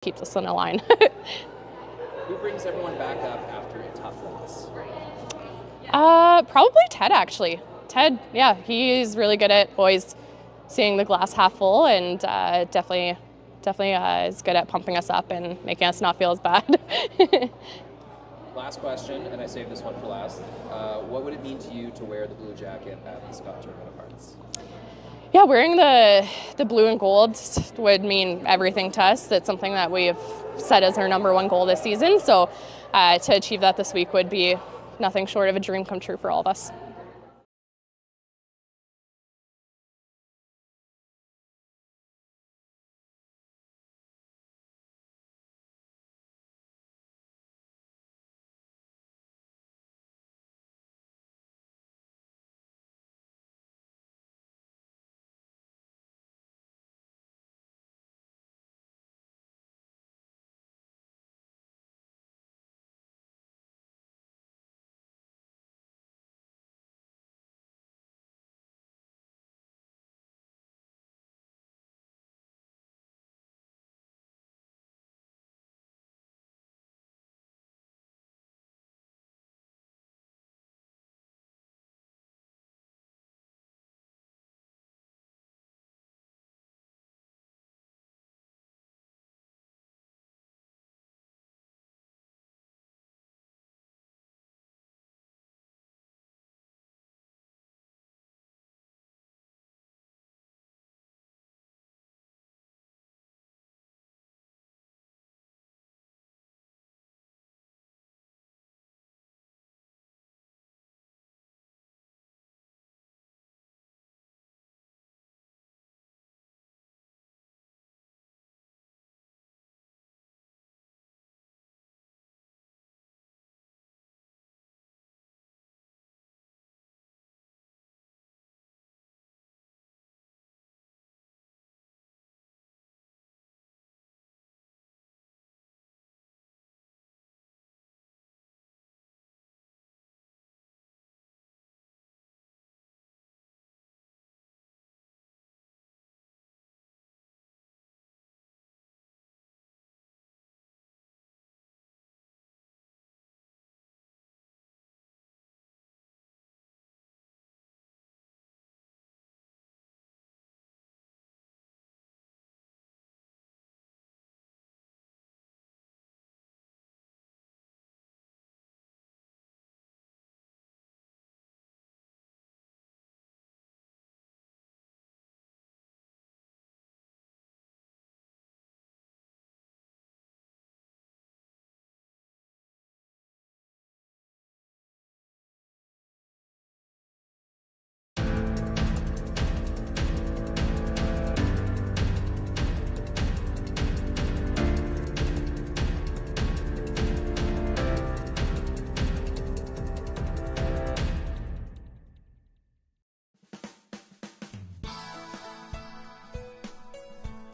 keeps us in a line. Who brings everyone back up after a tough loss? Probably Ted, actually. Ted, yeah, he's really good at always seeing the glass half full, and definitely is good at pumping us up and making us not feel as bad. Last question, and I saved this one for last. What would it mean to you to wear the blue jacket at the Scott Tournament of Hearts? Yeah, wearing the blue and gold would mean everything to us. That's something that we've set as our #1 goal this season. So to achieve that this week would be nothing short of a dream come true for all of us.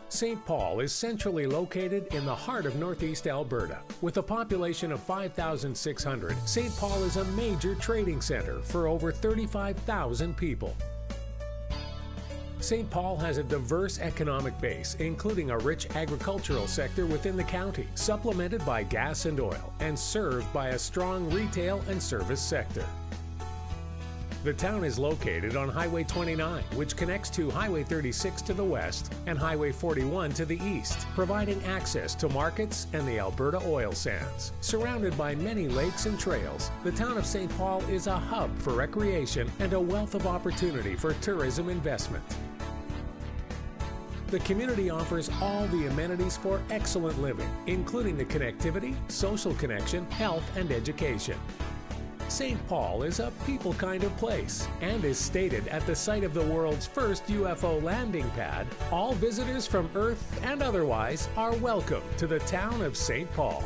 St. Paul is centrally located in the heart of Northeast Alberta. With a population of 5,600, St. Paul is a major trading center for over 35,000 people. St. Paul has a diverse economic base, including a rich agricultural sector within the county, supplemented by gas and oil, and served by a strong retail and service sector. The town is located on Highway 29, which connects to Highway 36 to the west and Highway 41 to the east, providing access to markets and the Alberta oil sands. Surrounded by many lakes and trails, the town of St. Paul is a hub for recreation and a wealth of opportunity for tourism investment. The community offers all the amenities for excellent living, including the connectivity, social connection, health, and education. St. Paul is a people kind of place and is stated at the site of the world's first UFO landing pad. All visitors from Earth and otherwise are welcome to the town of St. Paul.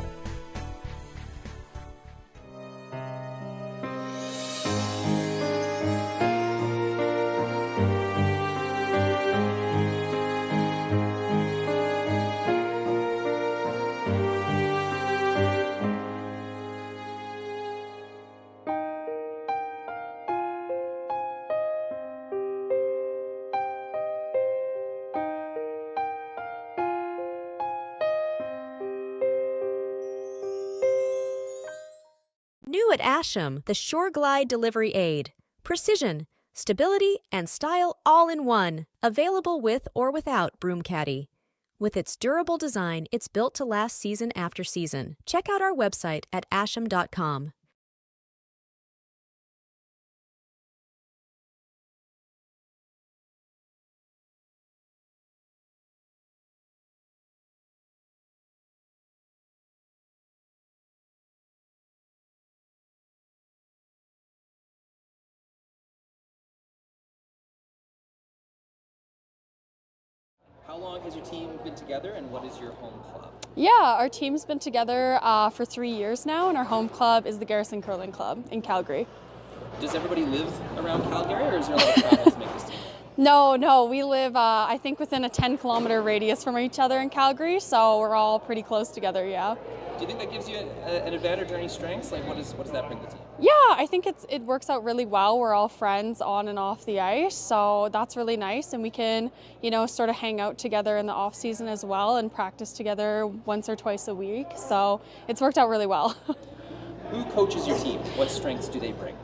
New at Asham, the Shore Glide Delivery Aid. Precision, stability, and style all in one. Available with or without Broom Caddy. With its durable design, it's built to last season after season. Check out our website at asham.com. How long has your team been together, and what is your home club? Yeah, our team's been together for 3 years now, and our home club is the Garrison Curling Club in Calgary. Does everybody live around Calgary, or is there a lot of travel to make this team? No, we live, I think, within a 10-kilometer radius from each other in Calgary, so we're all pretty close together, yeah. Do you think that gives you an advantage or any strengths? Like, what does that bring the team? Yeah, I think it works out really well. We're all friends on and off the ice, so that's really nice, and we can, sort of hang out together in the off season as well and practice together once or twice a week. So it's worked out really well. Who coaches your team? What strengths do they bring?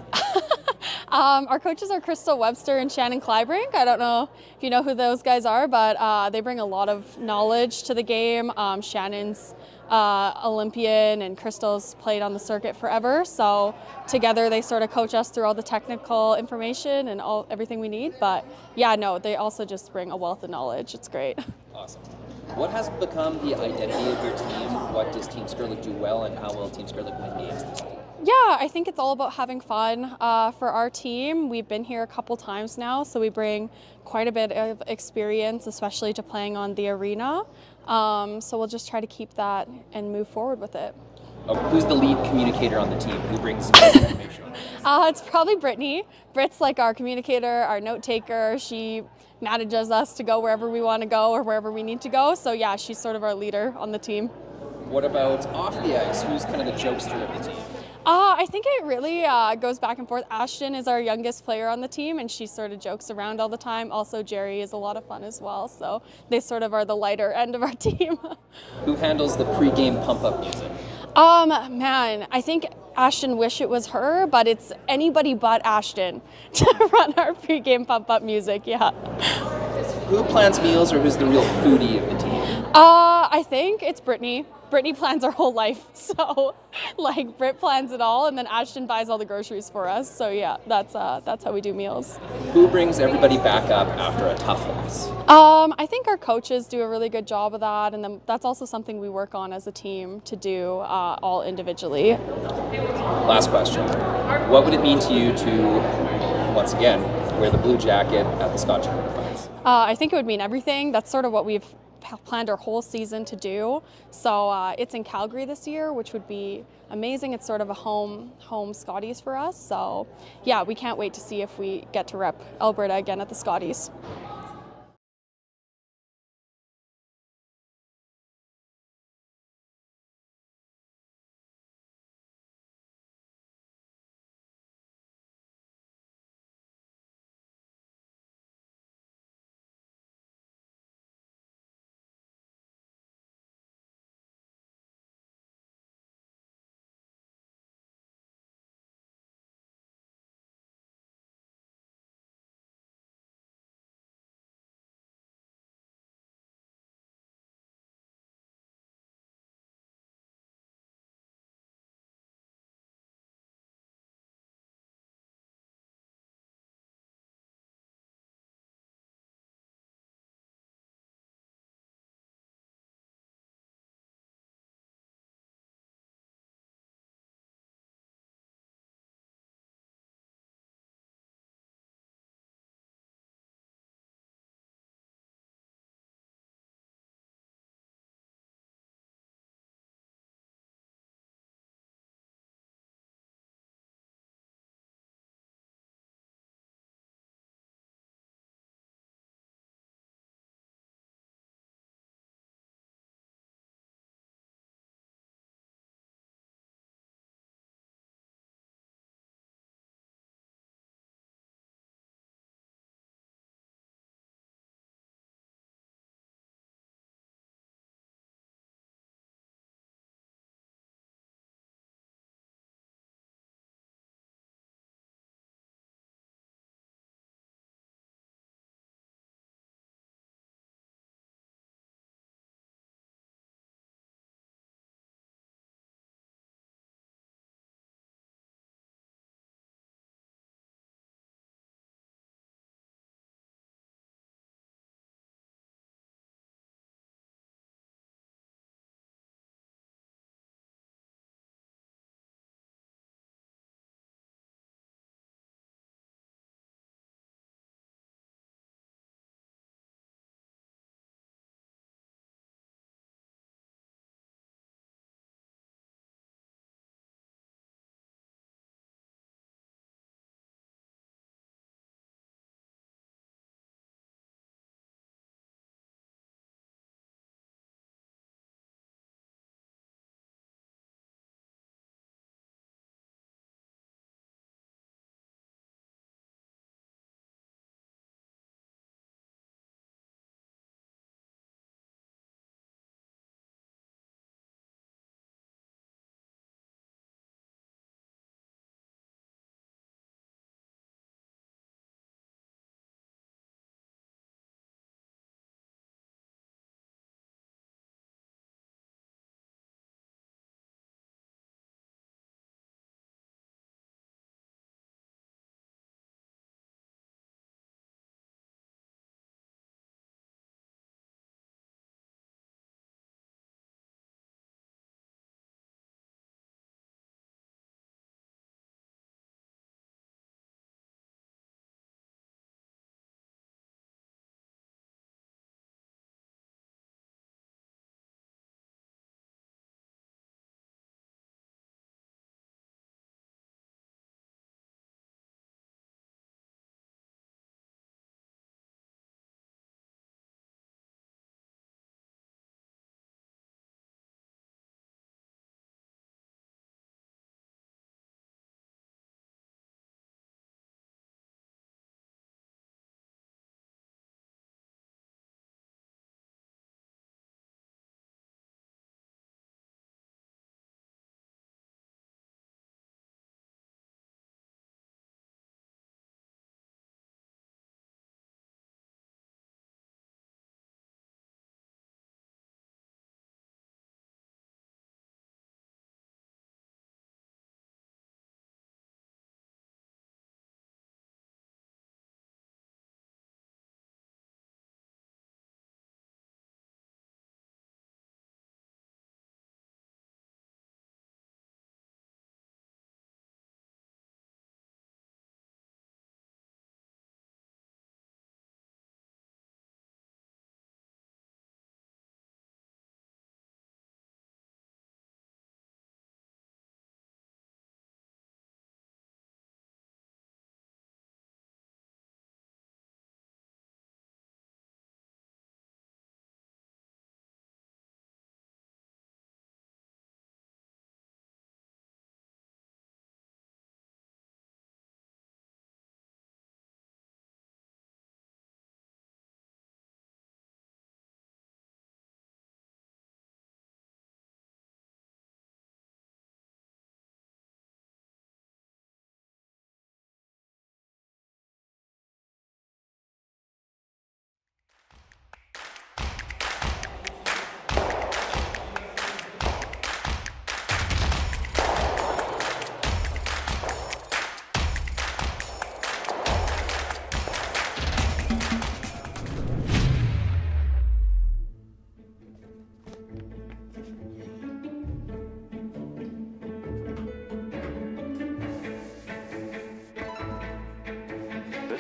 Our coaches are Crystal Webster and Shannon Clybrink. I don't know if you know who those guys are, but they bring a lot of knowledge to the game. Shannon's Olympian and Crystal's played on the circuit forever, so together they sort of coach us through all the technical information and everything we need. But yeah, no, they also just bring a wealth of knowledge. It's great. Awesome. What has become the identity of your team? What does Team Skrlik do well, and how will Team Skrlik win games this week? Yeah, I think it's all about having fun. For our team, we've been here a couple times now, so we bring quite a bit of experience, especially to playing on the arena. So we'll just try to keep that and move forward with it. Who's the lead communicator on the team? Who brings most information? It's probably Brittany. Britt's like our communicator, our note taker. She manages us to go wherever we want to go or wherever we need to go. So yeah, she's sort of our leader on the team. What about off the ice? Who's kind of the jokester of the team? I think it really goes back and forth. Ashton is our youngest player on the team, and she sort of jokes around all the time. Also, Jerry is a lot of fun as well, so they sort of are the lighter end of our team. Who handles the pre-game pump-up music? Man, I think Ashton wish it was her, but it's anybody but Ashton to run our pre-game pump-up music, yeah. Who plans meals, or who's the real foodie of the team? I think it's Brittany. Brittany plans our whole life, so Britt plans it all, and then Ashton buys all the groceries for us. So yeah, that's how we do meals. Who brings everybody back up after a tough loss? I think our coaches do a really good job of that, and then that's also something we work on as a team to do all individually. Last question. What would it mean to you to, once again, wear the blue jacket at the Scotch Finals? I think it would mean everything. That's sort of what we've planned our whole season to do. So it's in Calgary this year, which would be amazing. It's sort of a home Scotties for us. So yeah, we can't wait to see if we get to rep Alberta again at the Scotties.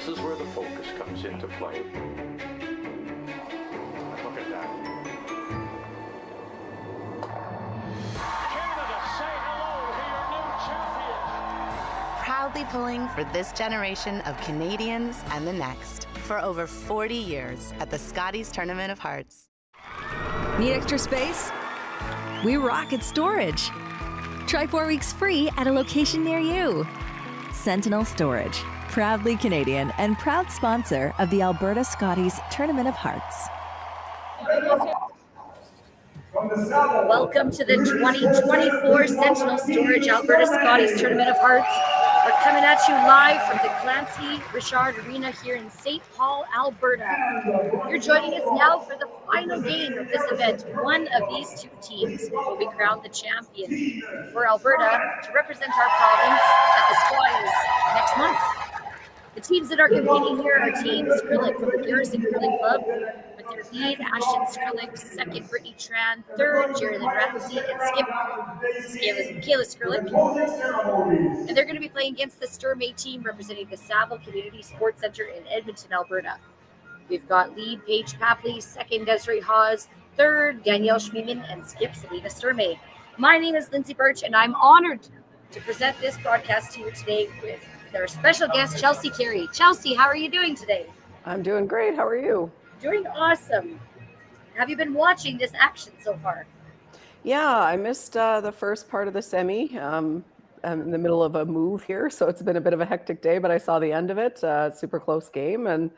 this is where the focus comes into play. Look at that. Canada, say hello to your new champions. Proudly pulling for this generation of Canadians and the next for over 40 years at the Scotties Tournament of Hearts. Need extra space? We rock at storage. Try 4 weeks free at a location near you. Sentinel Storage, proudly Canadian and proud sponsor of the Alberta Scotties Tournament of Hearts. Welcome to the 2024 Sentinel Storage Alberta Scotties Tournament of Hearts. We're coming at you live from the Clancy Richard Arena here in St. Paul, Alberta. You're joining us now for the final game of this event. One of these two teams will be crowned the champion for Alberta to represent our province at the Squires next month. The teams that are competing here are Team Skrlik from the Garrison Curling Club, with their lead Asham Skrlik, second Brittany Tran, third Jerry Ramsey, and skip Kayla Skrlik. And they're going to be playing against the Sturmay team representing the Saville Community Sports Center in Edmonton, Alberta. We've got lead Paige Papley, second Desiree Hawes, third Danielle Schmiemann, and skip Selena Sturmay. My name is Lindsay Birch, and I'm honored to present this broadcast to you today with our special guest, Chelsea Carey. Chelsea, how are you doing today? I'm doing great. How are you? Doing awesome. Have you been watching this action so far? Yeah, I missed the first part of the semi. I'm in the middle of a move here, so it's been a bit of a hectic day, but I saw the end of it. Super close game, and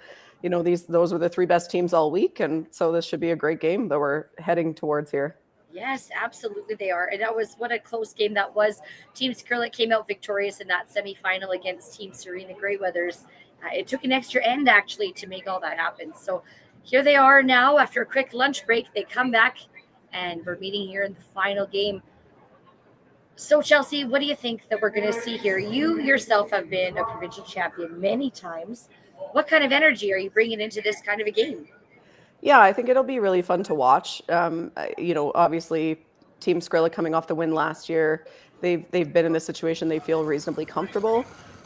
those were the three best teams all week, and so this should be a great game that we're heading towards here. Yes, absolutely they are. And that was what a close game that was. Team Skrlik came out victorious in that semifinal against Team Serena Greyweathers. It took an extra end, actually, to make all that happen. So here they are now after a quick lunch break. They come back, and we're meeting here in the final game. So, Chelsea, what do you think that we're going to see here? You yourself have been a provincial champion many times. What kind of energy are you bringing into this kind of a game? Yeah, I think it'll be really fun to watch. Obviously, Team Skrlik coming off the win last year, they've been in this situation. They feel reasonably comfortable.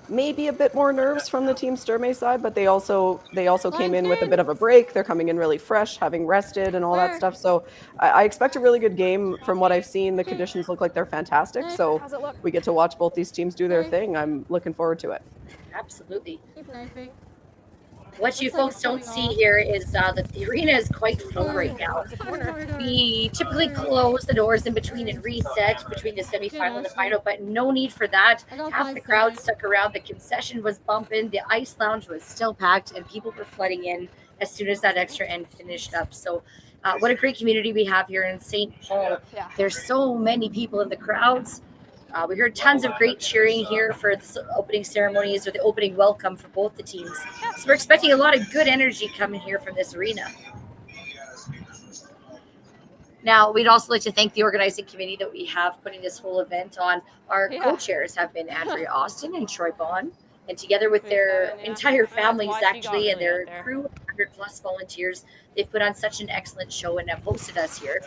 Maybe a bit more nerves from the Team Sturmay side, but they also came in with a bit of a break. They're coming in really fresh, having rested and all that stuff. So I expect a really good game. From what I've seen, the conditions look like they're fantastic. So we get to watch both these teams do their thing. I'm looking forward to it. Absolutely. What you folks don't see here is that the arena is quite full right now. We typically close the doors in between and reset between the semifinal and the final, but no need for that. Half the crowd stuck around. The concession was bumping. The ice lounge was still packed, and people were flooding in as soon as that extra end finished up. So what a great community we have here in St. Paul. There's so many people in the crowds. We heard tons of great cheering here for the opening ceremonies or the opening welcome for both the teams. So we're expecting a lot of good energy coming here from this arena. Now, we'd also like to thank the organizing committee that we have putting this whole event on. Our co-chairs have been Andrea Austin and Troy Bond, and together with their entire families, actually, and their crew, 100+ volunteers, they've put on such an excellent show and have hosted us here.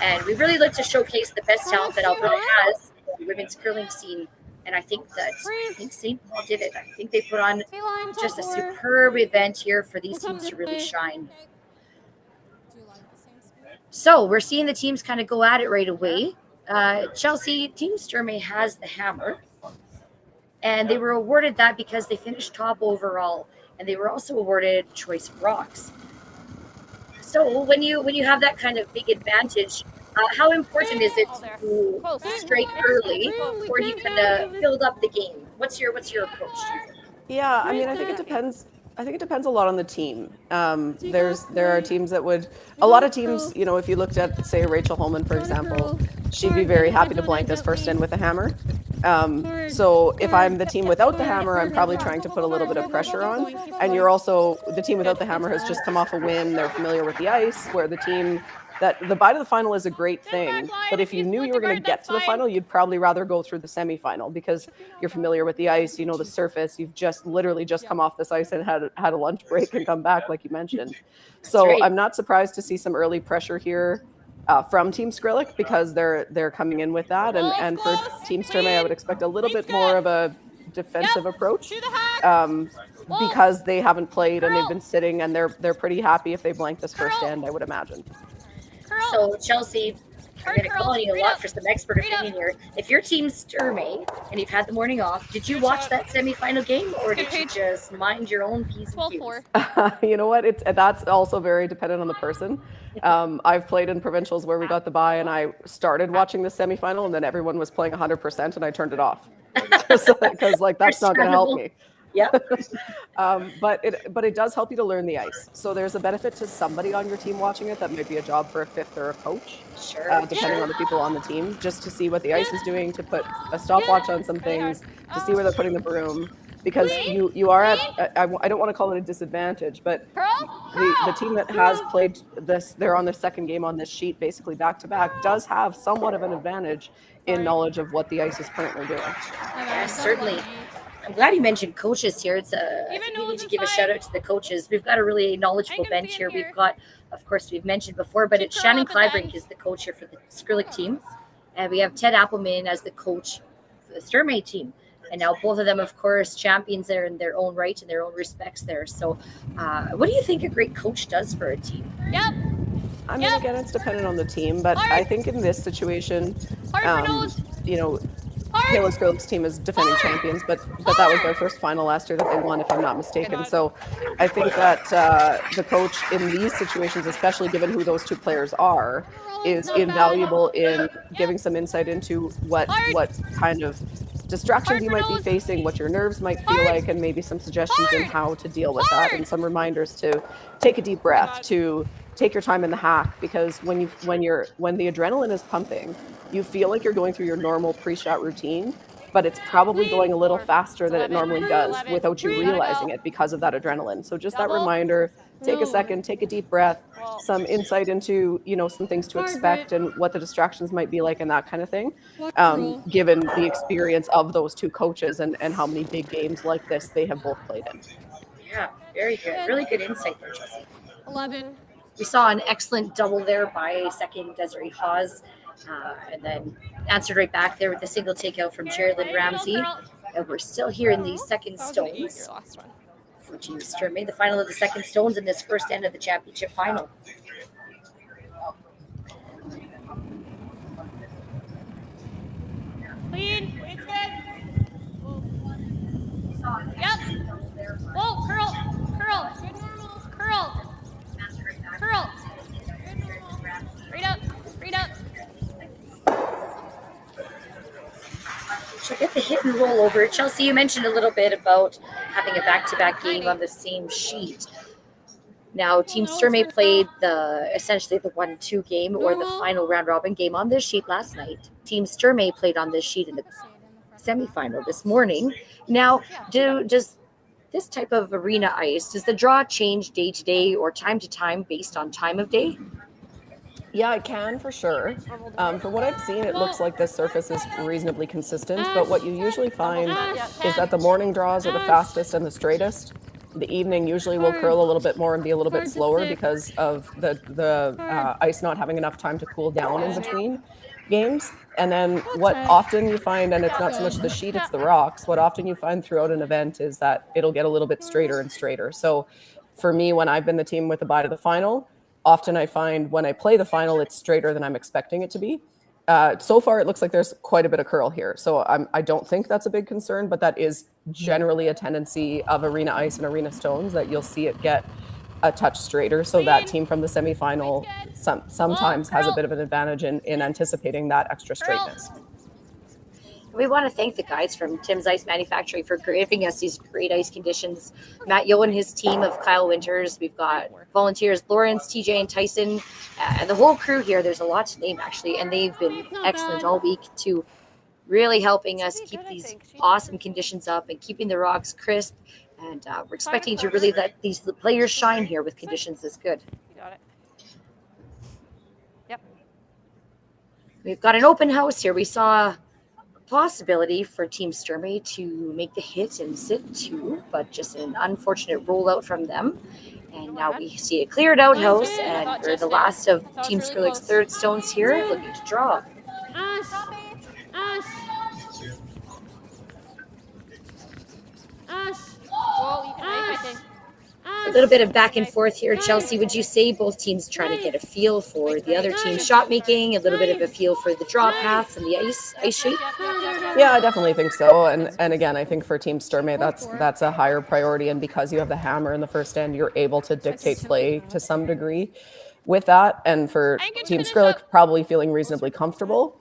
And we really like to showcase the best talent that Alberta has. Women's curling scene, and I think St. Paul did it. I think they put on just a superb event here for these teams to really shine. So we're seeing the teams kind of go at it right away. Chelsea, Team Sturmay has the hammer, and they were awarded that because they finished top overall, and they were also awarded choice of rocks. So when you have that kind of big advantage, how important is it to strike early before you kind of build up the game? What's your approach to it? Yeah, I mean, I think it depends. I think it depends a lot on the team. There are teams that would, a lot of teams, if you looked at, say, Rachel Holman, for example, she'd be very happy to blank this first in with a hammer. So if I'm the team without the hammer, I'm probably trying to put a little bit of pressure on. And you're also, the team without the hammer has just come off a win. They're familiar with the ice, where the team that the bye to the final is a great thing. But if you knew you were going to get to the final, you'd probably rather go through the semifinal because you're familiar with the ice, the surface. You've just literally just come off this ice and had a lunch break and come back, like you mentioned. So I'm not surprised to see some early pressure here from Team Skrlik because they're coming in with that. And for Team Sturmay, I would expect a little bit more of a defensive approach because they haven't played and they've been sitting, and they're pretty happy if they blank this first end, I would imagine. So Chelsea, I'm going to call on you a lot for some expert opinion here. If your team's Sturmay and you've had the morning off, did you watch that semifinal game, or did you just mind your own P's and Q's? You know what? That's also very dependent on the person. I've played in provincials where we got the bye, and I started watching the semifinal, and then everyone was playing 100%, and I turned it off because like that's not going to help me. Yeah. But it does help you to learn the ice. So there's a benefit to somebody on your team watching it. That might be a job for a fifth or a coach, depending on the people on the team, just to see what the ice is doing, to put a stopwatch on some things, to see where they're putting the broom. Because you are at, I don't want to call it a disadvantage, but the team that has played this, they're on their second game on this sheet, basically back to back, does have somewhat of an advantage in knowledge of what the ice is currently doing. Yes, certainly. I'm glad you mentioned coaches here. I think we need to give a shout out to the coaches. We've got a really knowledgeable bench here. We've got, of course, we've mentioned before, but it's Shannon Clybrink is the coach here for the Skrlik team. And we have Ted Appleman as the coach for the Sturmay team. And now both of them, of course, champions there in their own right and their own respects there. So what do you think a great coach does for a team? I mean, again, it's dependent on the team, but I think in this situation, you know, Kayla Skrlik's team is defending champions, but that was their first final last year that they won, if I'm not mistaken. So I think that the coach in these situations, especially given who those two players are, is invaluable in giving some insight into what kind of distractions you might be facing, what your nerves might feel like, and maybe some suggestions in how to deal with that, and some reminders to take a deep breath, to take your time in the hack, because when the adrenaline is pumping, you feel like you're going through your normal pre-shot routine, but it's probably going a little faster than it normally does without you realizing it because of that adrenaline. So just that reminder, take a second, take a deep breath, some insight into, some things to expect and what the distractions might be like and that kind of thing, given the experience of those two coaches and how many big games like this they have both played in. Yeah, very good. Really good insight there, Jesse. 11. We saw an excellent double there by second Desiree Hawes, and then answered right back there with a single takeout from Geraldine Ramsey. And we're still here in the second stones for Team Sturmay, the final of the second stones in this first end of the championship final. Clean. Wait, good. Yep. Whoa, curl. Good normal. Curl. Read up. She'll get the hit and roll over. Chelsea, you mentioned a little bit about having a back-to-back game on the same sheet. Now, Team Sturmay played essentially the 1-2 game or the final round-robin game on this sheet last night. Team Sturmay played on this sheet in the semifinal this morning. Now, does this type of arena ice, does the draw change day to day or time to time based on time of day? Yeah, it can for sure. From what I've seen, it looks like this surface is reasonably consistent, but what you usually find is that the morning draws are the fastest and the straightest. The evening usually will curl a little bit more and be a little bit slower because of the ice not having enough time to cool down in between games. And then what often you find, and it's not so much the sheet, it's the rocks, what often you find throughout an event is that it'll get a little bit straighter and straighter. So for me, when I've been the team with a bye to the final, often I find when I play the final, it's straighter than I'm expecting it to be. So far, it looks like there's quite a bit of curl here. So I don't think that's a big concern, but that is generally a tendency of arena ice and arena stones that you'll see it get a touch straighter. So that team from the semifinal sometimes has a bit of an advantage in anticipating that extra straightness. We want to thank the guys from Tim's Ice Manufacturing for giving us these great ice conditions. Matt Yo and his team of Kyle Winters. We've got volunteers, Lawrence, TJ, and Tyson, and the whole crew here. There's a lot to name, actually, and they've been excellent all week to really helping us keep these awesome conditions up and keeping the rocks crisp. And we're expecting to really let these players shine here with conditions this good. You got it. Yep. We've got an open house here. We saw possibility for Team Sturmay to make the hit and sit two, but just an unfortunate rollout from them. And now we see a cleared out house, and we're the last of Team Skrlik's third stones here, looking to draw. Whoa, you can knife, I think. A little bit of back and forth here, Chelsea. Would you say both teams trying to get a feel for the other team's shot making, a little bit of a feel for the draw paths and the ice shape? Yeah, I definitely think so. And again, I think for Team Sturmay, that's a higher priority. And because you have the hammer in the first end, you're able to dictate play to some degree with that. And for Team Skrlik, probably feeling reasonably comfortable.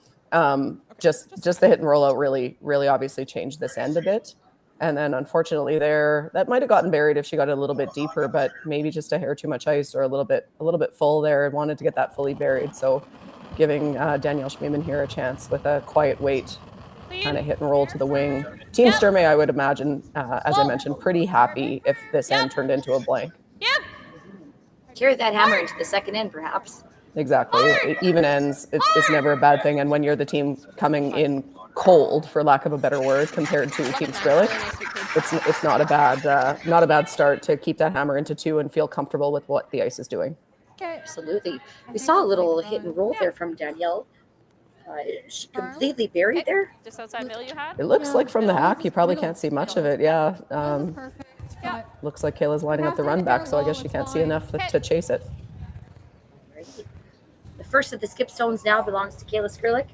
Just the hit and roll out really obviously changed this end a bit. And then unfortunately that might have gotten buried if she got it a little bit deeper, but maybe just a hair too much ice or a little bit full there and wanted to get that fully buried. So giving Danielle Schmeeman here a chance with a quiet weight, kind of hit and roll to the wing. Team Sturmay, I would imagine, as I mentioned, pretty happy if this end turned into a blank. Carry that hammer into the second end, perhaps. Exactly. Even ends, it's never a bad thing. And when you're the team coming in cold, for lack of a better word, compared to Team Skrlik, it's not a bad start to keep that hammer into 2 and feel comfortable with what the ice is doing. Absolutely. We saw a little hit and roll there from Danielle. She completely buried there. Just outside middle you had? It looks like from the hack, you probably can't see much of it. Yeah. Looks like Kayla's lining up the run back, so I guess she can't see enough to chase it. The first of the skip stones now belongs to Kayla Skrlik.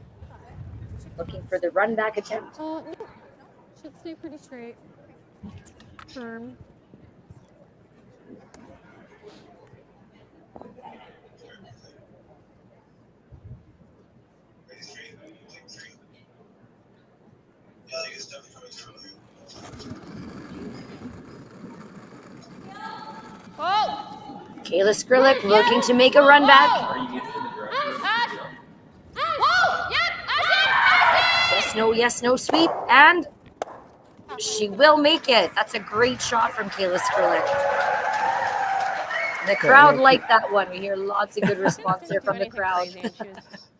Looking for the run back attempt. Should stay pretty straight. Firm. Whoa! Kayla Skrlik looking to make a run back. Whoa! Yes, no sweep, and she will make it. That's a great shot from Kayla Skrlik. The crowd liked that one. We hear lots of good response there from the crowd.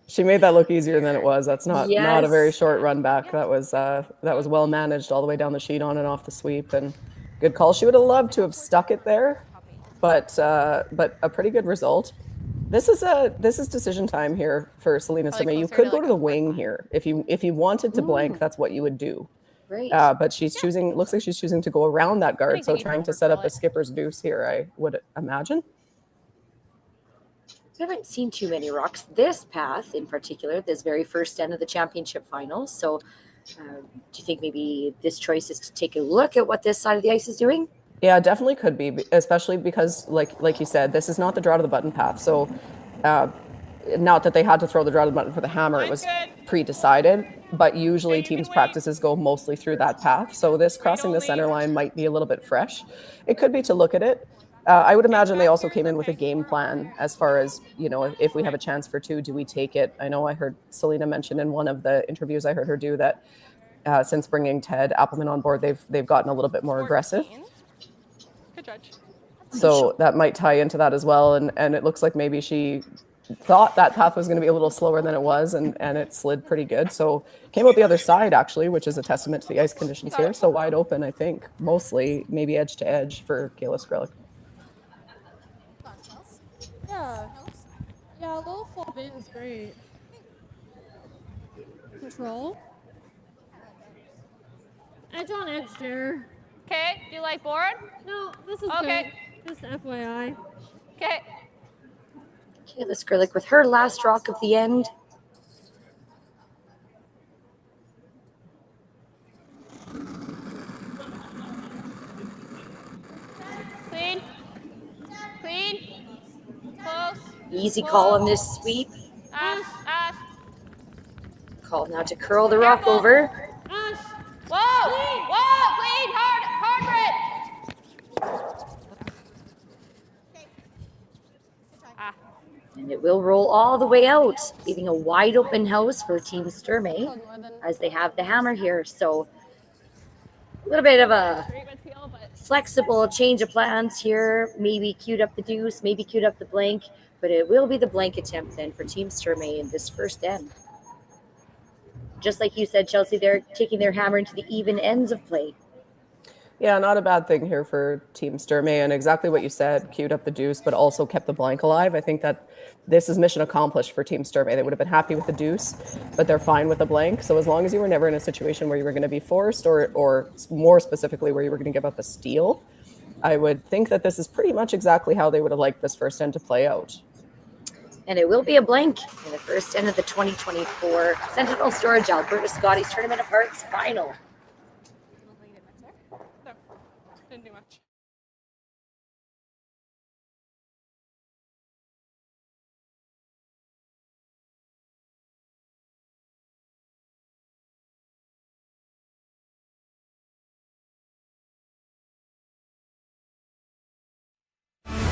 She made that look easier than it was. That's not a very short run back. That was well managed all the way down the sheet, on and off the sweep, and good call. She would have loved to have stuck it there, but a pretty good result. This is decision time here for Selena Sturmay. You could go to the wing here if you wanted to blank. That's what you would do. Right. But she's choosing. Looks like she's choosing to go around that guard. So trying to set up a skipper's deuce here, I would imagine. We haven't seen too many rocks this path in particular, this very first end of the championship finals. So do you think maybe this choice is to take a look at what this side of the ice is doing? Yeah, definitely could be, especially because, like you said, this is not the draw to the button path. So, not that they had to throw the draw to the button for the hammer; it was pre-decided. But usually, teams' practices go mostly through that path. So, this crossing the center line might be a little bit fresh. It could be to look at it. I would imagine they also came in with a game plan as far as, if we have a chance for 2, do we take it? I know I heard Selena mention in one of the interviews I heard her do that since bringing Ted Appleman on board, they've gotten a little bit more aggressive. Good judge. So that might tie into that as well. And it looks like maybe she thought that path was going to be a little slower than it was, and it slid pretty good. So came out the other side, actually, which is a testament to the ice conditions here. So wide open, I think, mostly, maybe edge to edge for Kayla Skrlik. Yeah, a little full bit is great. Control. Edge on edge there. Okay, do you like board? No, this is okay. Good. Just FYI. Okay. Kayla Skrlik with her last rock of the end. Clean. Close. Easy call on this sweep. Ash. Call now to curl the rock over. Whoa! Clean, hard grit. And it will roll all the way out, leaving a wide open house for Team Sturmay as they have the hammer here. So a little bit of a flexible change of plans here. Maybe queued up the deuce, maybe queued up the blank, but it will be the blank attempt then for Team Sturmay in this first end. Just like you said, Chelsea, they're taking their hammer into the even ends of play. Yeah, not a bad thing here for Team Sturmay, and exactly what you said, queued up the deuce, but also kept the blank alive. I think that this is mission accomplished for Team Sturmay. They would have been happy with the deuce, but they're fine with a blank. So as long as you were never in a situation where you were going to be forced, or more specifically, where you were going to give up a steal, I would think that this is pretty much exactly how they would have liked this first end to play out. And it will be a blank in the first end of the 2024 Sentinel Storage Alberta Scotties Tournament of Hearts final. Didn't do much.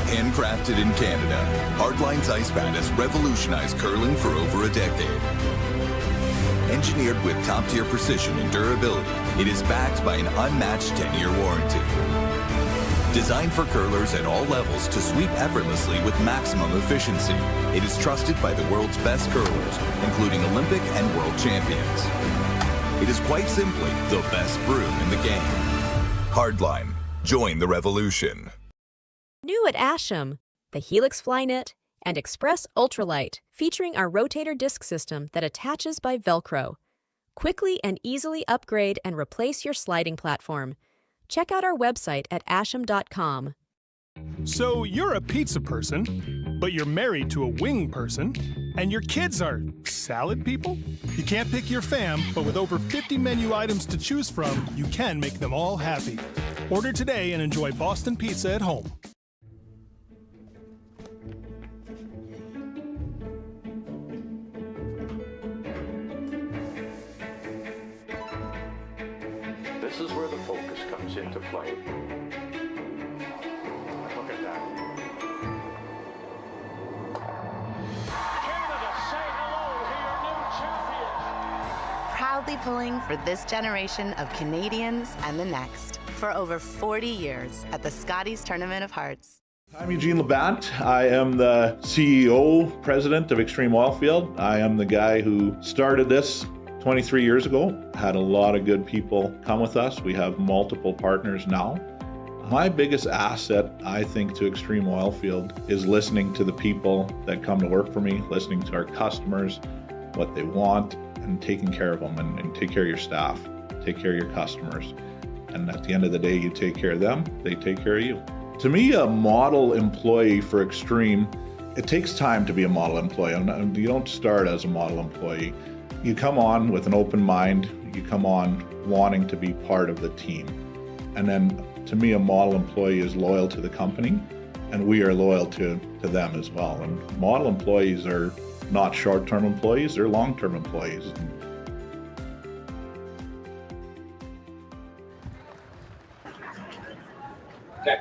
Handcrafted in Canada, Hardline's ice pad has revolutionized curling for over a decade. Engineered with top-tier precision and durability, it is backed by an unmatched 10-year warranty. Designed for curlers at all levels to sweep effortlessly with maximum efficiency, it is trusted by the world's best curlers, including Olympic and world champions. It is quite simply the best broom in the game. Hardline. Join the revolution. New at Asham, the Helix Flynet and Express Ultralight, featuring our rotator disc system that attaches by Velcro. Quickly and easily upgrade and replace your sliding platform. Check out our website at asham.com. So you're a pizza person, but you're married to a wing person, and your kids are salad people? You can't pick your fam, but with over 50 menu items to choose from, you can make them all happy. Order today and enjoy Boston Pizza at home. This is where the focus comes into play. Look at that. Canada, say hello to your new champions. Proudly pulling for this generation of Canadians and the next for over 40 years at the Scotties Tournament of Hearts. I'm Eugene Labant. I am the CEO, president of Extreme Oilfield. I am the guy who started this 23 years ago. Had a lot of good people come with us. We have multiple partners now. My biggest asset, I think, to Extreme Oilfield is listening to the people that come to work for me, listening to our customers, what they want, and taking care of them, and take care of your staff, take care of your customers. And at the end of the day, you take care of them, they take care of you. To me, a model employee for Extreme, it takes time to be a model employee. You don't start as a model employee. You come on with an open mind, you come on wanting to be part of the team. And then to me, a model employee is loyal to the company, and we are loyal to them as well. And model employees are not short-term employees, they're long-term employees. Okay.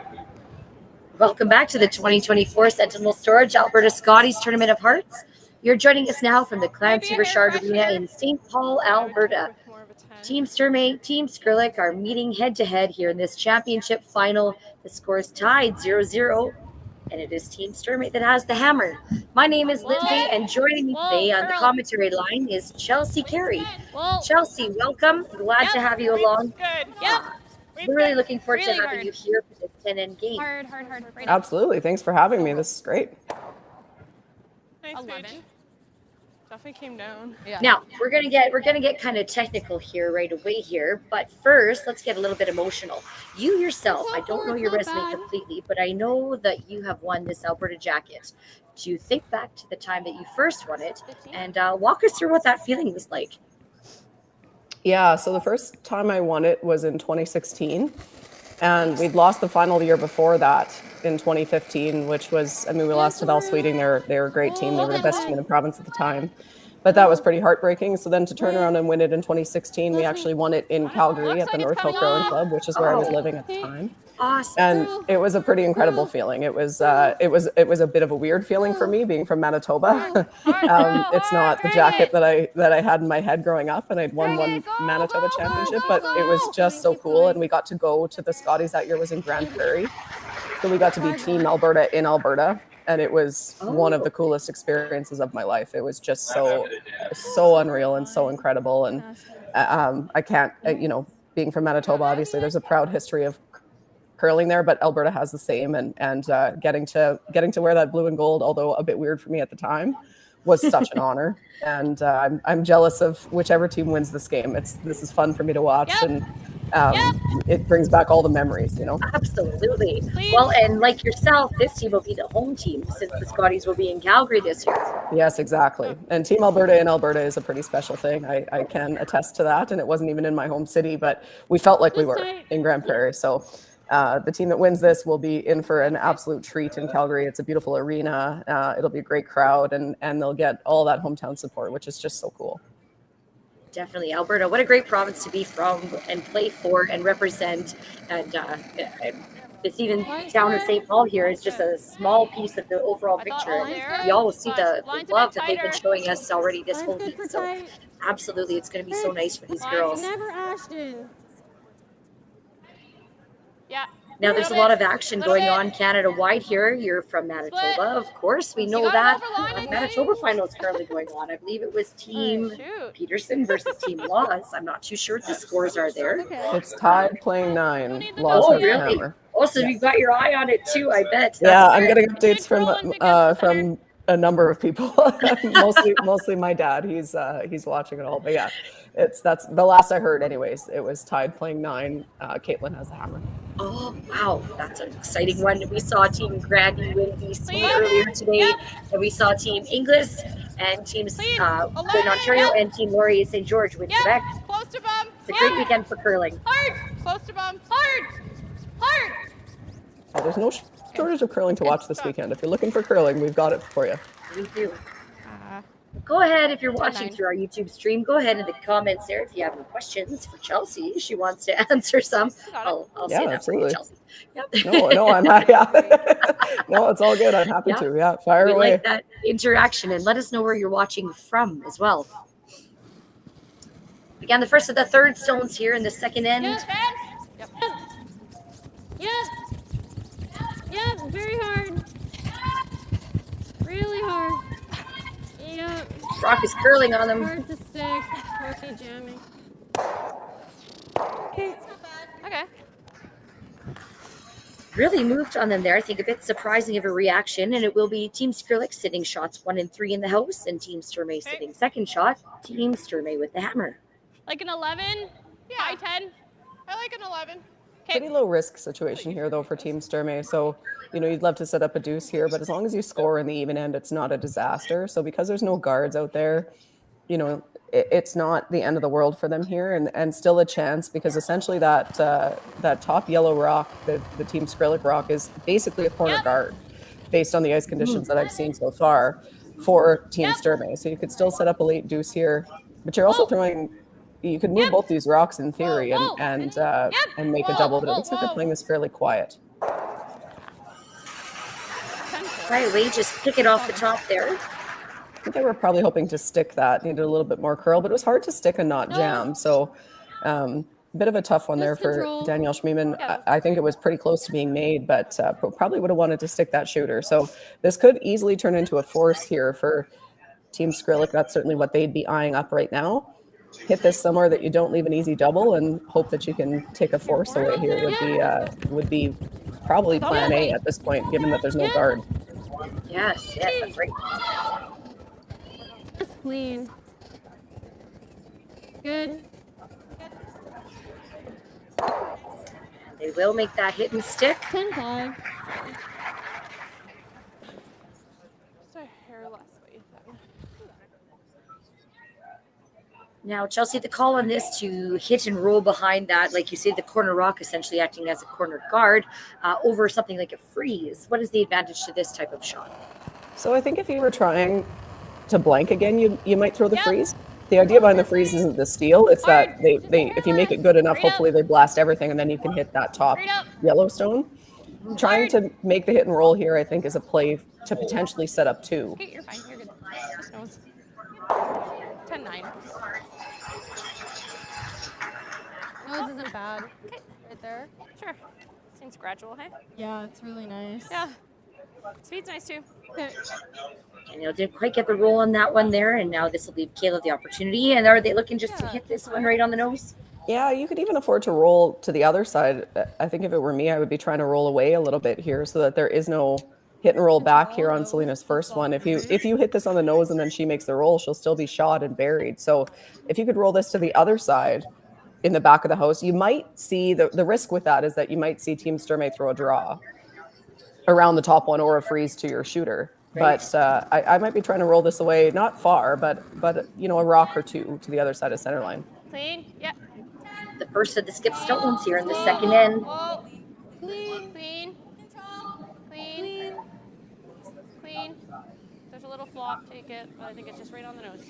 Welcome back to the 2024 Sentinel Storage Alberta Scotties Tournament of Hearts. You're joining us now from the Clancy Richard Arena in St. Paul, Alberta. Team Sturmay, Team Skrlik are meeting head-to-head here in this championship final. The score is tied 0-0, and it is Team Sturmay that has the hammer. My name is Lindsay, and joining me today on the commentary line is Chelsea Carey. Chelsea, welcome. Glad to have you along. Good. Yep. We're really looking forward to having you here for this 10-end game. Hard. Absolutely. Thanks for having me. This is great. Nice 11. Definitely came down. Yeah. Now we're gonna get kind of technical here right away here, but first let's get a little bit emotional. You yourself, I don't know your resume completely, but I know that you have won this Alberta jacket. Do you think back to the time that you first won it, and walk us through what that feeling was like? Yeah, so the first time I won it was in 2016, and we'd lost the final the year before that in 2015, which was, we lost to Bell Sweeting. They're a great team. They were the best team in the province at the time. But that was pretty heartbreaking. So then to turn around and win it in 2016, we actually won it in Calgary at the Northfield Rowing Club, which is where I was living at the time. Awesome. And it was a pretty incredible feeling. It was a bit of a weird feeling for me, being from Manitoba. It's not the jacket that I had in my head growing up, and I'd won one Manitoba championship, but it was just so cool. And we got to go to the Scotties that year. Was in Grand Prairie, so we got to be Team Alberta in Alberta, and it was one of the coolest experiences of my life. It was just so unreal and so incredible. And I can't, being from Manitoba, obviously there's a proud history of curling there, but Alberta has the same, and getting to wear that blue and gold, although a bit weird for me at the time, was such an honor. And I'm jealous of whichever team wins this game. This is fun for me to watch, and it brings back all the memories, you know. Absolutely. Well, and like yourself, this team will be the home team since the Scotties will be in Calgary this year. Yes, exactly. And Team Alberta in Alberta is a pretty special thing. I can attest to that. And it wasn't even in my home city, but we felt like we were in Grand Prairie. So the team that wins this will be in for an absolute treat in Calgary. It's a beautiful arena. It'll be a great crowd, and they'll get all that hometown support, which is just so cool. Definitely. Alberta, what a great province to be from and play for and represent. And it's even down in St. Paul here. It's just a small piece of the overall picture. And you all see the love that they've been showing us already this whole week. So absolutely, it's going to be so nice for these girls. Never Ashton. Yeah. Now there's a lot of action going on Canada-wide here. You're from Manitoba, of course. We know that. Manitoba final is currently going on. I believe it was Team Peterson versus Team Laws. I'm not too sure what the scores are there. It's tied playing 9. Laws has the hammer. Oh, so you've got your eye on it too, I bet. Yeah, I'm getting updates from a number of people. mostly my dad. He's watching it all. But yeah, that's the last I heard. Anyways, it was tied playing 9. Caitlin has the hammer. Oh wow, that's an exciting one. We saw Team Grandy win BC earlier today, and we saw Team Inglis and teams win Ontario and Team Laurier St. George win Quebec. Close to bum. It's a great weekend for curling. Hard. Close to bum. Hard. Oh, there's no shortage of curling to watch this weekend. If you're looking for curling, we've got it for you. We do. Go ahead, if you're watching through our YouTube stream, go ahead in the comments there if you have any questions for Chelsea. She wants to answer some. I'll say that for you, Chelsea. Yep. No, I'm happy. No, it's all good. I'm happy to. Yeah, fire away. Like that interaction, and let us know where you're watching from as well. Again, the first of the third stones here in the second end. Yeah, very hard. Really hard. Yeah. Rock is curling on them. Hard to stick. Mostly jamming. Okay. Really moved on them there. I think a bit surprising of a reaction, and it will be Team Skrlik sitting shots 1 and 3 in the house, and Team Sturmay sitting second shot. Team Sturmay with the hammer. Like an 11? Yeah. High 10? I like an 11. Pretty low risk situation here though for Team Sturmay. So, you'd love to set up a deuce here, but as long as you score in the even end, it's not a disaster. So because there's no guards out there, it's not the end of the world for them here, and still a chance, because essentially that top yellow rock, the Team Skrlik rock, is basically a corner guard based on the ice conditions that I've seen so far for Team Sturmay. So you could still set up a late deuce here, but you're also throwing. You could move both these rocks in theory and make a double, but it looks like they're playing this fairly quiet. Right away, just pick it off the top there. I think they were probably hoping to stick that, needed a little bit more curl, but it was hard to stick and not jam. So a bit of a tough one there for Danielle Schmiemann. I think it was pretty close to being made, but probably would have wanted to stick that shooter. So this could easily turn into a force here for Team Skrlik. That's certainly what they'd be eyeing up right now. Hit this somewhere that you don't leave an easy double, and hope that you can take a force away here would be probably plan A at this point, given that there's no guard. Yes, that's right. That's clean. Good. They will make that hit and stick. 10-5. Now, Chelsea, the call on this to hit and roll behind that, like you say, the corner rock essentially acting as a corner guard over something like a freeze. What is the advantage to this type of shot? So I think if you were trying to blank again, you might throw the freeze. The idea behind the freeze isn't the steal. It's that they if you make it good enough, hopefully they blast everything, and then you can hit that top yellow stone. Trying to make the hit and roll here, I think, is a play to potentially set up 2. Okay, you're fine. You're good. Just knows. 10-9. No, this isn't bad. Okay, right there. Sure. Seems gradual, hey? Yeah, it's really nice. Yeah. Speed's nice too. Okay. Danielle didn't quite get the roll on that one there, and now this will leave Kayla the opportunity. And are they looking just to hit this one right on the nose? Yeah, you could even afford to roll to the other side. I think if it were me, I would be trying to roll away a little bit here so that there is no hit and roll back here on Selena's first one. If you hit this on the nose and then she makes the roll, she'll still be shot and buried. So if you could roll this to the other side in the back of the house, you might see the risk with that is that you might see Team Sturmay throw a draw around the top one or a freeze to your shooter. Right. But I might be trying to roll this away, not far, but you know, a rock or two to the other side of center line. Clean. Yep. The first of the skip stones here in the second end. Whoa. Clean. Clean. Clean. Clean. There's a little flop. Take it. But I think it's just right on the nose.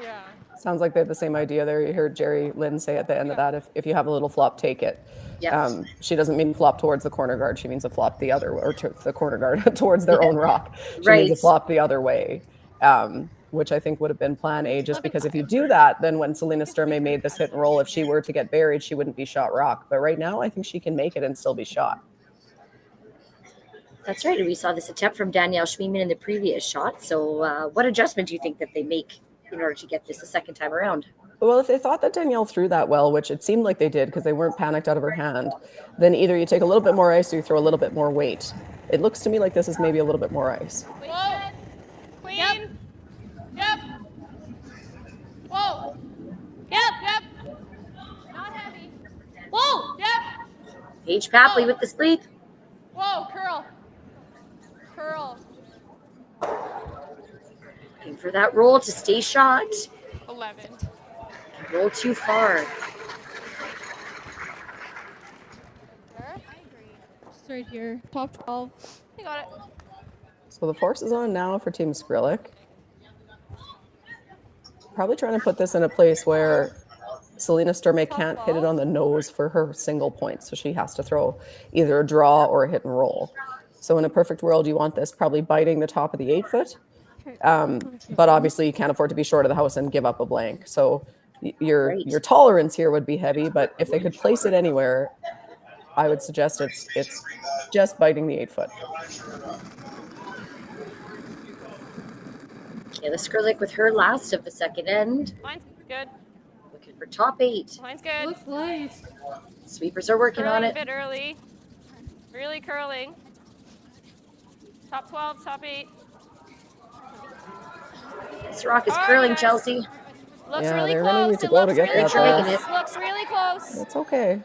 Yeah. Sounds like they have the same idea there. You heard Jerry Lynn say at the end of that, if you have a little flop, take it. Yep. She doesn't mean flop towards the corner guard. She means a flop the other, or to the corner guard towards their own rock. She means a flop the other way, which I think would have been plan A, just because if you do that, then when Selena Sturmay made this hit and roll, if she were to get buried, she wouldn't be shot rock. But right now, I think she can make it and still be shot. That's right. And we saw this attempt from Danielle Schmiemann in the previous shot. So what adjustment do you think that they make in order to get this a second time around? Well, if they thought that Danielle threw that well, which it seemed like they did because they weren't panicked out of her hand, then either you take a little bit more ice or you throw a little bit more weight. It looks to me like this is maybe a little bit more ice. Whoa. Clean. Yep. Whoa. Yep. Not heavy. Whoa. Yep. Paige Papley with the sleep. Whoa. Curl. Looking for that roll to stay shot. 11. Roll too far. Just right here. Top 12. I got it. So the force is on now for Team Skrlik. Probably trying to put this in a place where Selena Sturmay can't hit it on the nose for her single point. So she has to throw either a draw or a hit and roll. So in a perfect world, you want this probably biting the top of the 8-foot. But obviously you can't afford to be short of the house and give up a blank. So your tolerance here would be heavy, but if they could place it anywhere, I would suggest it's just biting the 8-foot. Kayla Skrlik with her last of the second end. Line's good. Looking for top 8. Line's good. Looks nice. Sweepers are working on it. A bit early. Really curling. Top 12, top 8. This rock is curling, Chelsea. Looks Yeah, really they're close. gonna need to go to get that making there. it. Looks really close. It's okay.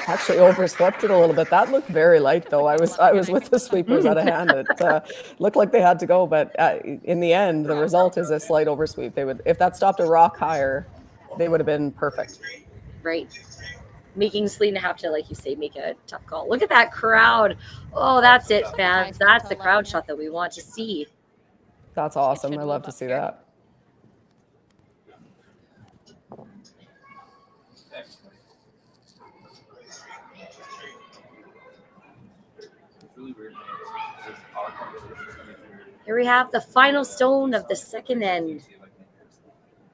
Actually overswept it a little bit. That looked very light though. I was with the sweepers out of hand. It looked like they had to go, but in the end, the result is a slight oversweep. They would, if that stopped a rock higher, they would have been perfect. Right. Making Selena have to, like you say, make a tough call. Look at that crowd. Oh, that's it, fans. That's the crowd shot that we want to see. That's awesome. I love to see that. Here we have the final stone of the second end.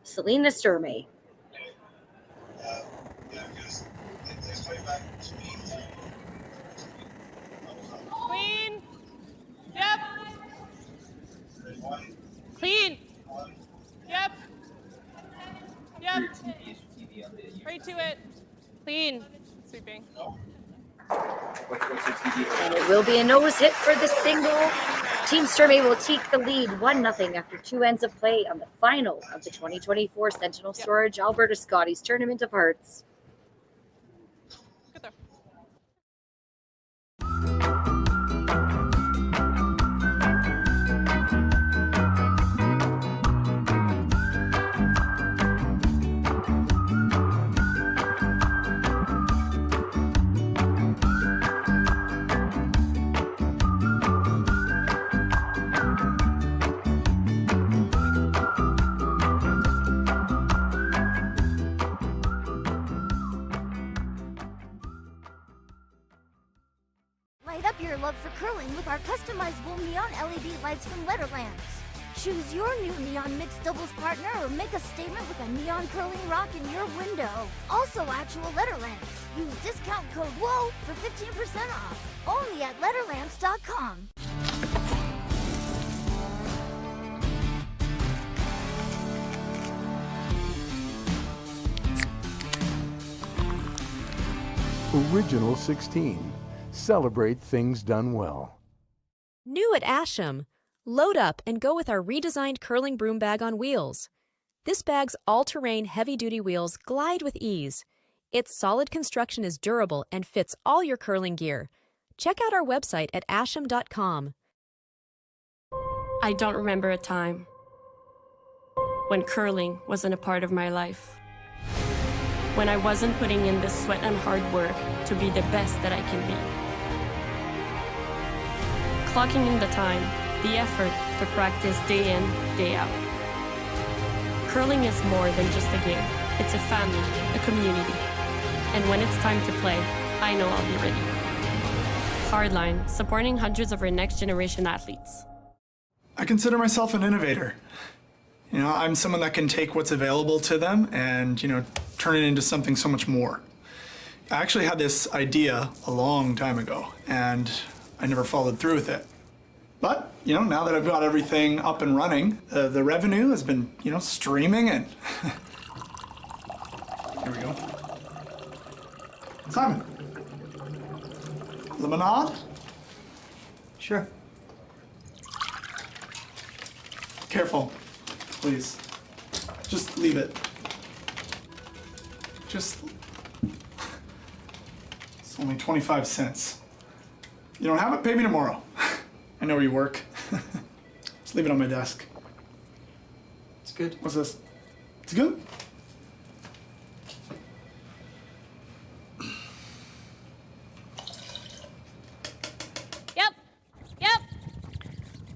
Selena Sturmay. Clean. Yep. Clean. Yep. Yep. Right to it. Clean. Sweeping. And it will be a nose hit for the single. Team Sturmay will take the lead 1-0 after 2 ends of play on the final of the 2024 Sentinel Storage Alberta Scotties Tournament of Hearts. Good throw. Light up your love for curling with our customizable neon LED lights from Letterlands. Choose your new neon mixed doubles partner or make a statement with a neon curling rock in your window. Also actual letter lamps. Use discount code WHOA for 15% off. Only at letterlamps.com. Original 16. Celebrate things done well. New at Asham, load up and go with our redesigned curling broom bag on wheels. This bag's all-terrain heavy-duty wheels glide with ease. Its solid construction is durable and fits all your curling gear. Check out our website at asham.com. I don't remember a time when curling wasn't a part of my life. When I wasn't putting in the sweat and hard work to be the best that I can be. Clocking in the time, the effort to practice day in, day out. Curling is more than just a game. It's a family, a community. And when it's time to play, I know I'll be ready. Hardline, supporting hundreds of our next generation athletes. I consider myself an innovator. I'm someone that can take what's available to them and, turn it into something so much more. I actually had this idea a long time ago, and I never followed through with it. But, now that I've got everything up and running, the revenue has been, streaming in. Here we go. Simon. Lemonade? Sure. Careful, please. Just leave it. It's only 25 cents. You don't have it? Pay me tomorrow. I know where you work. Just leave it on my desk. It's good. What's this? It's good?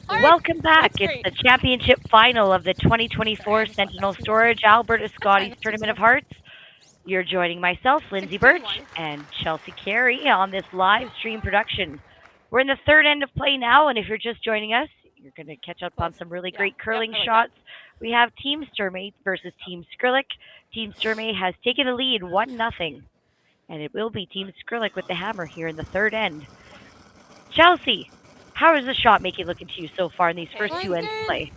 Welcome back. It's the championship final of the 2024 Sentinel Storage Alberta Scotties Tournament of Hearts. You're joining myself, Lindsay Birch, and Chelsea Carey on this live stream production. We're in the third end of play now, and if you're just joining us, you're going to catch up on some really great curling shots. We have Team Sturmay versus Team Skrlik. Team Sturmay has taken the lead 1-0, and it will be Team Skrlik with the hammer here in the third end. Chelsea, how is the shot making looking to you so far in these first two ends of play?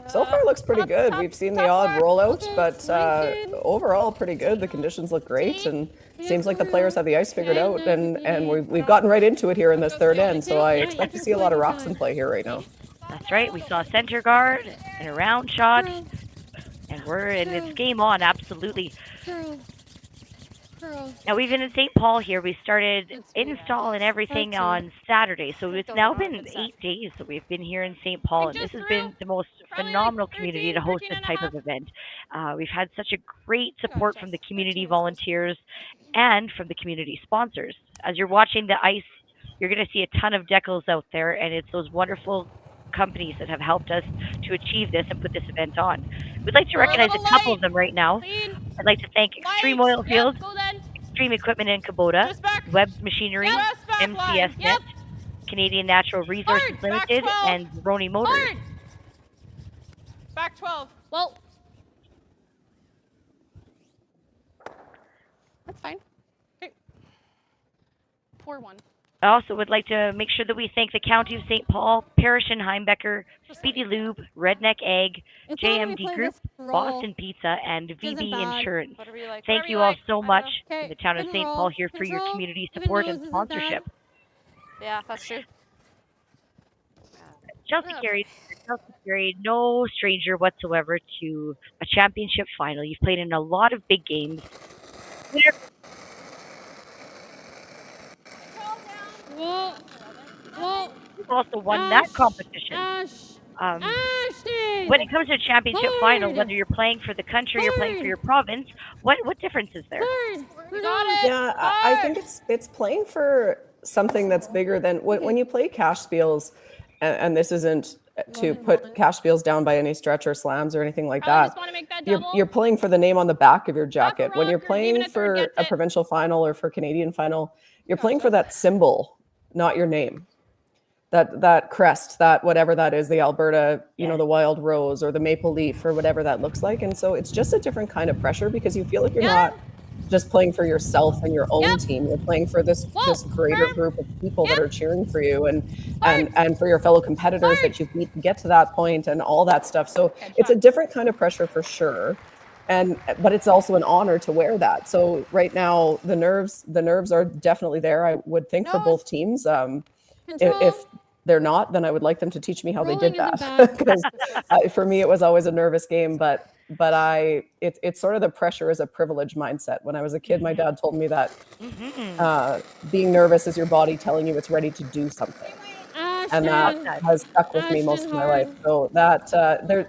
So far looks pretty good. We've seen the odd rollout, but overall pretty good. The conditions look great, and seems like the players have the ice figured out, and we've gotten right into it here in this third end, so I expect to see a lot of rocks in play here right now. That's right. We saw center guard and a round shot, and it's game on, absolutely. Now we've been in St. Paul here. We started install and everything on Saturday, so it's now been 8 days that we've been here in St. Paul, and this has been the most phenomenal community to host this type of event. We've had such a great support from the community volunteers and from the community sponsors. As you're watching the ice, you're going to see a ton of decals out there, and it's those wonderful companies that have helped us to achieve this and put this event on. We'd like to recognize a couple of them right now. I'd like to thank Extreme Oilfield, Extreme Equipment in Kubota, Webb's Machinery, MCS Net, Canadian Natural Resources Limited, and Roni Motors. Back 12. Well, that's fine. Okay. 4-1. I also would like to make sure that we thank the County of St. Paul, Parrish and Heimbecker, Speedy Lube, Redneck Egg, JMD Group, Boston Pizza, and VB Insurance. Thank you all so much in the town of St. Paul here for your community support and sponsorship. Yeah, that's true. Chelsea Carey, no stranger whatsoever to a championship final. You've played in a lot of big games. You've also won that competition. When it comes to a championship final, whether you're playing for the country or playing for your province, what difference is there? Yeah, I think it's playing for something that's bigger than when you play cash spiels, and this isn't to put cash spiels down by any stretch or slams or anything like that. You're playing for the name on the back of your jacket. When you're playing for a provincial final or for Canadian final, you're playing for that symbol, not your name. that crest, that whatever that is, the Alberta, the wild rose or the maple leaf or whatever that looks like. And so it's just a different kind of pressure because you feel like you're not just playing for yourself and your own team. You're playing for this greater group of people that are cheering for you and for your fellow competitors that you beat to get to that point and all that stuff. So it's a different kind of pressure for sure. But it's also an honor to wear that. So right now the nerves are definitely there, I would think, for both teams. If they're not, then I would like them to teach me how they did that. Because for me, it was always a nervous game. But it's sort of the pressure is a privilege mindset. When I was a kid, my dad told me that being nervous is your body telling you it's ready to do something. And that has stuck with me most of my life. So that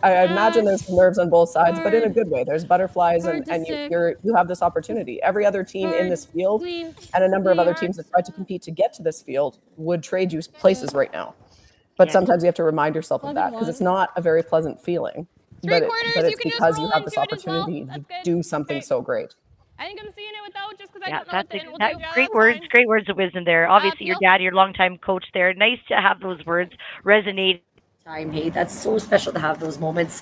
I imagine there's nerves on both sides, but in a good way. There's butterflies, and you have this opportunity. Every other team in this field, and a number of other teams that tried to compete to get to this field, would trade you places right now. But sometimes you have to remind yourself of that because it's not a very pleasant feeling. But it's because you have this opportunity to do something so great. I think I'm seeing it without just because I don't know what the that's will do. great words of wisdom there. Obviously, your dad, your longtime coach there. Nice to have those words resonate. Hey, that's so special to have those moments.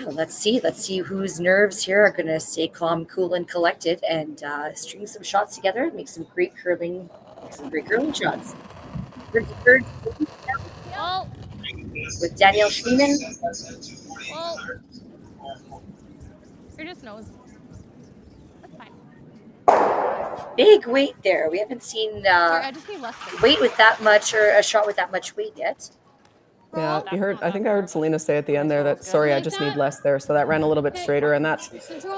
Let's see whose nerves here are going to stay calm, cool, and collected, and string some shots together, make some great curling shots. With Danielle Schneeman. Or just nose. That's fine. Big weight there. We haven't seen weight with that much, or a shot with that much weight yet. Yeah, I think I heard Selena say at the end there that, sorry, I just need less there. So that ran a little bit straighter. And that's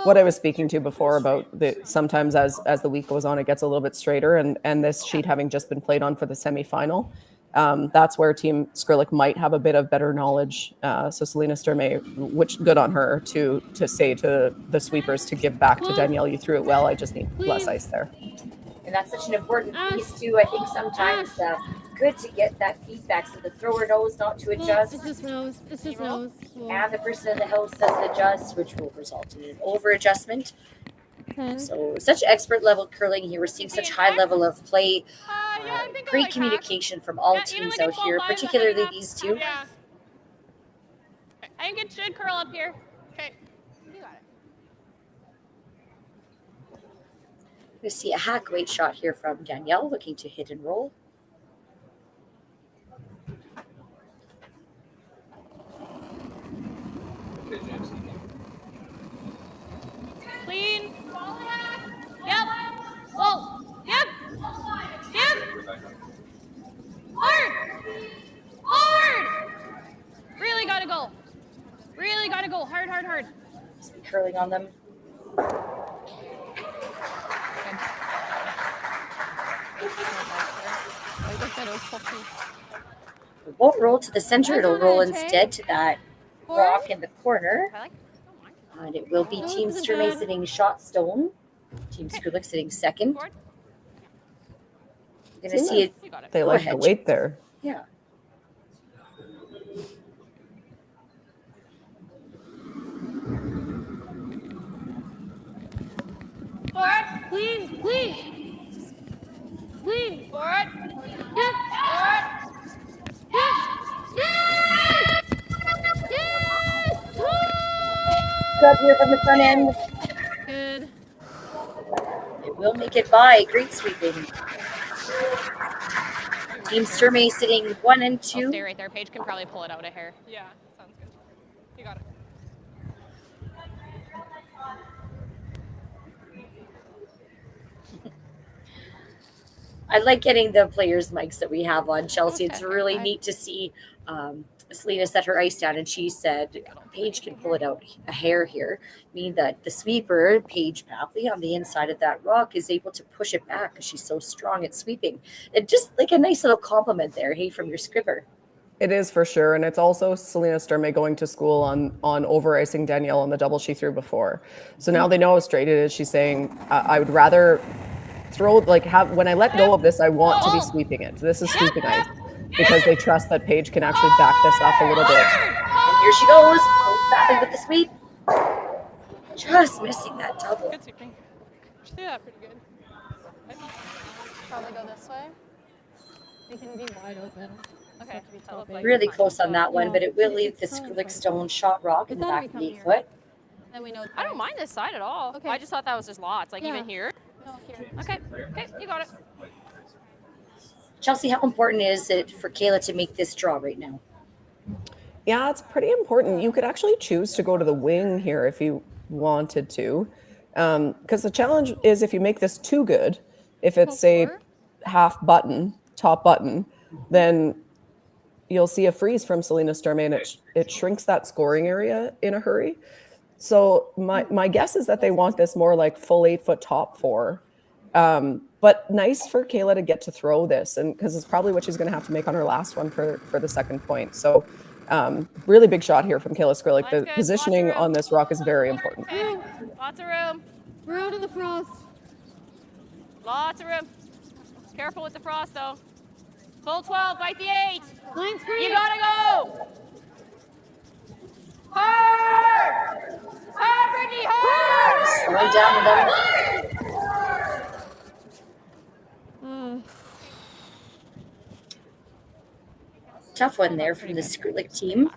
what I was speaking to before about sometimes as the week goes on, it gets a little bit straighter. And this sheet having just been played on for the semifinal, that's where Team Skrlik might have a bit of better knowledge. So Selena Sturmay, which good on her to say to the sweepers to give back to Danielle, you threw it well, I just need less ice there. And that's such an important piece too. I think sometimes good to get that feedback so the thrower knows not to adjust. It's just nose. And the person in the house doesn't adjust, which will result in an over adjustment. So such expert level curling here. We're seeing such high level of play. Great communication from all teams out here, particularly these two. Yeah. I think it should curl up here. Okay. You got it. We see a hack weight shot here from Danielle, looking to hit and roll. Clean. Yep. Whoa. Yep. Hard. Really gotta go. Hard. Just be curling on them. It won't roll to the center. It'll roll instead to that rock in the corner. And it will be Team Sturmay sitting shot stone. Team Skrlik sitting second. You're going to see it. They like the weight there. Yeah. Forward. Clean. Forward. Yes. Forward. Yes. Good here from the front end. Good. It will make it by. Great sweeping. Team Sturmay sitting 1 and 2. I'll stay right there. Paige can probably pull it out of here. Yeah, sounds good. You got it. I like getting the players' mics that we have on, Chelsea. It's really neat to see Selena set her ice down, and she said Paige can pull it out a hair here, meaning that the sweeper, Paige Papley, on the inside of that rock is able to push it back because she's so strong at sweeping. And just like a nice little compliment there, hey, from your scripper. It is for sure. And it's also Selena Sturmay going to school on over-icing Danielle on the double she threw before. So now they know how straight it is. She's saying, I would rather throw, when I let go of this, I want to be sweeping it. This is sweeping ice. Because they trust that Paige can actually back this up a little bit. And here she goes, back with the sweep. Just missing that double. Good sweeping. She threw that pretty good. Probably go this way. It can be wide open. Okay. That looked like Really close on that one, but it will leave the Skrlik stone shot rock in the back of the 8 foot. Then we know. I don't mind this side at all. Okay. I just thought that was just lots, like Yeah. even here. No, here. Okay, you got it. Chelsea, how important is it for Kayla to make this draw right now? Yeah, it's pretty important. You could actually choose to go to the wing here if you wanted to. Because the challenge is if you make this too good, if it's, say, half button, top button, then you'll see a freeze from Selena Sturmay, and it shrinks that scoring area in a hurry. So my guess is that they want this more like full 8 foot top 4. But nice for Kayla to get to throw this, and because it's probably what she's going to have to make on her last one for the second point. So really big shot here from Kayla Skrlik. The positioning on this rock is very important. Okay. Lots of room. We're out of the frost. Lots of room. Careful with the frost, though. Full 12, bite the 8. Line's free. You gotta go. Hard! Hard, Brittany, hard! Slowing down the Tough one there from the Skrlik team.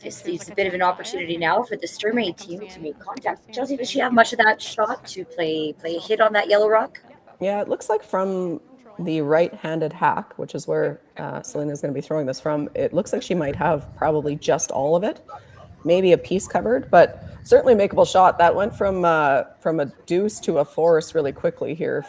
This leaves a bit of an opportunity now for the Sturmay team to make contact. Chelsea, does she have much of that shot to play a hit on that yellow rock? Yeah, it looks like from the right-handed hack, which is where Selena's going to be throwing this from, it looks like she might have probably just all of it, maybe a piece covered, but certainly a makeable shot. That went from a deuce to a force really quickly here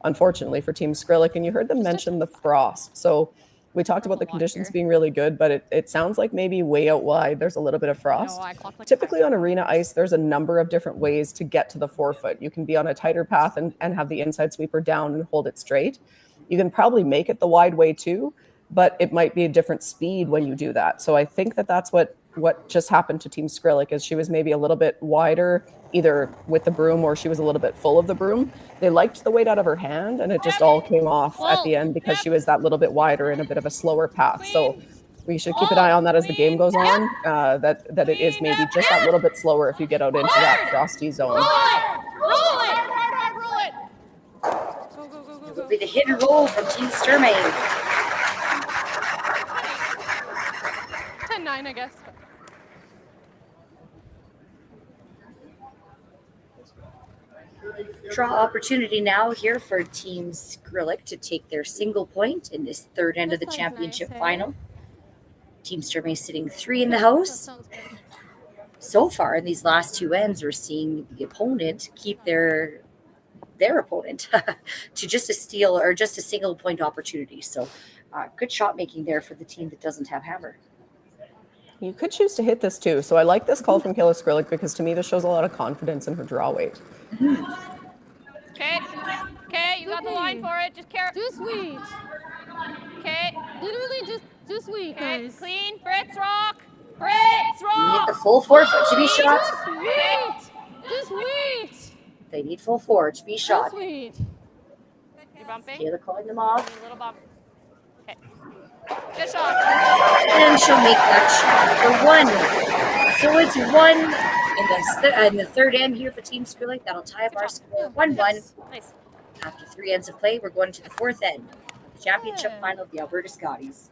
unfortunately for Team Skrlik, and you heard them mention the frost. So we talked about the conditions being really good, but it sounds like maybe way out wide there's a little bit of frost. Typically on arena ice, there's a number of different ways to get to the 4 foot. You can be on a tighter path and have the inside sweeper down and hold it straight. You can probably make it the wide way too, but it might be a different speed when you do that. So I think that's what just happened to Team Skrlik, is she was maybe a little bit wider, either with the broom or she was a little bit full of the broom. They liked the weight out of her hand, and it just all came off at the end because she was that little bit wider and a bit of a slower path. So we should keep an eye on that as the game goes on, that it is maybe just that little bit slower if you get out into that frosty zone. Roll it! Roll it! It will be the hit and roll from Team Sturmay. 10-9, I guess. Draw opportunity now here for Team Skrlik to take their single point in this third end of the championship final. Team Sturmay sitting 3 in the house. So far in these last 2 ends, we're seeing the opponent keep their opponent to just a steal or just a single point opportunity. So good shot making there for the team that doesn't have hammer. You could choose to hit this too. So I like this call from Kayla Skrlik because to me this shows a lot of confidence in her draw weight. Okay, you got the line for it. Just care. Just wait. Okay. Literally just wait, guys. Clean. Fritz rock. Fritz You rock. need the full 4 foot to be shot. Just wait. They need full 4 to be shot. Just wait. You bumping? Kayla calling them off. A little bump. Okay. Good shot. And she'll make that shot for 1. So it's 1 in the third end here for Team Skrlik. That'll tie up our score 1-1. Nice. After 3 ends of play, we're going to the 4th end, the championship final of the Alberta Scotties.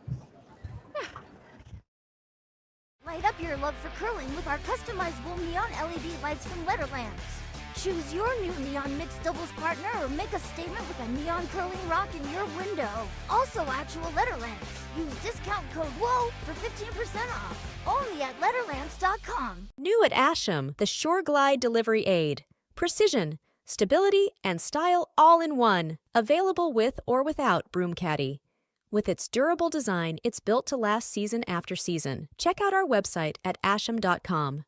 Light up your love for curling with our customizable neon LED lights from Letterlands. Choose your new neon mixed doubles partner or make a statement with a neon curling rock in your window. Also actual Letterlands. Use discount code WHOA for 15% off. Only at Letterlands.com. New at Asham, the Shore Glide Delivery Aid. Precision, stability, and style all in one. Available with or without Broom Caddy. With its durable design, it's built to last season after season. Check out our website at asham.com.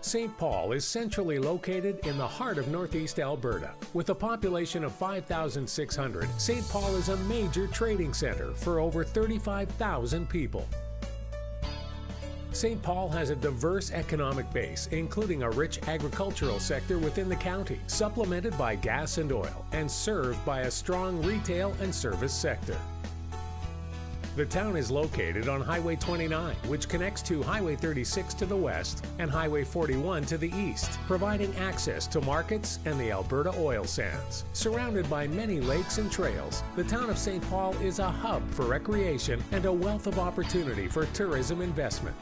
St. Paul is centrally located in the heart of Northeast Alberta. With a population of 5,600, St. Paul is a major trading center for over 35,000 people. St. Paul has a diverse economic base, including a rich agricultural sector within the county, supplemented by gas and oil, and served by a strong retail and service sector. The town is located on Highway 29, which connects to Highway 36 to the west and Highway 41 to the east, providing access to markets and the Alberta oil sands. Surrounded by many lakes and trails, the town of St. Paul is a hub for recreation and a wealth of opportunity for tourism investment.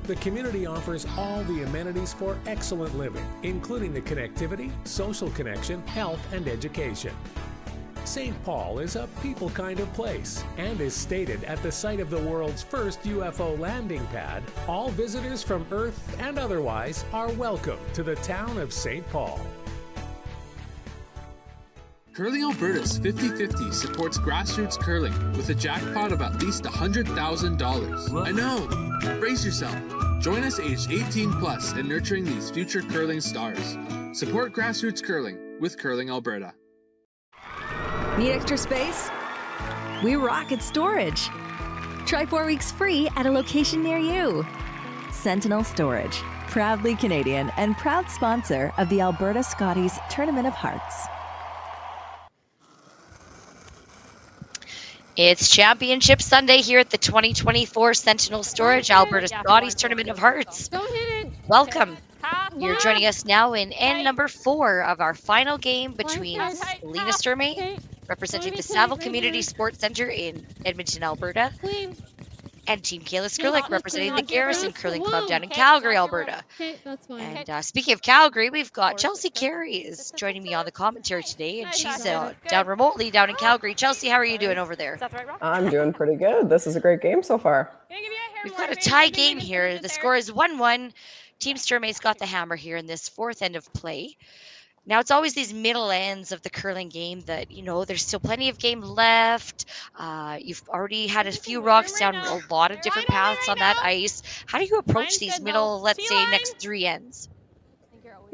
The community offers all the amenities for excellent living, including the connectivity, social connection, health, and education. St. Paul is a people kind of place and is stated at the site of the world's first UFO landing pad. All visitors from Earth and otherwise are welcome to the town of St. Paul. Curling Alberta's 50-50 supports grassroots curling with a jackpot of at least $100,000. I know! Brace yourself. Join us aged 18 plus in nurturing these future curling stars. Support grassroots curling with Curling Alberta. Need extra space? We rock at storage. Try 4 weeks free at a location near you. Sentinel Storage, proudly Canadian and proud sponsor of the Alberta Scotties Tournament of Hearts. It's Championship Sunday here at the 2024 Sentinel Storage Alberta Scotties Tournament of Hearts. Welcome. You're joining us now in end number 4 of our final game between Selena Sturmay, representing the Saville Community Sports Centre in Edmonton, Alberta, and Team Kayla Skrlik, representing the Garrison Curling Club down in Calgary, Alberta. And speaking of Calgary, we've got Chelsea Carey is joining me on the commentary today, and she's down remotely down in Calgary. Chelsea, how are you doing over there? I'm doing pretty good. This is a great game so far. We've got a tie game here. The score is 1-1. Team Sturmay's got the hammer here in this 4th end of play. Now, it's always these middle ends of the curling game that, you know, there's still plenty of game left. You've already had a few rocks down a lot of different paths on that ice. How do you approach these middle, let's say, next 3 ends?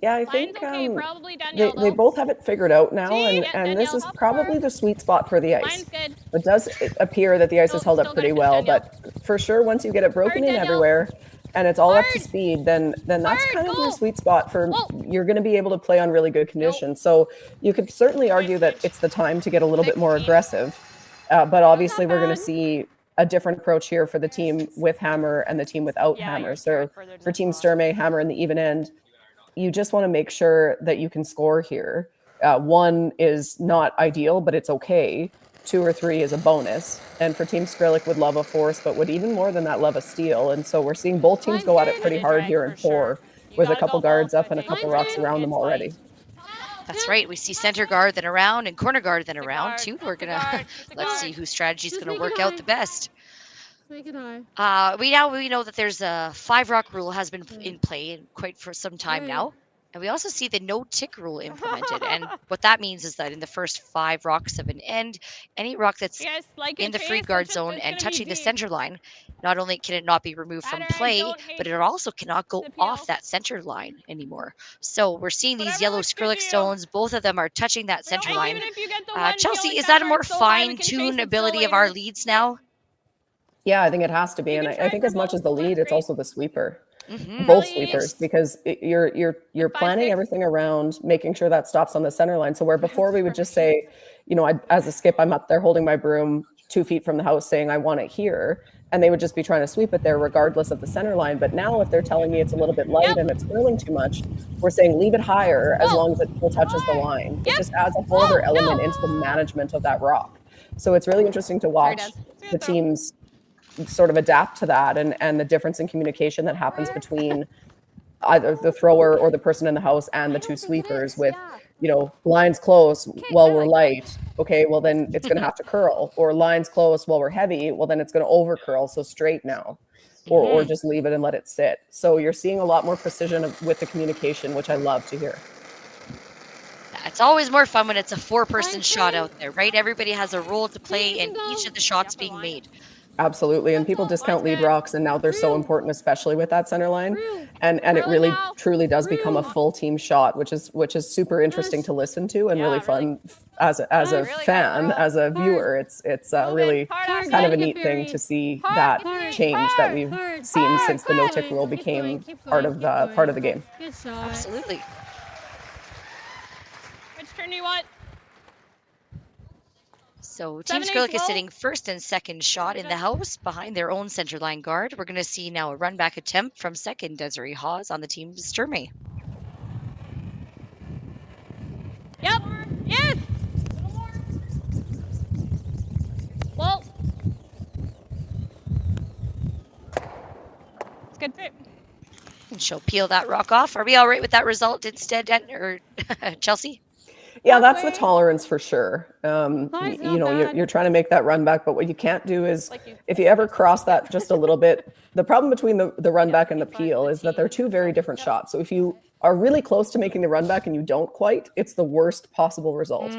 Yeah, I think they both have it figured out now, and this is probably the sweet spot for the ice. It does appear that the ice is held up pretty well, but for sure, once you get it broken in everywhere, and it's all up to speed, then that's kind of your sweet spot for you're going to be able to play on really good conditions. So you could certainly argue that it's the time to get a little bit more aggressive. But obviously we're going to see a different approach here for the team with hammer and the team without hammer. So for Team Sturmay, hammer in the even end, you just want to make sure that you can score here. 1 is not ideal, but it's okay. 2 or 3 is a bonus. And for Team Skrlik would love a force, but would even more than that love a steal. And so we're seeing both teams go at it pretty hard here in 4 with a couple guards up and a couple rocks around them already. That's right. We see center guard then around and corner guard then around too. We're going to let's see whose strategy is going to work out the best. We know that there's a 5 rock rule has been in play quite for some time now. And we also see the no tick rule implemented. And what that means is that in the first 5 rocks of an end, any rock that's in the free guard zone and touching the center line, not only can it not be removed from play, but it also cannot go off that center line anymore. So we're seeing these yellow Skrlik stones. Both of them are touching that center line. Chelsea, is that a more fine-tuned ability of our leads now? Yeah, I think it has to be. And I think as much as the lead, it's also the sweeper. Both sweepers, because you're planning everything around making sure that stops on the center line. So where before we would just say, you know, as a skip, I'm up there holding my broom 2 feet from the house saying I want it here, and they would just be trying to sweep it there regardless of the center line. But now if they're telling me it's a little bit light and it's curling too much, we're saying leave it higher as long as it still touches the line. It just adds a whole other element into the management of that rock. So it's really interesting to watch the teams sort of adapt to that and the difference in communication that happens between either the thrower or the person in the house and the 2 sweepers with, you know, lines close while we're light. Okay, well then it's going to have to curl, or lines close while we're heavy. Well, then it's going to over curl. So straight now, or just leave it and let it sit. So you're seeing a lot more precision with the communication, which I love to hear. It's always more fun when it's a 4-person shot out there, right? Everybody has a role to play in each of the shots being made. Absolutely, and people discount lead rocks, and now they're so important, especially with that center line, and it really truly does become a full team shot, which is super interesting to listen to and really fun as a fan, as a viewer. It's really kind of a neat thing to see that change that we've seen since the no tick rule became part of the game. Absolutely. Which turn do you want? So Team Skrlik is sitting first and second shot in the house behind their own center line guard. We're going to see now a run back attempt from second Desiree Hawes on the Team Sturmay. Yep. Yes. Well. It's good. And she'll peel that rock off. Are we all right with that result instead, or Chelsea? Yeah, that's the tolerance for sure. You're trying to make that run back, but what you can't do is, if you ever cross that just a little bit, the problem between the run back and the peel is that they're two very different shots. So if you are really close to making the run back and you don't quite, it's the worst possible result.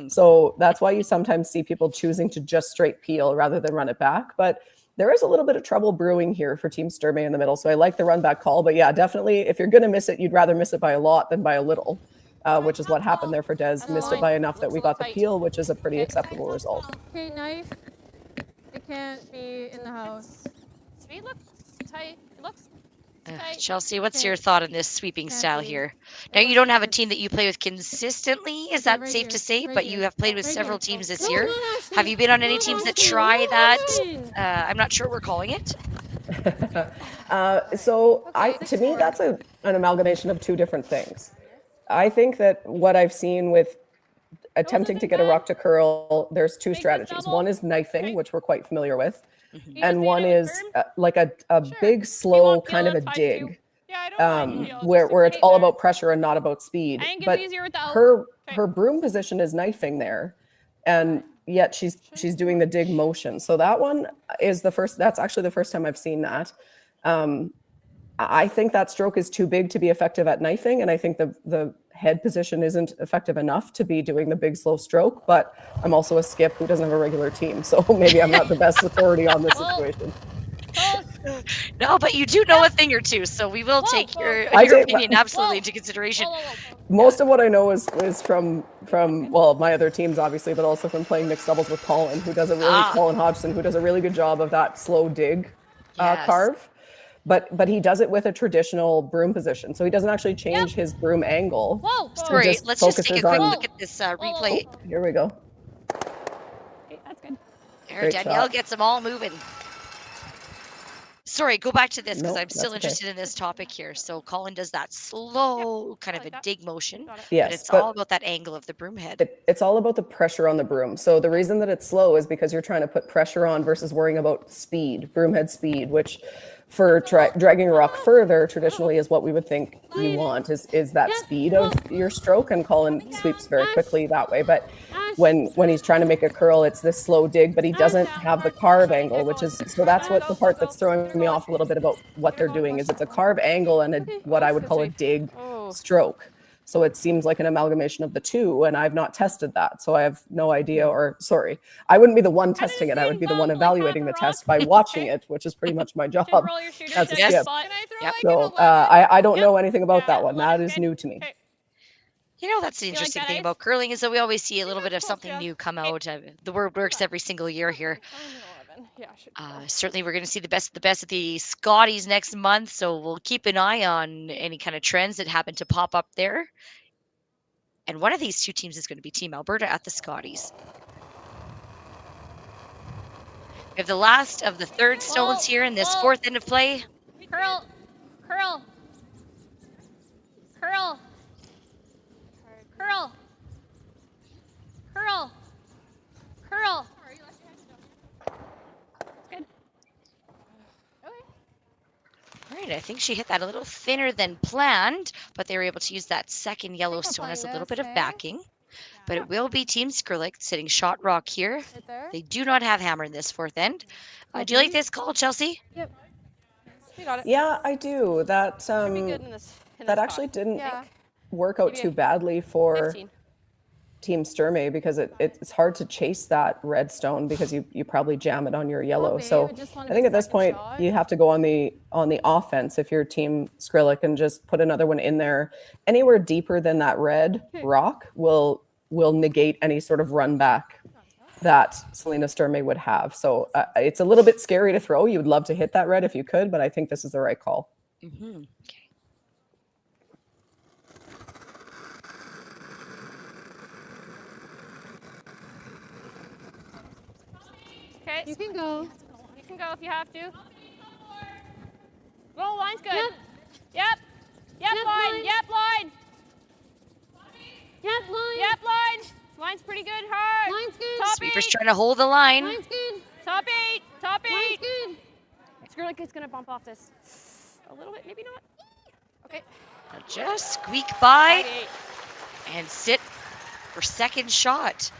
So that's why you sometimes see people choosing to just straight peel rather than run it back. But there is a little bit of trouble brewing here for Team Sturmay in the middle. So I like the run back call, but yeah, definitely if you're going to miss it, you'd rather miss it by a lot than by a little. Which is what happened there for Des. Missed it by enough that we got the peel, which is a pretty acceptable result. Okay, nice. It can't be in the house. Speed looks tight. It looks tight. Chelsea, what's your thought on this sweeping style here? Now, you don't have a team that you play with consistently, is that safe to say? But you have played with several teams this year. Have you been on any teams that try that? I'm not sure what we're calling it. To me, that's an amalgamation of two different things. I think that what I've seen with attempting to get a rock to curl, there's two strategies. One is knifing, which we're quite familiar with, and one is like a big, slow kind of a dig, where it's all about pressure and not about speed. But her broom position is knifing there, and yet she's doing the dig motion. So that one is that's actually the first time I've seen that. I think that stroke is too big to be effective at knifing, and I think the head position isn't effective enough to be doing the big slow stroke, but I'm also a skip who doesn't have a regular team, so maybe I'm not the best authority on this situation. No, but you do know a thing or two, so we will take your opinion absolutely into consideration. Most of what I know is from my other teams, obviously, but also from playing mixed doubles with Colin, Colin Hodgson, who does a really good job of that slow dig carve. But he does it with a traditional broom position. So he doesn't actually change his broom angle. Whoa, sorry, let's just take a quick look at this replay. Here we go. Okay, that's good. There, Danielle gets them all moving. Sorry, go back to this because I'm still interested in this topic here. So Colin does that slow kind of a dig motion, yes, but it's all about that angle of the broom head. It's all about the pressure on the broom. So the reason that it's slow is because you're trying to put pressure on versus worrying about speed, broom head speed, which for dragging a rock further traditionally is what we would think you want is that speed of your stroke, and Colin sweeps very quickly that way. But when he's trying to make a curl, it's this slow dig, but he doesn't have the carve angle, so that's what the part that's throwing me off a little bit about what they're doing is it's a carve angle and what I would call a dig stroke. So it seems like an amalgamation of the two, and I've not tested that. So I have no idea, I wouldn't be the one testing it. I would be the one evaluating the test by watching it, which is pretty much my job as a skip. So I don't know anything about that one. That is new to me. You know, that's the interesting thing about curling is that we always see a little bit of something new come out. The word works every single year here. Certainly, we're going to see the best of the Scotties next month, so we'll keep an eye on any kind of trends that happen to pop up there. And one of these two teams is going to be Team Alberta at the Scotties. We have the last of the third stones here in this fourth end of play. Curl. All right, I think she hit that a little thinner than planned, but they were able to use that second yellow stone as a little bit of backing. But it will be Team Skrlik sitting shot rock here. They do not have hammer in this fourth end. Do you like this call, Chelsea? Yep. You got it. Yeah, I do. That actually didn't work out too badly for Team Sturmay because it's hard to chase that red stone because you probably jam it on your yellow. So I think at this point you have to go on the offense if you're Team Skrlik and just put another one in there. Anywhere deeper than that red rock will negate any sort of run back that Selena Sturmay would have. So it's a little bit scary to throw. You would love to hit that red if you could, but I think this is the right call. Mm-hmm. Okay. You can go. You can go if you have to. Roll line's good. Yep. Yep, line. Yep, line. Yep, line. Yep, line. Line's pretty good. Hard. Line's good. Top Sweeper's 8. trying to hold the line. Line's good. Top 8. Top 8. Line's good. Skrlik is going to bump off this. A little bit, maybe not. Okay. Now just squeak by and sit for second shot.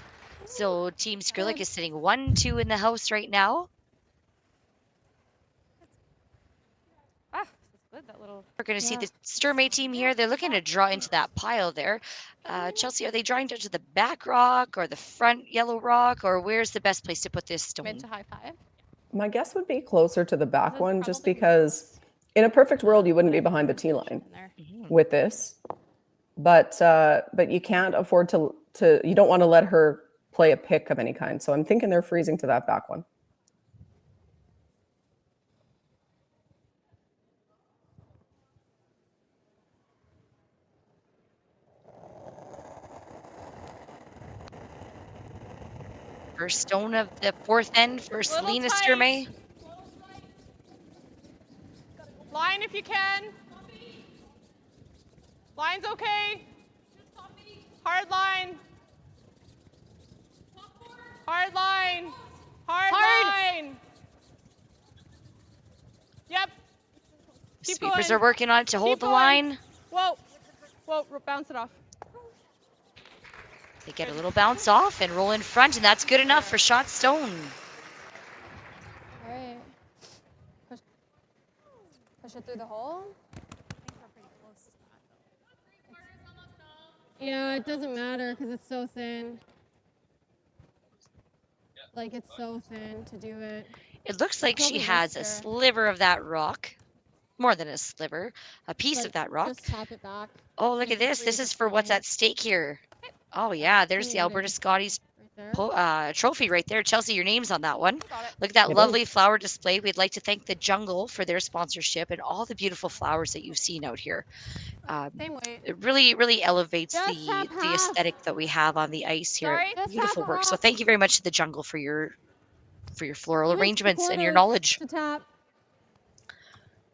So Team Skrlik is sitting 1-2 in the house right now. Good, that little. We're going to see the Sturmay team here. They're looking to draw into that pile there. Chelsea, are they drawing down to the back rock or the front yellow rock, or where's the best place to put this stone? Mid to high 5. My guess would be closer to the back one, just because in a perfect world you wouldn't be behind the tee line with this, but you can't afford to. You don't want to let her play a pick of any kind. So I'm thinking they're freezing to that back one. First stone of the fourth end for Selena Sturmay. Line if you can. Line's okay. Hard line. Hard line. Hard line. Yep. Keep Sweepers going. are working on it to hold Keep the going. line. Whoa. Whoa, bounce it off. They get a little bounce off and roll in front, and that's good enough for shot stone. All right. Push it through the hole. Yeah, it doesn't matter because it's so thin. Like, it's so thin to do it. It looks like she has a sliver of that rock. More than a sliver. A piece of that rock. Just tap it back. Oh, look at this. This is for what's at stake here. Oh, yeah. There's the Alberta Scotties trophy right there. Chelsea, your name's on that one. Look at that lovely flower display. We'd like to thank the Jungle for their sponsorship and all the beautiful flowers that you've seen out here. It really elevates the aesthetic that we have on the ice here. Beautiful work. So thank you very much to the Jungle for your floral arrangements and your knowledge.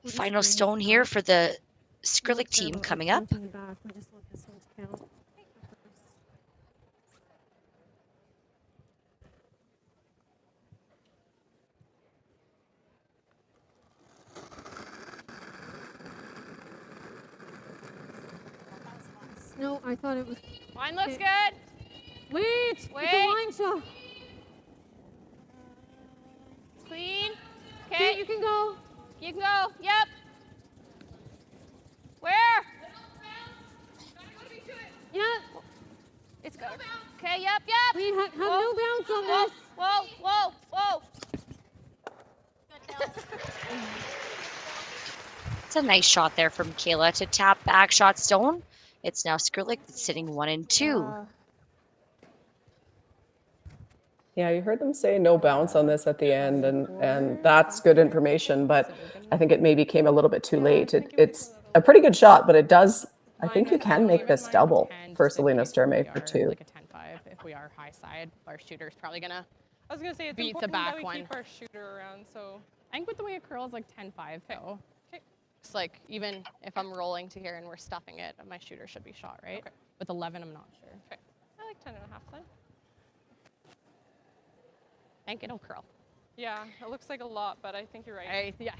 Final stone here for the Skrlik team coming up. No, I thought it was. Line looks good. Wait. It's a line shot. Clean. Okay. You can go. You can go. Yep. Where? Yeah. It's good. Okay, yep. We have no bounce on this. Whoa. It's a nice shot there from Kayla to tap back shot stone. It's now Skrlik that's sitting 1 and 2. Yeah, you heard them say no bounce on this at the end, and that's good information, but I think it maybe came a little bit too late. It's a pretty good shot, but it does, I think you can make this double for Selena Sturmay for 2. Like a 10-5 if we are high side. Our shooter's probably going to I was gonna say it's beat the important back that we one. keep our shooter around. So I think with the way it curls, like 10-5 though. Okay. It's like even if I'm rolling to here and we're stuffing it, my shooter should be shot, right? Okay. With 11, I'm not sure. Okay. I like 10.5 then. I think it'll curl. Yeah, it looks like a lot, but I think you're right. Yeah.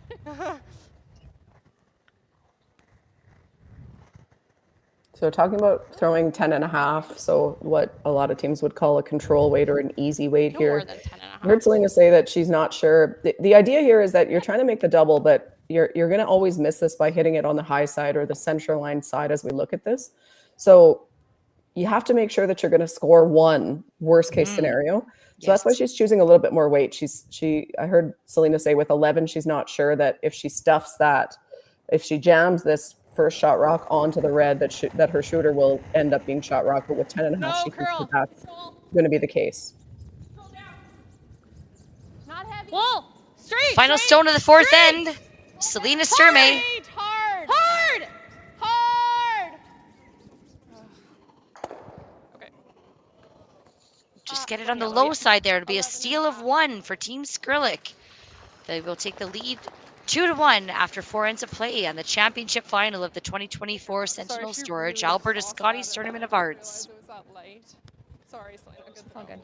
So talking about throwing 10.5, so what a lot of teams would call a control weight or an easy weight No here. more than 10.5. I heard Selena say that she's not sure. The idea here is that you're trying to make the double, but you're going to always miss this by hitting it on the high side or the center line side as we look at this. So you have to make sure that you're going to score one worst case scenario. So that's why she's choosing a little bit more weight. I heard Selena say with 11, she's not sure that if she stuffs that, if she jams this first shot rock onto the red, that her shooter will end up being shot rock. But with 10 and a half, she thinks that that's going to be the case. Wall. Straight. Final stone of the fourth end. Selena Sturmay. Hard. Hard. Hard. Okay. Just get it on the low side there. It'll be a steal of 1 for Team Skrlik. They will take the lead 2-1 after 4 ends of play on the championship final of the 2024 Sentinel Storage Alberta Scotties Tournament of Hearts. Sorry, Selena. It's all good.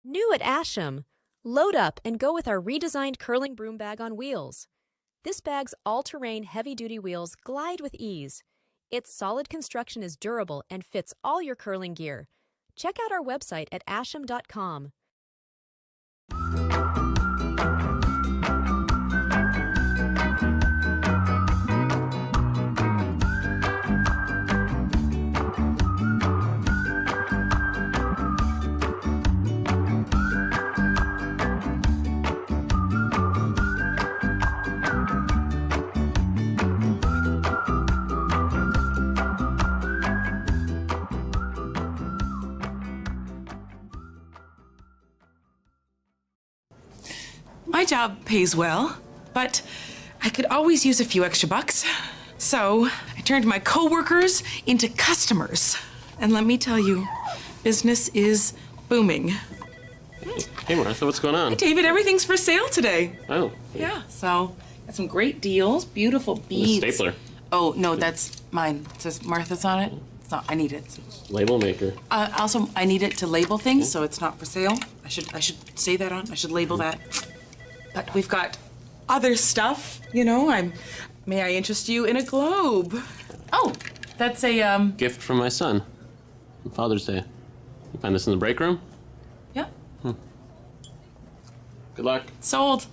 New at Asham, load up and go with our redesigned curling broom bag on wheels. This bag's all-terrain heavy-duty wheels glide with ease. Its solid construction is durable and fits all your curling gear. Check out our website at asham.com. My job pays well, but I could always use a few extra bucks. So I turned my coworkers into customers. And let me tell you, business is booming. Hey Martha, what's going on? Hey David, everything's for sale today. Oh. Yeah, so got some great deals, beautiful beads. The stapler. Oh, no, that's mine. It says Martha's on it. It's not, I need it. Label maker. Also, I need it to label things, so it's not for sale. I should say that on, I should label that. But we've got other stuff, you know. May I interest you in a globe? Oh, that's a Gift from my son. On Father's Day. You find this in the break room? Yeah. Good luck. Sold.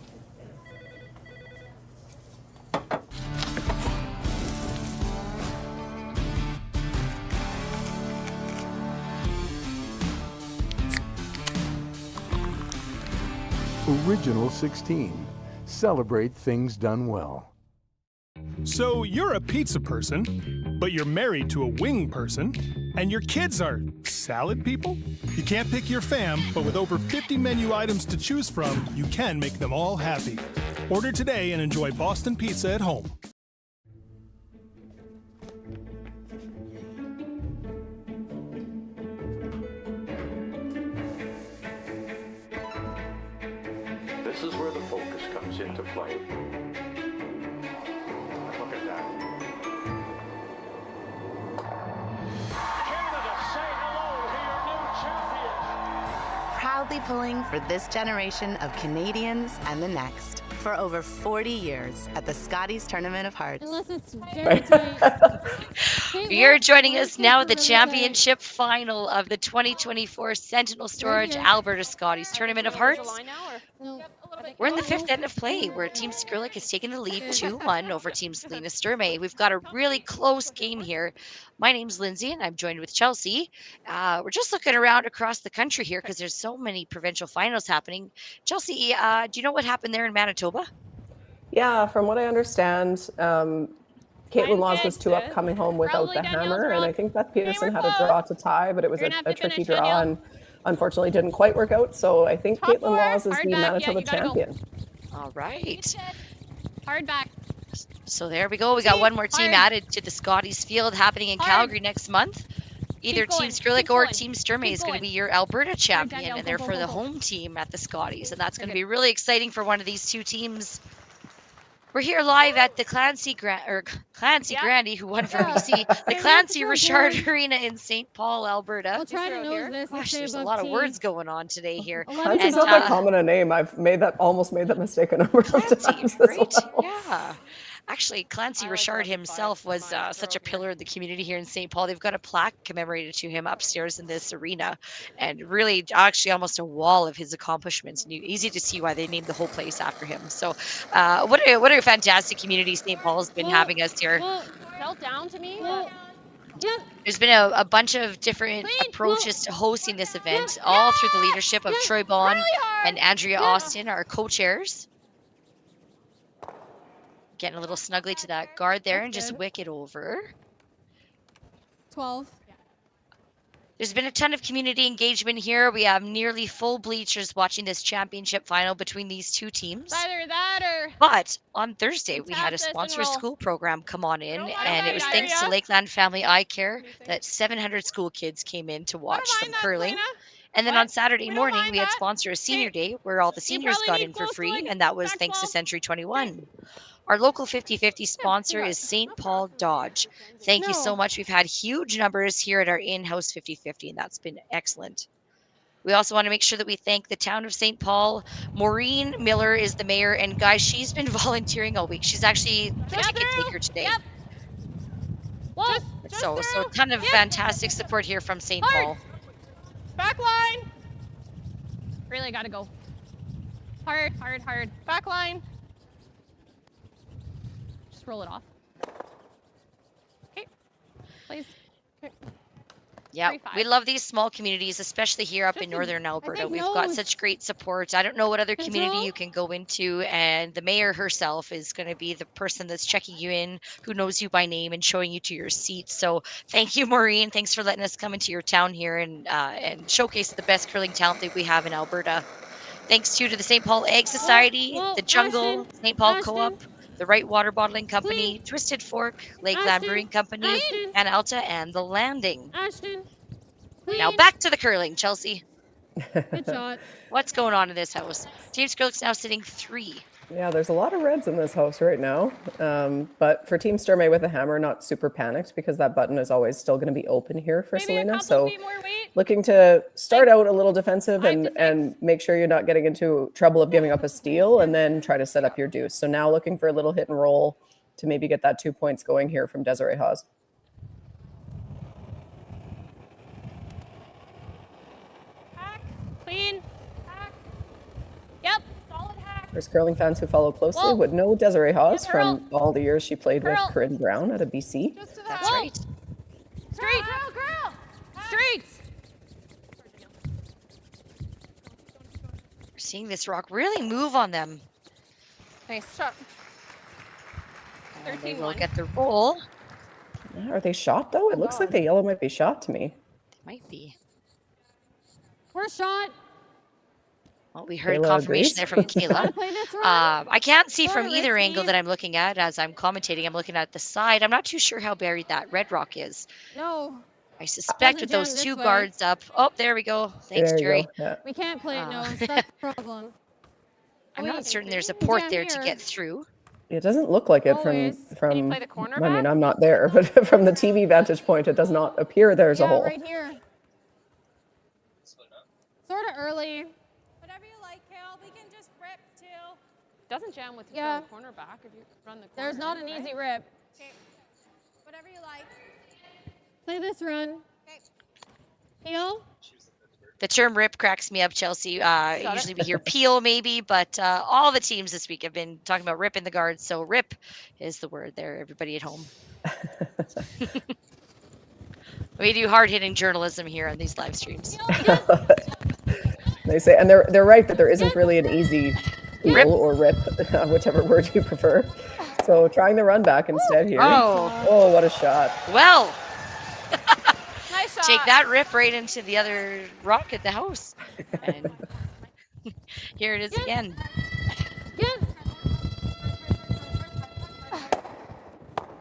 Original 16. Celebrate things done well. So you're a pizza person, but you're married to a wing person, and your kids are salad people? You can't pick your fam, but with over 50 menu items to choose from, you can make them all happy. Order today and enjoy Boston pizza at home. This is where the focus comes into play. Look at that. Canada, say hello to your new champions. Proudly pulling for this generation of Canadians and the next for over 40 years at the Scotties Tournament of Hearts. Unless it's very tight. You're joining us now at the championship final of the 2024 Sentinel Storage Alberta Scotties Tournament of Hearts. We're in the 5th end of play, where Team Skrlik has taken the lead 2-1 over Team Selena Sturmay. We've got a really close game here. My name's Lindsay, and I'm joined with Chelsea. We're just looking around across the country here because there's so many provincial finals happening. Chelsea, do you know what happened there in Manitoba? Yeah, from what I understand, Caitlin Laws was 2-up coming home without the hammer, and I think Beth Peterson had a draw to tie, but it was a tricky draw and unfortunately didn't quite work out. So I think Caitlin Laws is the Manitoba champion. All right. Hard back. So there we go. We got one more team added to the Scotties field happening in Calgary next month. Either Team Skrlik or Team Sturmay is going to be your Alberta champion, and they're for the home team at the Scotties, and that's going to be really exciting for one of these two teams. We're here live at the Clancy Grandy, who won for BC, the Clancy Richard Arena in St. Paul, Alberta. I'll try to know this. Gosh, there's a lot of words going on today here. Clancy's not that common a name. I've almost made that mistake a number of times as well. Yeah. Actually, Clancy Richard himself was such a pillar of the community here in St. Paul. They've got a plaque commemorated to him upstairs in this arena, and really, actually, almost a wall of his accomplishments. And easy to see why they named the whole place after him. So, what a fantastic community St. Paul's been having us here. Fell down to me. There's been a bunch of different approaches to hosting this event, all through the leadership of Troy Bond and Andrea Austin, our co-chairs. Getting a little snugly to that guard there and just wick it over. 12. There's been a ton of community engagement here. We have nearly full bleachers watching this championship final between these two teams. Either that or... But on Thursday, we had a sponsor school program come on in, and it was thanks to Lakeland Family Eye Care that 700 school kids came in to watch some curling. And then on Saturday morning, we had sponsor a senior day where all the seniors got in for free, and that was thanks to Century 21. Our local 50/50 sponsor is St. Paul Dodge. Thank you so much. We've had huge numbers here at our in-house 50/50, and that's been excellent. We also want to make sure that we thank the town of St. Paul. Maureen Miller is the mayor, and guys, she's been volunteering all week. She's actually the ticket taker today. So a ton of fantastic support here from St. Paul. Back line. Really got to go. Hard, hard, hard. Back line. Just roll it off. Okay. Please. Okay. Yeah, we love these small communities, especially here up in northern Alberta. We've got such great support. I don't know what other community you can go into, and the mayor herself is going to be the person that's checking you in, who knows you by name and showing you to your seat. So thank you, Maureen. Thanks for letting us come into your town here and showcase the best curling talent that we have in Alberta. Thanks to the St. Paul Egg Society, the Jungle, St. Paul Co-op, the Right Water Bottling Company, Twisted Fork, Lakeland Brewing Company, and Alta, and The Landing. Now back to the curling, Chelsea. Good shot. What's going on in this house? Team Skrlik's now sitting 3. Yeah, there's a lot of reds in this house right now. But for Team Sturmay with a hammer, not super panicked because that button is always still going to be open here for Selena. So looking to start out a little defensive and make sure you're not getting into trouble of giving up a steal and then try to set up your deuce. So now looking for a little hit and roll to maybe get that 2 points going here from Desiree Hawes. Clean. Hack. Yep. Solid hack. There's curling fans who follow closely would know Desiree Hawes from all the years she played with Corinne Brown at a BC. That's right. Straight. Girl. Straight. We're seeing this rock really move on them. Nice shot. And they will get the roll. Are they shot though? It looks like the yellow might be shot to me. They might be. We're shot. Well, we heard Kayla confirmation agrees. there from Kayla. I can't see from either angle that I'm looking at as I'm commentating. I'm looking at the side. I'm not too sure how buried that red rock is. No. I suspect with those two guards up. Oh, there we go. Thanks, There you Jerry. go, yeah. We can't play it nose. That's the problem. I'm not certain there's a port there to get through. It doesn't look like it from play the corner I mean, back? I'm not there, but from the TV vantage point, it does not appear there's a hole. Right here. Sort of early. Whatever you like, Cal. We can just rip too. Doesn't jam with the corner back if you run the corner. There's not an easy rip. Okay. Whatever you like. Play this run. Okay. Heel. The term rip cracks me up, Chelsea. Usually we hear peel maybe, but all the teams this week have been talking about ripping the guards. So rip is the word there, everybody at home. We do hard-hitting journalism here on these live streams. They say, and they're right that there isn't really an easy peel or rip, whichever word you prefer. So trying the run back instead here. Oh, what a shot. Well, nice shot. Take that rip right into the other rock at the house. And here it is again.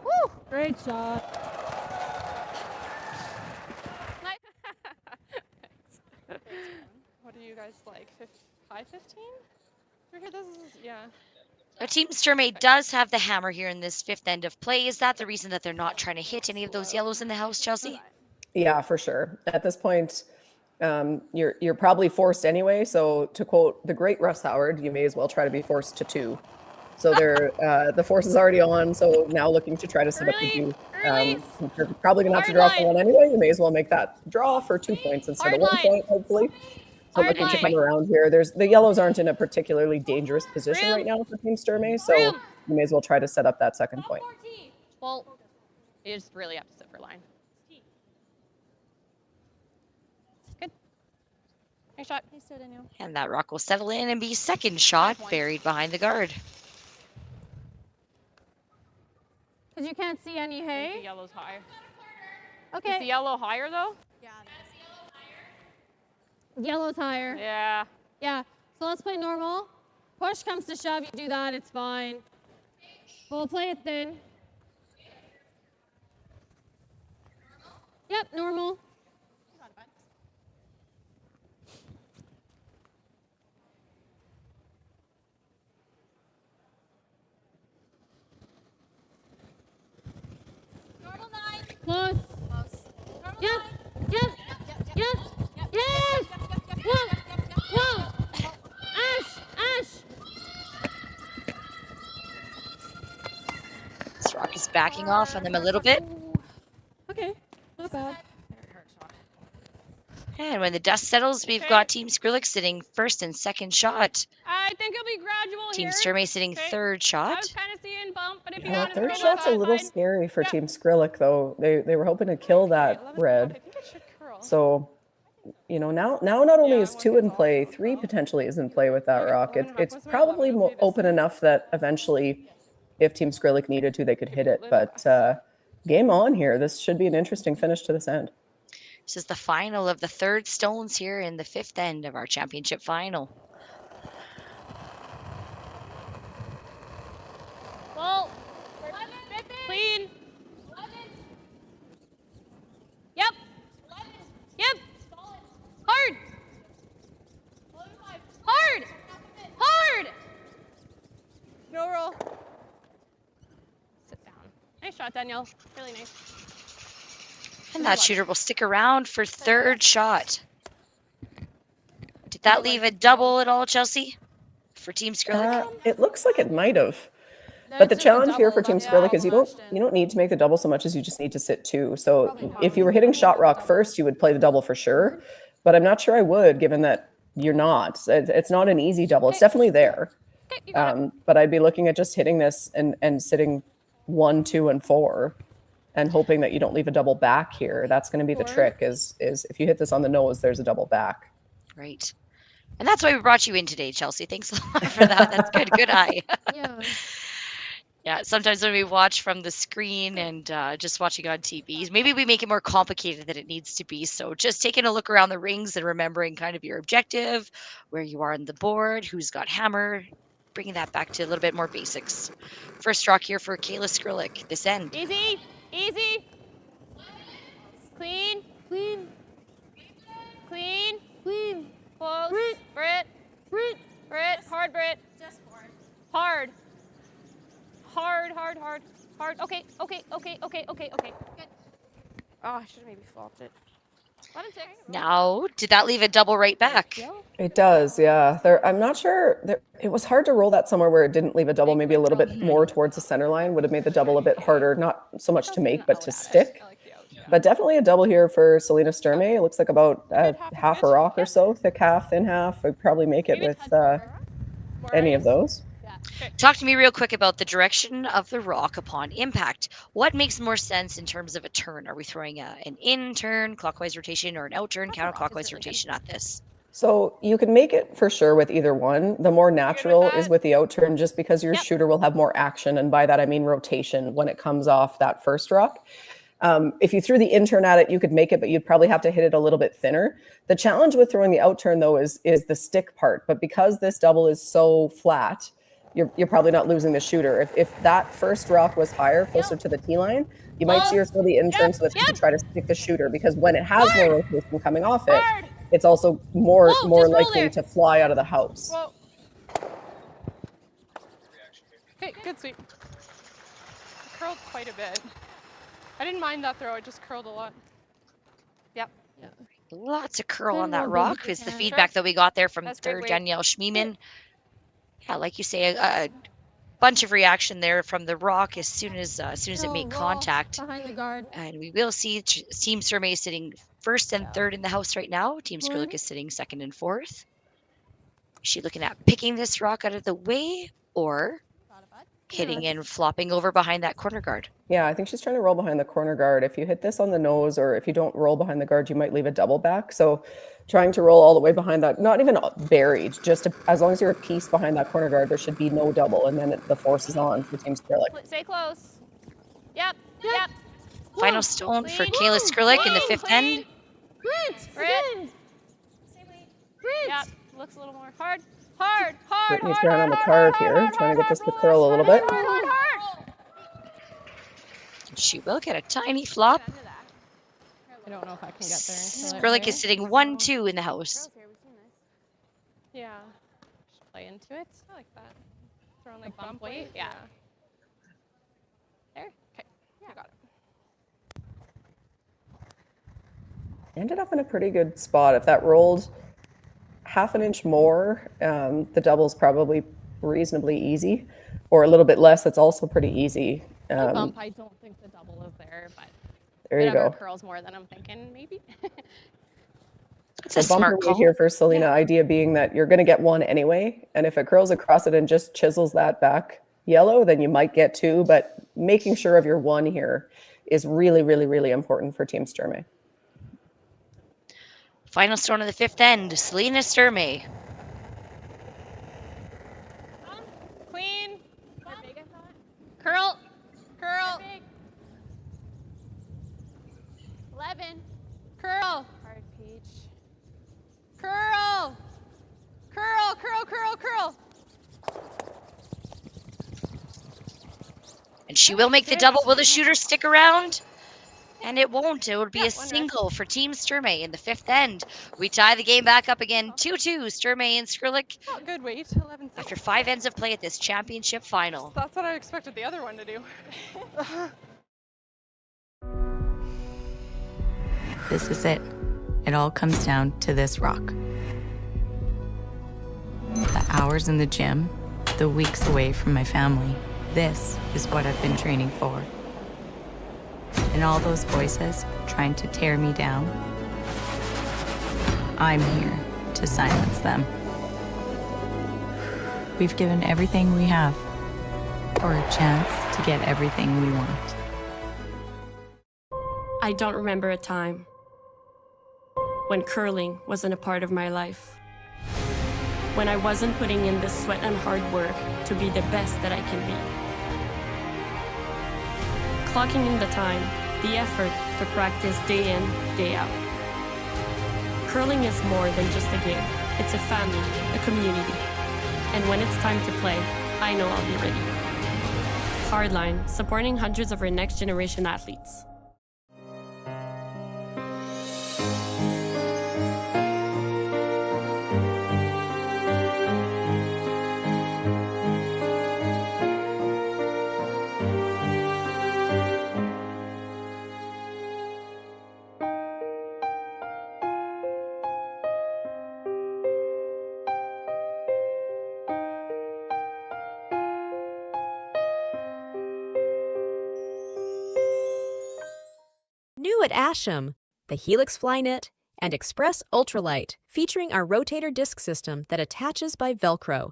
Woo! Great shot. What do you guys like? 5-15? Yeah. Our Team Sturmay does have the hammer here in this fifth end of play. Is that the reason that they're not trying to hit any of those yellows in the house, Chelsea? Yeah, for sure. At this point, you're probably forced anyway. So to quote the great Russ Howard, you may as well try to be forced to 2. So they're the force is already on. So now looking to try to set up the juice. You're probably gonna have to draw for one anyway. You may as well make that draw for 2 points instead of 1 point, hopefully. So looking to come around here. The yellows aren't in a particularly dangerous position right now for Team Sturmay, so you may as well try to set up that second point. Well, you just really have to sit for line. Good. Nice shot. And that rock will settle in and be second shot buried behind the guard. Because you can't see any hay. The yellow's high. Okay. Is the yellow higher though? Yeah. Yellow's higher. Yeah. Yeah. So let's play normal. Push comes to shove, you do that, it's fine. We'll play it thin. Yep, normal. Normal 9. Close. Normal Yep. 9. Yep. Yep. Yes. Whoa. Whoa. Ash. This rock is backing off on them a little bit. Okay. Not bad. And when the dust settles, we've got Team Skrlik sitting first and second shot. I think it'll be gradual Team here. Sturmay sitting third shot. I was kind of seeing bump, but if you Yeah, want to third throw shot's a that little side- scary for Team Skrlik, though. They were hoping to kill that red. So, you know, now not only is 2 in play, 3 potentially is in play with that rock. It's probably open enough that eventually, if Team Skrlik needed to, they could hit it. But game on here. This should be an interesting finish to this end. This is the final of the third stones here in the 5th end of our championship final. Well, clean. Yep. Yep. Hard. Hard. Hard. No roll. Sit down. Nice shot, Danielle. Really nice. And that shooter will stick around for third shot. Did that leave a double at all, Chelsea, for Team Skrlik? It looks like it might have. But the challenge here for Team Skrlik is you don't need to make the double so much as you just need to sit 2. So if you were hitting shot rock first, you would play the double for sure. But I'm not sure I would, given that you're not. It's not an easy double. It's definitely there. But I'd be looking at just hitting this and sitting 1, 2, and 4. And hoping that you don't leave a double back here. That's going to be the trick is if you hit this on the nose, there's a double back. Right. And that's why we brought you in today, Chelsea. Thanks a lot for that. That's good. Good eye. Yeah. Yeah, sometimes when we watch from the screen and just watching on TV, maybe we make it more complicated than it needs to be. So just taking a look around the rings and remembering kind of your objective, where you are on the board, who's got hammer, bringing that back to a little bit more basics. First rock here for Kayla Skrlik, this end. Easy. Easy. Clean. Clean. Clean. Clean. Close. Brit. Hard, Brit. Just hard. Hard. Hard. Okay. Good. Oh, I should have maybe flopped it. 11-6. Now, did that leave a double right back? It does, yeah. I'm not sure. It was hard to roll that somewhere where it didn't leave a double. Maybe a little bit more towards the center line would have made the double a bit harder. Not so much to make, but to stick. But definitely a double here for Selena Sturmay. It looks like about half a rock or so, thick half, thin half. I'd probably make it with any of those. Talk to me real quick about the direction of the rock upon impact. What makes more sense in terms of a turn? Are we throwing an in turn, clockwise rotation, or an out turn, counterclockwise rotation at this? So you can make it for sure with either one. The more natural is with the out turn just because your shooter will have more action. And by that, I mean rotation when it comes off that first rock. If you threw the in turn at it, you could make it, but you'd probably have to hit it a little bit thinner. The challenge with throwing the out turn, though, is the stick part. But because this double is so flat, you're probably not losing the shooter. If that first rock was higher, closer to the T line, you might see her throw the in turn so that you can try to stick the shooter. Because when it has more rotation coming off it, it's also more likely to fly out of the house. Whoa. Okay, good sweep. It curled quite a bit. I didn't mind that throw. It just curled a lot. Yep. Yeah. Lots of curl on that rock is the feedback that we got there from third Danielle Schmiemann. Yeah, like you say, a bunch of reaction there from the rock as soon as it made contact. Behind the guard. And we will see Team Sturmay sitting first and third in the house right now. Team Skrlik is sitting second and fourth. Is she looking at picking this rock out of the way or hitting and flopping over behind that corner guard? Yeah, I think she's trying to roll behind the corner guard. If you hit this on the nose or if you don't roll behind the guard, you might leave a double back. So trying to roll all the way behind that, not even buried, just as long as you're a piece behind that corner guard, there should be no double. And then the force is on for Team Skrlik. Stay close. Yep. Final stone for Kayla Skrlik in the fifth end. Grit. Yep. Looks a little more hard. Brittany's down on the card here, trying to get this to curl a little bit. She will get a tiny flop. I don't know if I can get there. Skrlik is sitting 1-2 in the house. Yeah. Just play into it. I like that. Throwing like bump weight. Yeah. There? Okay. I got it. Ended up in a pretty good spot. If that rolled half an inch more, the double's probably reasonably easy, or a little bit less, that's also pretty easy. Bump, I don't think the double is there, but there you go. Curls more than I'm thinking, maybe. It's a bump smart call here for Selena, idea being that you're going to get one anyway, and if it curls across it and just chisels that back yellow, then you might get two, but making sure of your one here is really, really, really important for Team Sturmay. Final stone of the fifth end, Selena Sturmay. Queen. Curl. 11. Curl. Hard peach. Curl. And she will make the double. Will the shooter stick around? And it won't. It would be a single for Team Sturmay in the fifth end. We tie the game back up again, 2-2, Sturmay and Skrlik. Oh, good weight, 11. After 5 ends of play at this championship final. That's what I expected the other one to do. This is it. It all comes down to this rock. The hours in the gym, the weeks away from my family. This is what I've been training for. And all those voices trying to tear me down, I'm here to silence them. We've given everything we have for a chance to get everything we want. I don't remember a time when curling wasn't a part of my life. When I wasn't putting in the sweat and hard work to be the best that I can be. Clocking in the time, the effort to practice day in, day out. Curling is more than just a game. It's a family, a community. And when it's time to play, I know I'll be ready. Hardline, supporting hundreds of our next generation athletes. New at Asham, the Helix Flynet and Express Ultralight, featuring our rotator disc system that attaches by Velcro.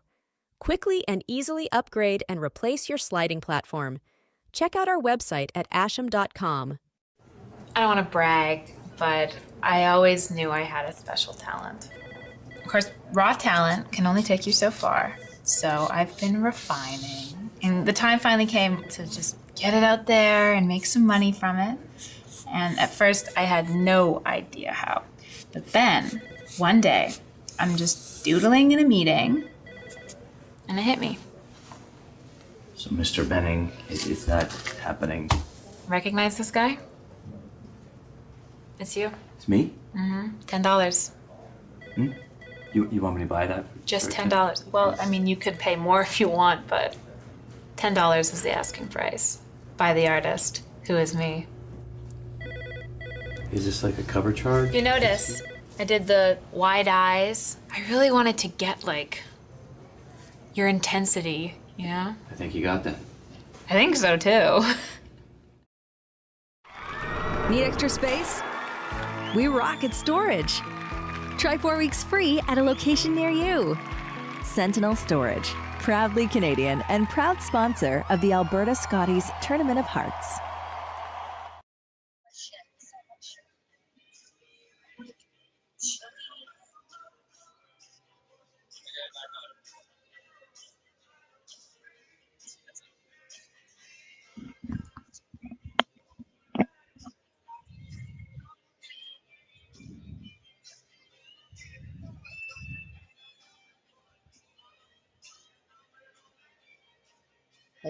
Quickly and easily upgrade and replace your sliding platform. Check out our website at asham.com. I don't want to brag, but I always knew I had a special talent. Of course, raw talent can only take you so far, so I've been refining. And the time finally came to just get it out there and make some money from it. And at first, I had no idea how. But then, one day, I'm just doodling in a meeting, and it hit me. So, Mr. Benning, is that happening? Recognize this guy? It's you. It's me? Mm-hmm. $10. You want me to buy that? Just $10. Well, I mean, you could pay more if you want, but $10 is the asking price. By the artist, who is me. Is this like a cover charge? You notice, I did the wide eyes. I really wanted to get, like, your intensity, Yeah? I think you got that. I think so too. Need extra space? We rock at storage. Try 4 weeks free at a location near you. Sentinel Storage, proudly Canadian and proud sponsor of the Alberta Scotties Tournament of Hearts.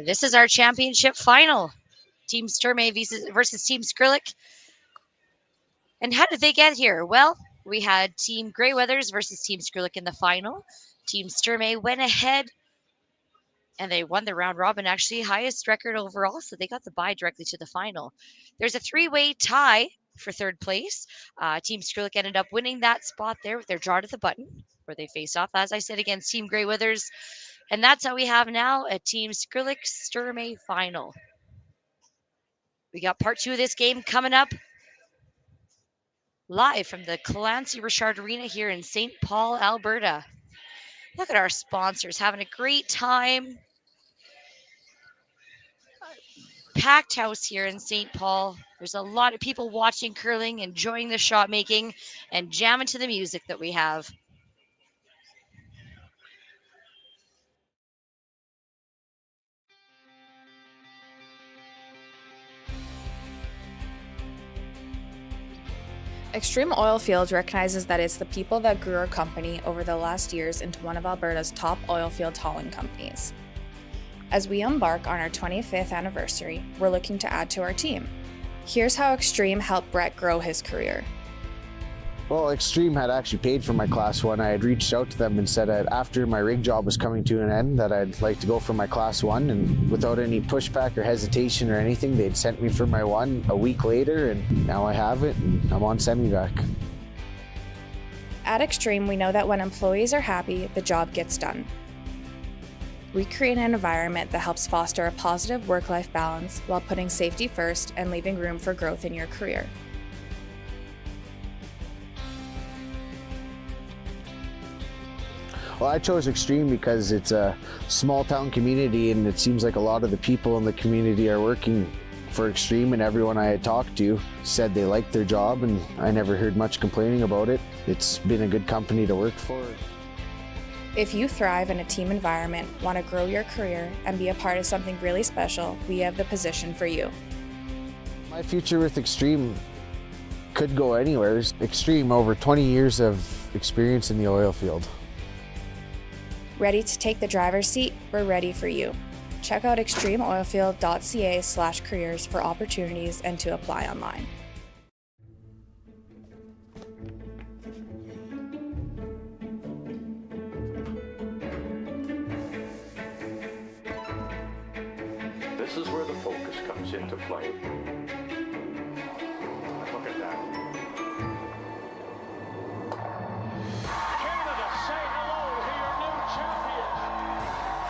This is our championship final. Team Sturmay versus Team Skrlik. And how did they get here? Well, we had Team Greyweathers versus Team Skrlik in the final. Team Sturmay went ahead and they won the round robin, actually highest record overall, so they got the bye directly to the final. There's a 3-way tie for third place. Team Skrlik ended up winning that spot there with their draw to the button, where they face off, as I said, against Team Greyweathers. And that's how we have now a Team Skrlik Sturmay final. We got part 2 of this game coming up live from the Clancy Richard Arena here in St. Paul, Alberta. Look at our sponsors having a great time. Packed house here in St. Paul. There's a lot of people watching curling, enjoying the shot making, and jamming to the music that we have. Extreme Oilfield recognizes that it's the people that grew our company over the last years into one of Alberta's top oilfield hauling companies. As we embark on our 25th anniversary, we're looking to add to our team. Here's how Extreme helped Brett grow his career. Well, Extreme had actually paid for my Class 1. I had reached out to them and said that after my rig job was coming to an end that I'd like to go for my Class 1, and without any pushback or hesitation or anything, they'd sent me for my 1 a week later, and now I have it and I'm on semi-vac. At Extreme, we know that when employees are happy, the job gets done. We create an environment that helps foster a positive work-life balance while putting safety first and leaving room for growth in your career. Well, I chose Extreme because it's a small town community, and it seems like a lot of the people in the community are working for Extreme, and everyone I had talked to said they liked their job, and I never heard much complaining about it. It's been a good company to work for. If you thrive in a team environment, want to grow your career, and be a part of something really special, we have the position for you. My future with Extreme could go anywhere. Extreme, over 20 years of experience in the oil field. Ready to take the driver's seat? We're ready for you. Check out extremeoilfield.ca/careers for opportunities and to apply online. This is where the focus comes into play. Look at that. Canada, say hello to your new champion.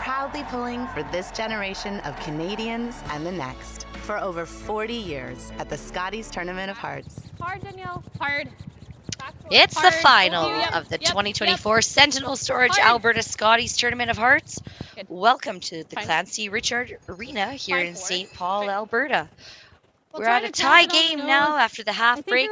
Proudly pulling for this generation of Canadians and the next for over 40 years at the Scotties Tournament of Hearts. Hard, Danielle. Hard. It's the final of the 2024 Sentinel Storage Alberta Scotties Tournament of Hearts. Welcome to the Clancy Richard Arena here in St. Paul, Alberta. We're at a tie game now after the half break.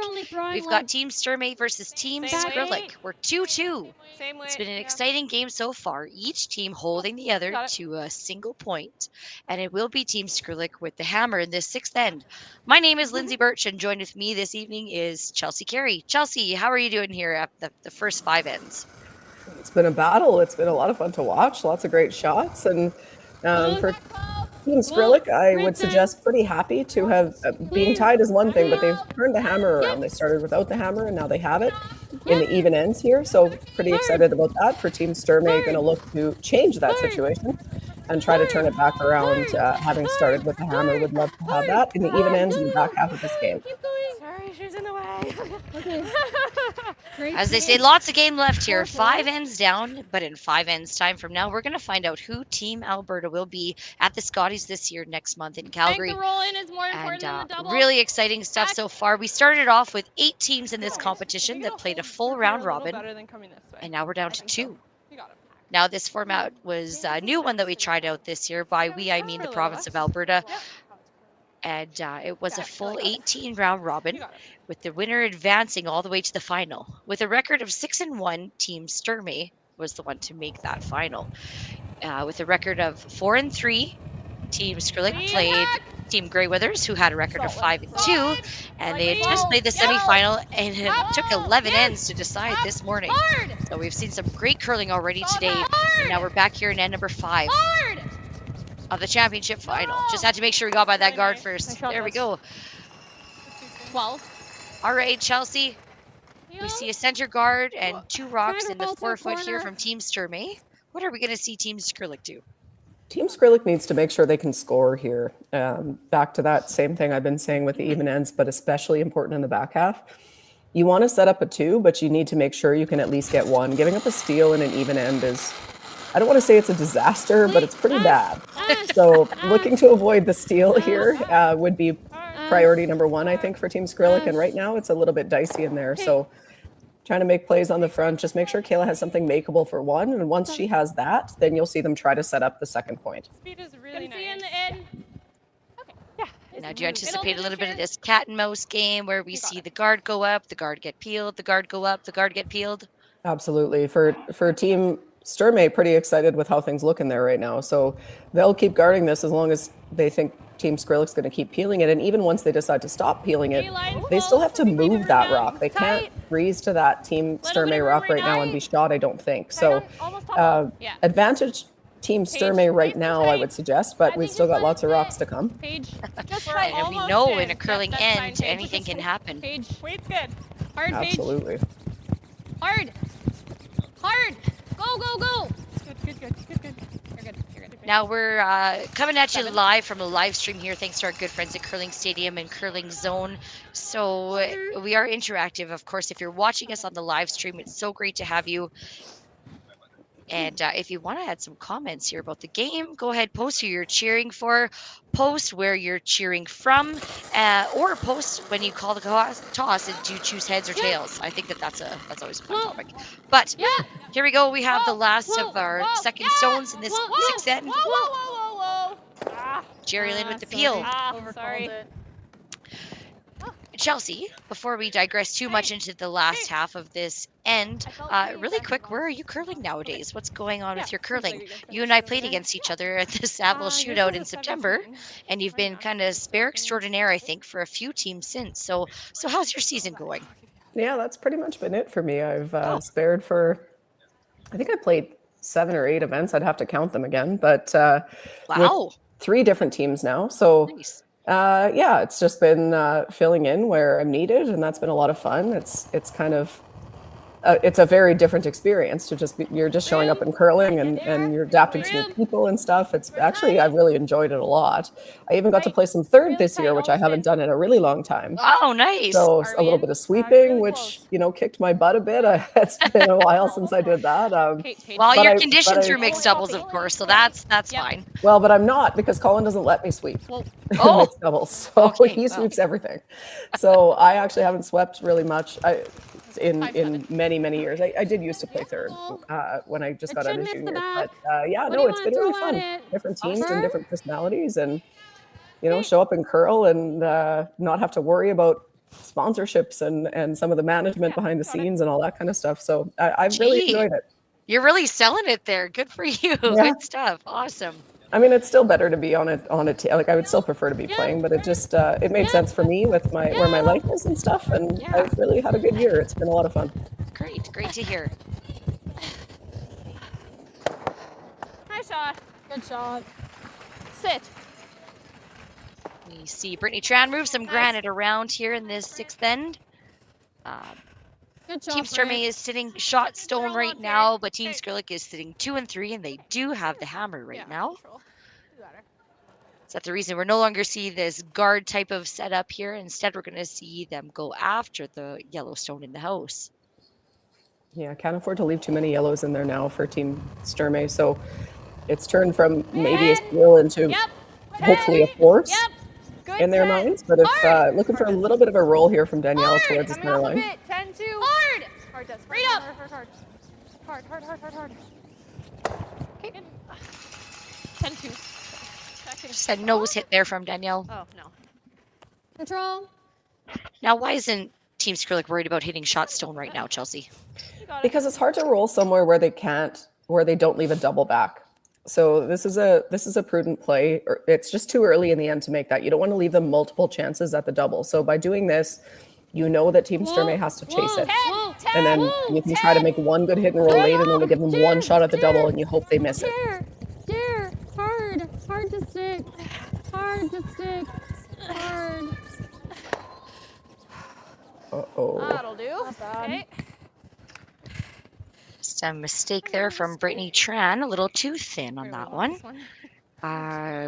We've got Team Sturmay versus Team Skrlik. We're 2-2. It's been an exciting game so far, each team holding the other to a single point. And it will be Team Skrlik with the hammer in this 6th end. My name is Lindsay Birch, and joined with me this evening is Chelsea Carey. Chelsea, how are you doing here at the first 5 ends? It's been a battle. It's been a lot of fun to watch. Lots of great shots. And for Team Skrlik, I would suggest pretty happy to have being tied is one thing, but they've turned the hammer around. They started without the hammer, and now they have it in the even ends here. So pretty excited about that. For Team Sturmay, going to look to change that situation and try to turn it back around. Having started with the hammer, would love to have that in the even ends in the back half of this game. Sorry, she's in the way. Okay. As they say, lots of game left here. 5 ends down, but in 5 ends time from now, we're going to find out who Team Alberta will be at the Scotties this year next month in Calgary. I think the roll-in is more important than the double. Really exciting stuff so far. We started off with 8 teams in this competition that played a full round robin, and now we're down to 2. Now, this format was a new one that we tried out this year. By we, I mean the province of Alberta. And it was a full 18 round robin, with the winner advancing all the way to the final. With a record of 6-1, Team Sturmay was the one to make that final. With a record of 4-3, Team Skrlik played Team Grey Withers, who had a record of 5-2, and they had just played the semifinal, and it took 11 ends to decide this morning. So we've seen some great curling already today, and now we're back here in end number 5. Of the championship final. Just had to make sure we got by that guard first. There we go. 12. All right, Chelsea. We see a center guard and 2 rocks in the 4-foot here from Team Sturmay. What are we going to see Team Skrlik do? Team Skrlik needs to make sure they can score here. Back to that same thing I've been saying with the even ends, but especially important in the back half. You want to set up a 2, but you need to make sure you can at least get 1. Giving up a steal in an even end is, I don't want to say it's a disaster, but it's pretty bad. So looking to avoid the steal here would be priority number 1, I think, for Team Skrlik. And right now it's a little bit dicey in there. So trying to make plays on the front, just make sure Kayla has something makeable for 1. And once she has that, then you'll see them try to set up the second point. Speed is really nice. In the end. Now, do you anticipate a little bit of this cat and mouse game where we see the guard go up, the guard get peeled, the guard go up, the guard get peeled? Absolutely. For Team Sturmay, pretty excited with how things look in there right now. So they'll keep guarding this as long as they think Team Skrillik's going to keep peeling it. And even once they decide to stop peeling it, they still have to move that rock. They can't breeze to that Team Sturmay rock right now and be shot, I don't think. So advantage Team Sturmay right now, I would suggest, but we've still got lots of rocks to come. And we know in a curling end, anything can happen. Wait's good. Hard, Absolutely. Hard. Hard. Go, go, go. Good. You're good. Now we're coming at you live from a live stream here, thanks to our good friends at Curling Stadium and Curling Zone. So we are interactive, of course. If you're watching us on the live stream, it's so great to have you. And if you want to add some comments here about the game, go ahead, post who you're cheering for, post where you're cheering from, or post when you call the toss and do you choose heads or tails. I think that's always a fun topic. But here we go. We have the last of our second stones in this 6th end. Jerry Lynn with the peel. Sorry. Chelsea, before we digress too much into the last half of this end, really quick, where are you curling nowadays? What's going on with your curling? You and I played against each other at the Saville shootout in September, and you've been kind of spare extraordinaire, I think, for a few teams since. So how's your season going? Yeah, that's pretty much been it for me. I've spared for, I think I played 7 or 8 events. I'd have to count them again, but wow, with 3 different teams now. So. Nice. It's just been filling in where I'm needed, and that's been a lot of fun. It's kind of it's a very different experience to you're just showing up and curling and you're adapting to new people and stuff. It's actually, I've really enjoyed it a lot. I even got to play some third this year, which I haven't done in a really long time. Oh, nice. So a little bit of sweeping, which, kicked my butt a bit. It's been a while since I did that. Well, you're conditioned through mixed doubles, of course, so that's fine. Well, but I'm not, because Colin doesn't let me sweep mixed doubles. So he sweeps everything. So I actually haven't swept really much. In many years. I did used to play third when I just got out of junior, but it's been really fun. Different teams and different personalities, and show up and curl and not have to worry about sponsorships and some of the management behind the scenes and all that kind of stuff. So I've really enjoyed it. You're really selling it there. Good for you. Good stuff. Awesome. I mean, it's still better to be on a team. Like, I would still prefer to be playing, but it just it made sense for me with where my life is and stuff. And I've really had a good year. It's been a lot of fun. Great to hear. Nice shot. Good shot. Sit. We see Brittany Tran move some granite around here in this 6th end. Team Sturmay is sitting shot stone right now, but Team Skrlik is sitting 2 and 3, and they do have the hammer right now. So that's the reason we're no longer see this guard type of setup here. Instead, we're going to see them go after the yellow stone in the house. Yeah, can't afford to leave too many yellows in there now for Team Sturmay. So it's turned from maybe a steal into hopefully a force in their minds. But if looking for a little bit of a roll here from Danielle towards the center line. 10-2. Hard. Hard, Des. Straight up. Hard. Okay. 10-2. Just a nose hit there from Danielle. Oh, no. Control. Now, why isn't Team Skrlik worried about hitting shot stone right now, Chelsea? Because it's hard to roll somewhere where they don't leave a double back. So this is a prudent play. It's just too early in the end to make that. You don't want to leave them multiple chances at the double. So by doing this, you know that Team Sturmay has to chase it. And then you can try to make one good hit and roll late and only give them one shot at the double and you hope they miss it. Hard to stick. Hard. Uh-oh. That'll do. Okay. Just a mistake there from Brittany Tran. A little too thin on that one.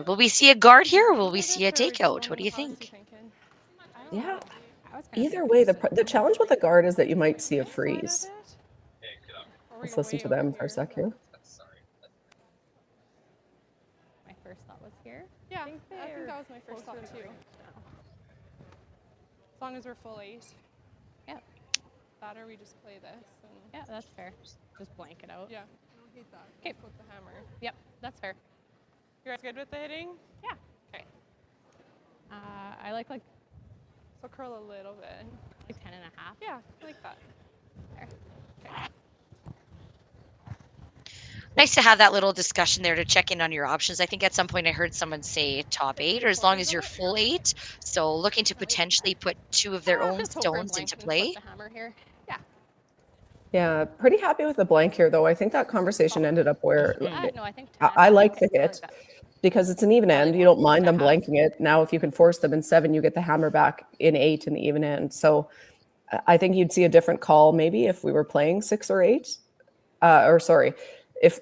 Will we see a guard here or will we see a takeout? What do you think? Yeah. Either way, the challenge with the guard is that you might see a freeze. Let's listen to them for a sec here. My first thought was here. Yeah, I think that was my first thought too. As long as we're full 8. Yeah. That or we just play this. And Yeah, that's fair. Just blank it out. yeah, I don't hate that. Okay. With the hammer. Yep, that's fair. You guys good with the hitting? Yeah. Okay. I like So curl a little bit. 10 and a half. Yeah, I like that. There. Nice to have that little discussion there to check in on your options. I think at some point I heard someone say top 8 or as long as you're full 8. So looking to potentially put 2 of their own stones into play. The hammer here. Yeah. Yeah, pretty happy with the blank here, though. I think that conversation ended up where No, I think I like the hit because it's an even end. You don't mind them blanking it. Now, if you can force them in 7, you get the hammer back in 8 in the even end. So I think you'd see a different call maybe if we were playing 6 or 8. If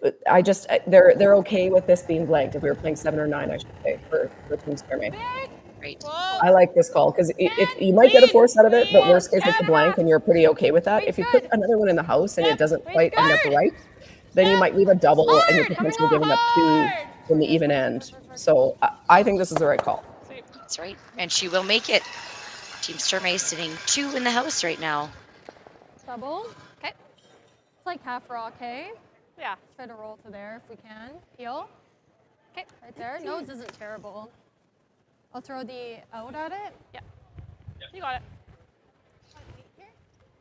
they're okay with this being blanked. If we were playing 7 or 9, I should say, for Team Sturmay. Great. I like this call because if you might get a force out of it, but worst case it's a blank and you're pretty okay with that. If you put another one in the house and it doesn't quite end up right, then you might leave a double and you're potentially giving up 2 in the even end. So I think this is the right call. That's right. And she will make it. Team Sturmay sitting 2 in the house right now. Double. Okay. It's like half rock, hey? Yeah. Try to roll to there if we can. Heel. Okay, right there. Nose isn't terrible. I'll throw the out at it. Yeah. You got it.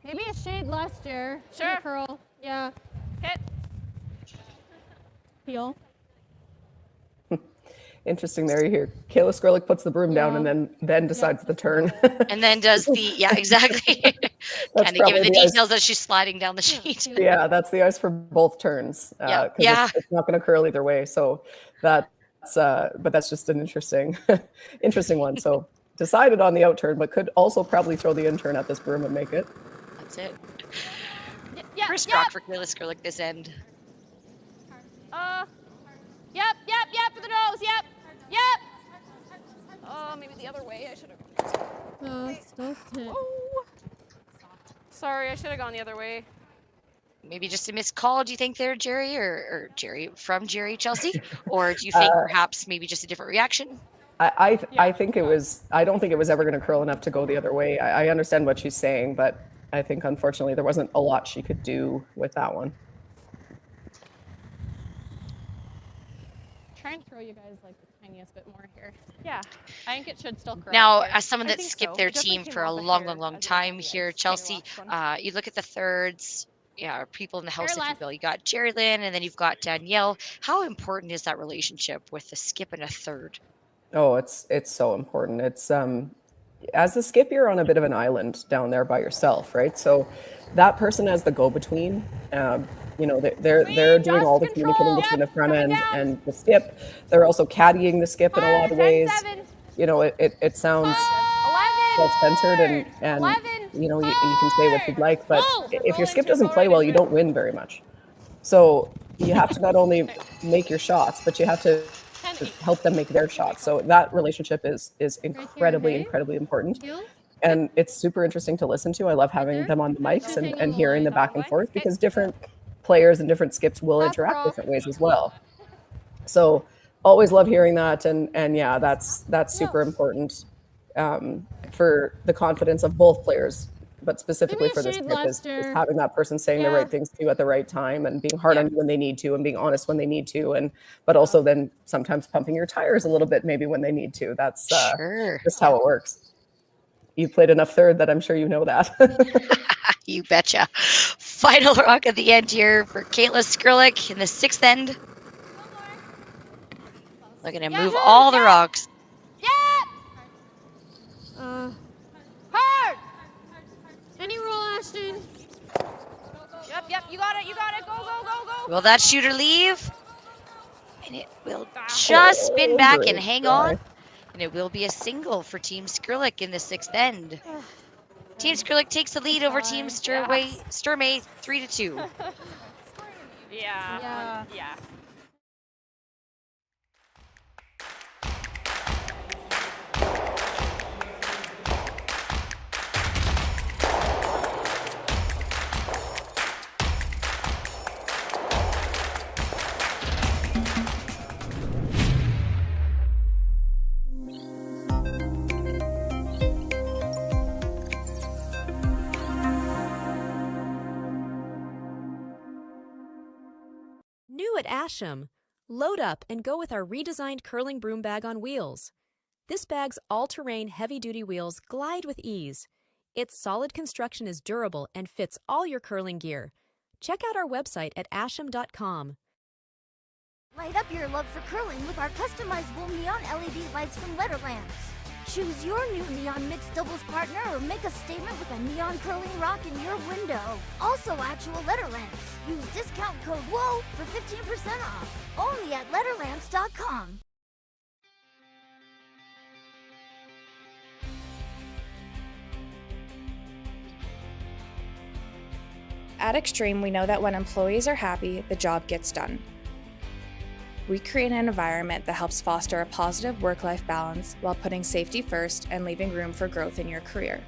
Maybe a shade less, Jer. Sure. Curl. Yeah. Hit. Heel. Interesting there. You hear Kayla Skrlik puts the broom down and then decides the turn. And then does the, yeah, exactly. Kind of giving the details as she's sliding down the sheet. Yeah, that's the ice for both turns. It's not going to curl either way. So but that's just an interesting one. So decided on the out turn, but could also probably throw the in turn at this broom and make it. That's it. First rock for Kayla Skrlik this end. Yep, for the nose, yep. Oh, maybe the other way, I should have. Stuffed it. Oh. Sorry, I should have gone the other way. Maybe just a missed call, do you think there, Jerry, or Jerry, Chelsea? Or do you think perhaps maybe just a different reaction? I think it was, I don't think it was ever going to curl enough to go the other way. I understand what she's saying, but I think unfortunately there wasn't a lot she could do with that one. Try and throw you guys like the tiniest bit more here. Yeah, I think it should still curl. Now, as someone that's skipped their team for a long time here, Chelsea, you look at the thirds. Yeah, people in the house, if you will. You got Jerry Lynn, and then you've got Danielle. How important is that relationship with the skip and a third? Oh, it's so important. It's as the skip, you're on a bit of an island down there by yourself, right? So that person as the go-between. They're doing all the communicating between the front end and the skip. They're also caddying the skip in a lot of ways. It sounds self-centered and you can say what you'd like, but if your skip doesn't play well, you don't win very much. So you have to not only make your shots, but you have to help them make their shots. So that relationship is incredibly important. and it's super interesting to listen to. I love having them on the mics and hearing the back and forth, because different players and different skips will interact different ways as well. So always love hearing that, and yeah, that's super important for the confidence of both players, but specifically for this skip is having that person saying the right things to you at the right time, and being hard on you when they need to, and being honest when they need to, and but also then sometimes pumping your tires a little bit maybe when they need to. That's just how it works. You've played enough third that I'm sure you know that. You betcha. Final rock at the end here for Kayla Skrlik in the 6th end. Looking to move all the rocks. Hard! Any roll, Ashton. Yep, you got it, go. Will that shooter leave? And it will just spin back and hang on. And it will be a single for Team Skrlik in the 6th end. Team Skrlik takes the lead over Team Sturmay 3-2. Yeah. New at Asham, load up and go with our redesigned curling broom bag on wheels. This bag's all-terrain heavy-duty wheels glide with ease. Its solid construction is durable and fits all your curling gear. Check out our website at asham.com. Light up your love for curling with our customizable neon LED lights from Letterlands. Choose your new neon mixed doubles partner or make a statement with a neon curling rock in your window. Also actual Letterlands. Use discount code WHOA for 15% off. Only at Letterlands.com. At Extreme, we know that when employees are happy, the job gets done. We create an environment that helps foster a positive work-life balance while putting safety first and leaving room for growth in your career.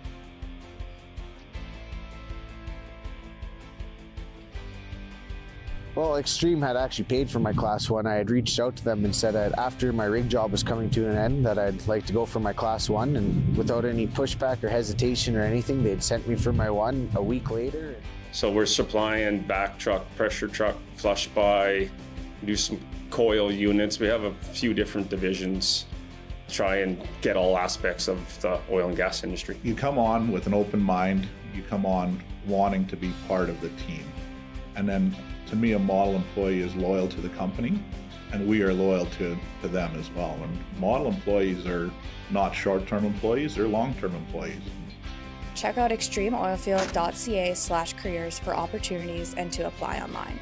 Well, Extreme had actually paid for my Class 1. I had reached out to them and said that after my rig job was coming to an end that I'd like to go for my Class 1, and without any pushback or hesitation or anything, they'd sent me for my 1 a week later. So we're supplying back truck, pressure truck, flush by, do some coil units. We have a few different divisions, try and get all aspects of the oil and gas industry. You come on with an open mind, you come on wanting to be part of the team. And then to me, a model employee is loyal to the company, and we are loyal to them as well. And model employees are not short-term employees, they're long-term employees. Check out extremeoilfield.ca/careers for opportunities and to apply online.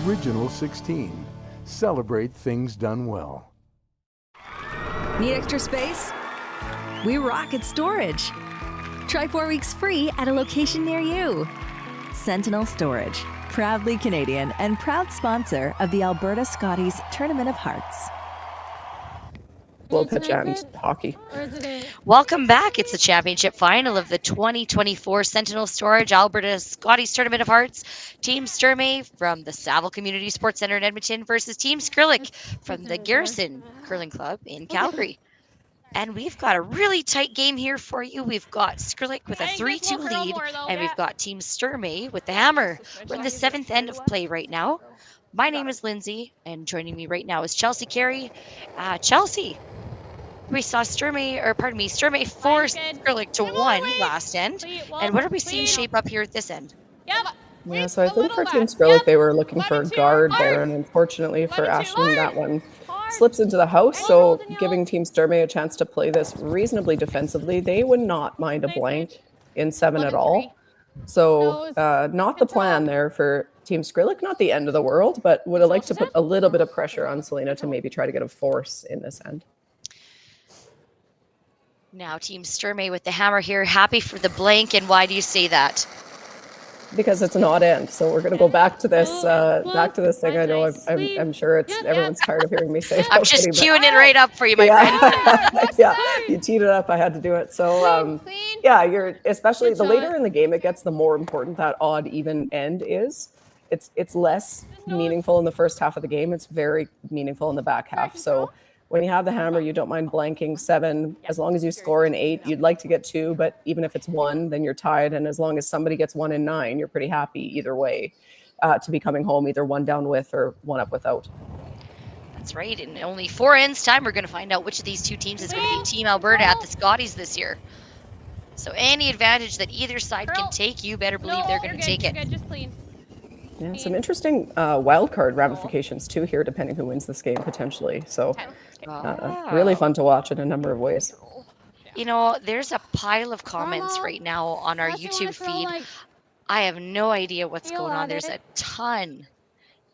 Original 16. Celebrate things done well. Need extra space? We rock at storage. Try 4 weeks free at a location near you. Sentinel Storage, proudly Canadian and proud sponsor of the Alberta Scotties Tournament of Hearts. Low pitch and hockey. Welcome back. It's the championship final of the 2024 Sentinel Storage Alberta Scotties Tournament of Hearts. Team Sturmay from the Saville Community Sports Centre in Edmonton versus Team Skrlik from the Garrison Curling Club in Calgary. And we've got a really tight game here for you. We've got Skrlik with a 3-2 lead, and we've got Team Sturmay with the hammer. We're in the 7th end of play right now. My name is Lindsay, and joining me right now is Chelsea Carey. Chelsea, we saw Sturmay force Skrlik to 1 last end. And what are we seeing shape up here at this end? Yeah, so I think for Team Skrlik, they were looking for a guard there, and unfortunately for Asham, that one slips into the house. So giving Team Sturmay a chance to play this reasonably defensively, they would not mind a blank in 7 at all. So not the plan there for Team Skrlik, not the end of the world, but would have liked to put a little bit of pressure on Selena to maybe try to get a force in this end. Now Team Sturmay with the hammer here, happy for the blank, and why do you say that? because it's an odd end. So we're going to go back to this thing. I know I'm sure everyone's tired of hearing me say. I'm just queuing it right up for you, my friend. Yeah, you teed it up. I had to do it. So yeah, you're especially the later in the game it gets, the more important that odd even end is. It's less meaningful in the first half of the game. It's very meaningful in the back half. So when you have the hammer, you don't mind blanking 7. As long as you score an 8, you'd like to get 2, but even if it's 1, then you're tied. And as long as somebody gets 1 and 9, you're pretty happy either way to be coming home either 1 down with or 1 up without. That's right. In only 4 ends time, we're going to find out which of these two teams is going to be Team Alberta at the Scotties this year. So any advantage that either side can take, you better believe they're going to take it. Just clean. Yeah, some interesting wild card ramifications too here, depending who wins this game potentially. So really fun to watch in a number of ways. You know, there's a pile of comments right now on our YouTube feed. I have no idea what's going on. There's a ton.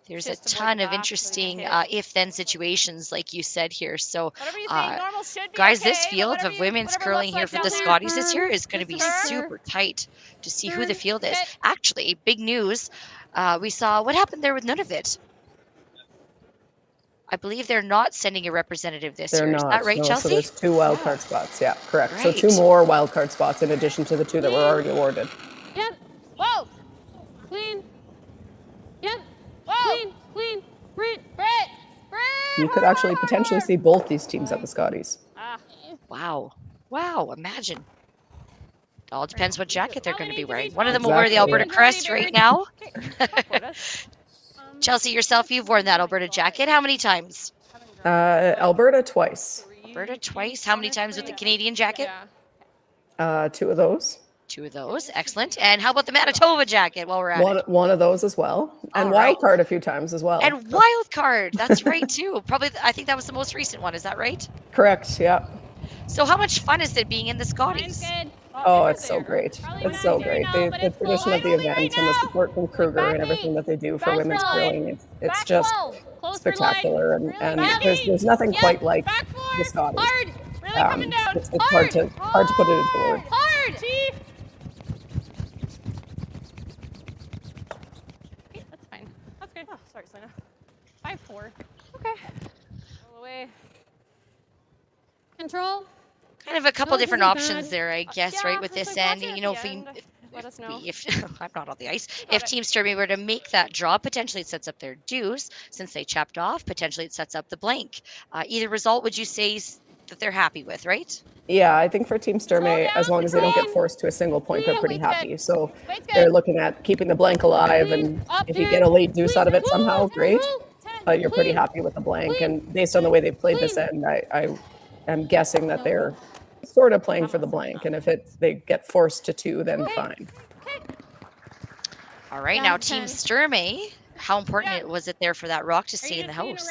There's a ton of interesting if-then situations, like you said here. So, guys, this field of women's curling here for the Scotties this year is going to be super tight to see who the field is. Actually, big news. We saw what happened there with Nunavut. I believe they're not sending a representative this year. Is that right, Chelsea? So there's 2 wildcard spots. Yeah, correct. Right. So 2 more wildcard spots in addition to the 2 that were already awarded. Yep. Whoa. Clean. Yep. Whoa. Clean. Brit. You could actually potentially see both these teams at the Scotties. Wow. Imagine. It all depends what jacket they're going to be wearing. One of them will wear the Alberta crest right now. Chelsea, yourself, you've worn that Alberta jacket. How many times? Alberta twice. Alberta twice. How many times with the Canadian jacket? 2 of those. 2 of those. Excellent. And how about the Manitoba jacket while we're at it? One of those as well. And wild card a few times as well. And wild card. That's right, too. Probably, I think that was the most recent one. Is that right? Correct. Yeah. So how much fun is it being in the Scotties? Oh, it's so great. It's so great. The tradition of the event and the support from Kruger and everything that they do for women's curling, it's just spectacular. And there's nothing quite like the Scotties. It's hard to put it into words. That's fine. That's good. Oh, sorry, Selena. 5-4. Okay. All the way. Control. Kind of a couple different options there, I guess, right, with this end. You know, let us know. If I'm not on the ice, if Team Sturmay were to make that draw, potentially it sets up their deuce. Since they chapped off, potentially it sets up the blank. Either result, would you say that they're happy with, right? Yeah, I think for Team Sturmay, as long as they don't get forced to a single point, they're pretty happy. So they're looking at keeping the blank alive, and if you get a late deuce out of it somehow, great. But you're pretty happy with the blank, and based on the way they played this end, I am guessing that they're sort of playing for the blank, and if they get forced to 2, then fine. All right, now Team Sturmay, how important was it there for that rock to stay in the house?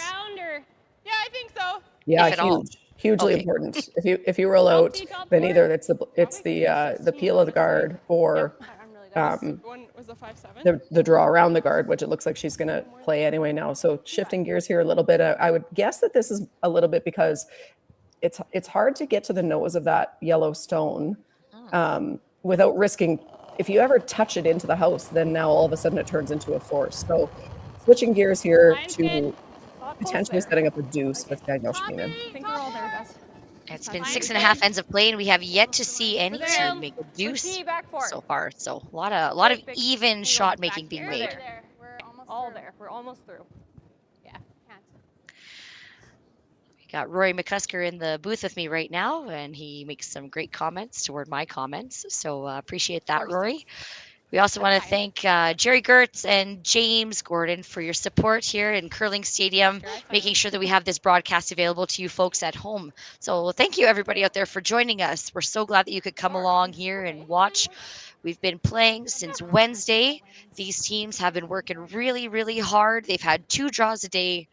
Yeah, I think so. Yeah, hugely important. If you roll out, then either it's the peel of the guard or the draw around the guard, which it looks like she's going to play anyway now. So shifting gears here a little bit, I would guess that this is a little bit because it's hard to get to the nose of that yellow stone without risking. If you ever touch it into the house, then now all of a sudden it turns into a force. So switching gears here to potentially setting up a deuce with Daniel Schminen. It's been 6.5 ends of play, and we have yet to see any team make a deuce so far. So a lot of even shot making being made. We're all there. We're almost through. Got Rory McCusker in the booth with me right now, and he makes some great comments toward my comments. So appreciate that, Rory. We also want to thank Jerry Gertz and James Gordon for your support here in Curling Stadium, making sure that we have this broadcast available to you folks at home. So thank you, everybody out there, for joining us. We're so glad that you could come along here and watch. We've been playing since Wednesday. These teams have been working really, really hard. They've had 2 draws a day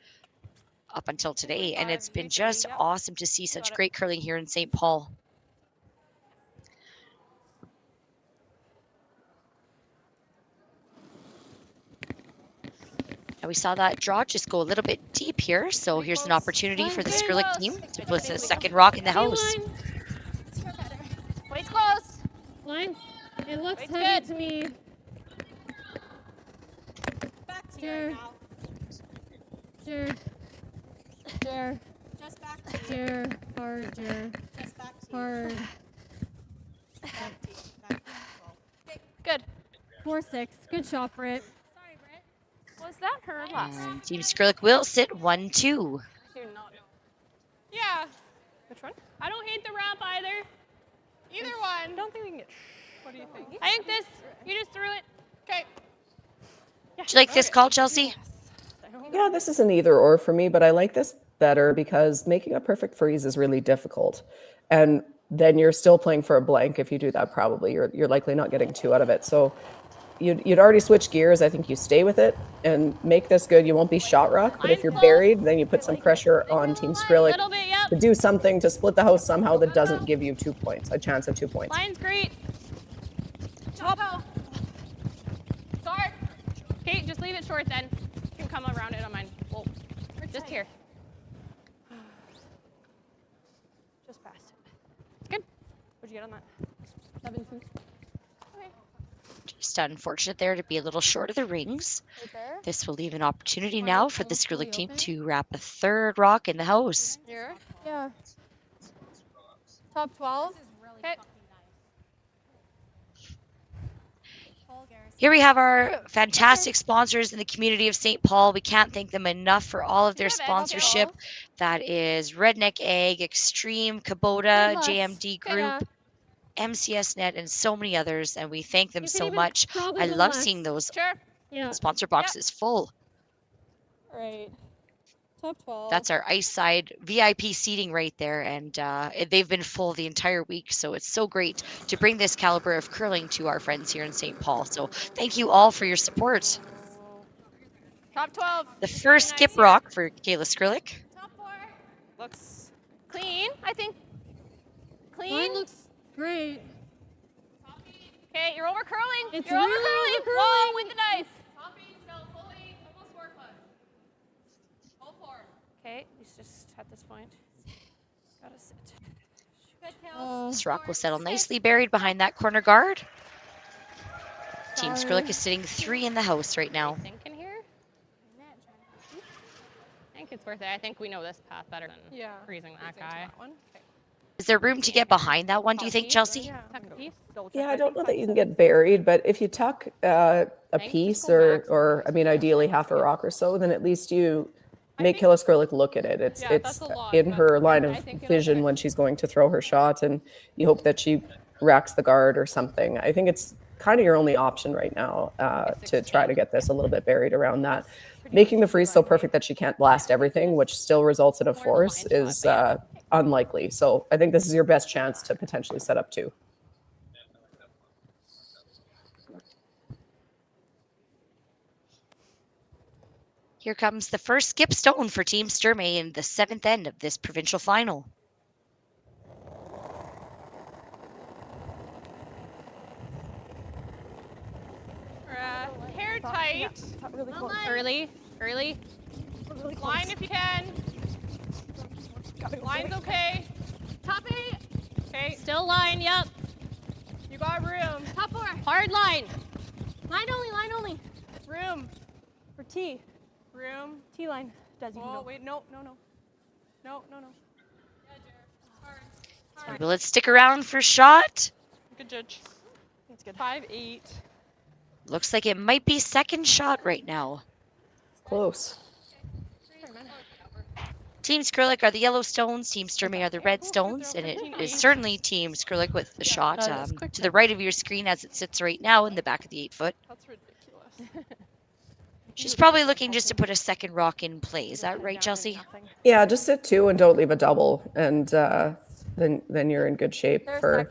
up until today, and it's been just awesome to see such great curling here in St. Paul. And we saw that draw just go a little bit deep here, so here's an opportunity for the Skrlik team to put a second rock in the house. Wait's close. Line. It looks heavy to me. Sure. Sure. Sure. Just back to you. Sure. Hard. Sure. Just back to you. Hard. Back to you. Back to you. Good. 4-6. Good shot, Britt. Sorry, Britt. Was that her last? And Team Skrlik will sit 1-2. Do not know. Yeah. Which one? I don't hate the ramp either. Either one. Don't think we can get. What do you think? I think this. You just threw it. Okay. Do you like this call, Chelsea? Yeah, this is an either or for me, but I like this better because making a perfect freeze is really difficult. And then you're still playing for a blank if you do that, probably. You're likely not getting 2 out of it. So you'd already switched gears. I think you stay with it and make this good. You won't be shot rock, but if you're buried, then you put some pressure on Team Skrlik to do something to split the house somehow that doesn't give you 2 points, a chance of 2 points. Line's great. Top. Start. Okay, just leave it short then. You can come around it on mine. Well, just here. Just past it. It's good. What'd you get on that? 7-2. Okay. Just unfortunate there to be a little short of the rings. Right there. This will leave an opportunity now for the Skrlik team to wrap a 3rd rock in the house. Here? Yeah. Top 12. Okay. Here we have our fantastic sponsors in the community of St. Paul. We can't thank them enough for all of their sponsorship. That is Redneck Egg, Extreme, Kubota, JMD Group, MCS Net, and so many others. And we thank them so much. I love seeing those sponsor boxes full. Right. Top 12. That's our ice side VIP seating right there, and they've been full the entire week, so it's so great to bring this caliber of curling to our friends here in St. Paul. So thank you all for your support. Top 12. The first skip rock for Kayla Skrlik. Top 4. Looks clean, I think. Clean. Mine looks great. Okay, you're over curling. It's You're over really curling. over Whoa, curling. with the knife. Almost 4 foot. Full 4. Okay, he's just at this point. Gotta sit. Good kills. This rock will settle nicely buried behind that corner guard. Team Skrlik is sitting 3 in the house right now. Thinking here. I think it's worth it. I think we know this path better than freezing that guy. Is there room to get behind that one, do you think, Chelsea? Yeah, I don't know that you can get buried, but if you tuck a piece or I mean, ideally half a rock or so, then at least you make Kayla Skrlik look at it. It's in her line of vision when she's going to throw her shot, and you hope that she racks the guard or something. I think it's kind of your only option right now to try to get this a little bit buried around that. Making the freeze so perfect that she can't blast everything, which still results in a force, is unlikely. So I think this is your best chance to potentially set up 2. Here comes the first skip stone for Team Sturmay in the 7th end of this provincial final. Hair tight. Really close. Early. Line if you can. Line's okay. Top 8. Okay. Still line, yep. You got room. Top 4. Hard line. Line only. Room. For T. Room. T line. Oh, wait, no. Will it stick around for shot? Good judge. That's good. 5-8. Looks like it might be second shot right now. Close. Team Skrlik are the yellow stones, Team Sturmay are the red stones, and it is certainly Team Skrlik with the shot to the right of your screen as it sits right now in the back of the 8-foot. That's ridiculous. She's probably looking just to put a second rock in play. Is that right, Chelsea? Yeah, just sit 2 and don't leave a double, and then you're in good shape for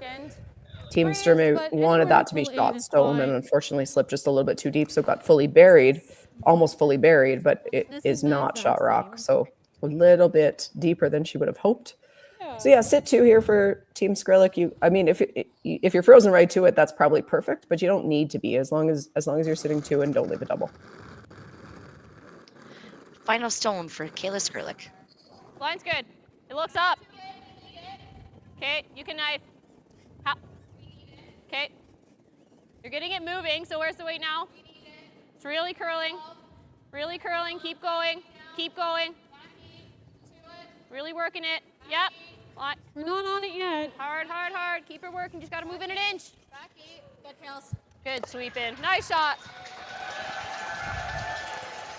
Team Sturmay. Wanted that to be shot stone, and unfortunately slipped just a little bit too deep, so got fully buried, almost fully buried, but it is not shot rock, so a little bit deeper than she would have hoped. So yeah, sit 2 here for Team Skrlik. I mean, if you're frozen right to it, that's probably perfect, but you don't need to be as long as you're sitting 2 and don't leave a double. Final stone for Kayla Skrlik. Line's good. It looks up. Okay, you can knife. Okay. You're getting it moving, so where's the weight now? It's really curling. Really curling, keep going, keep going. Really working it, yep. We're not on it yet. Hard, hard, hard, keep her working, just gotta move in an inch. Good kills. Good sweep in, nice shot.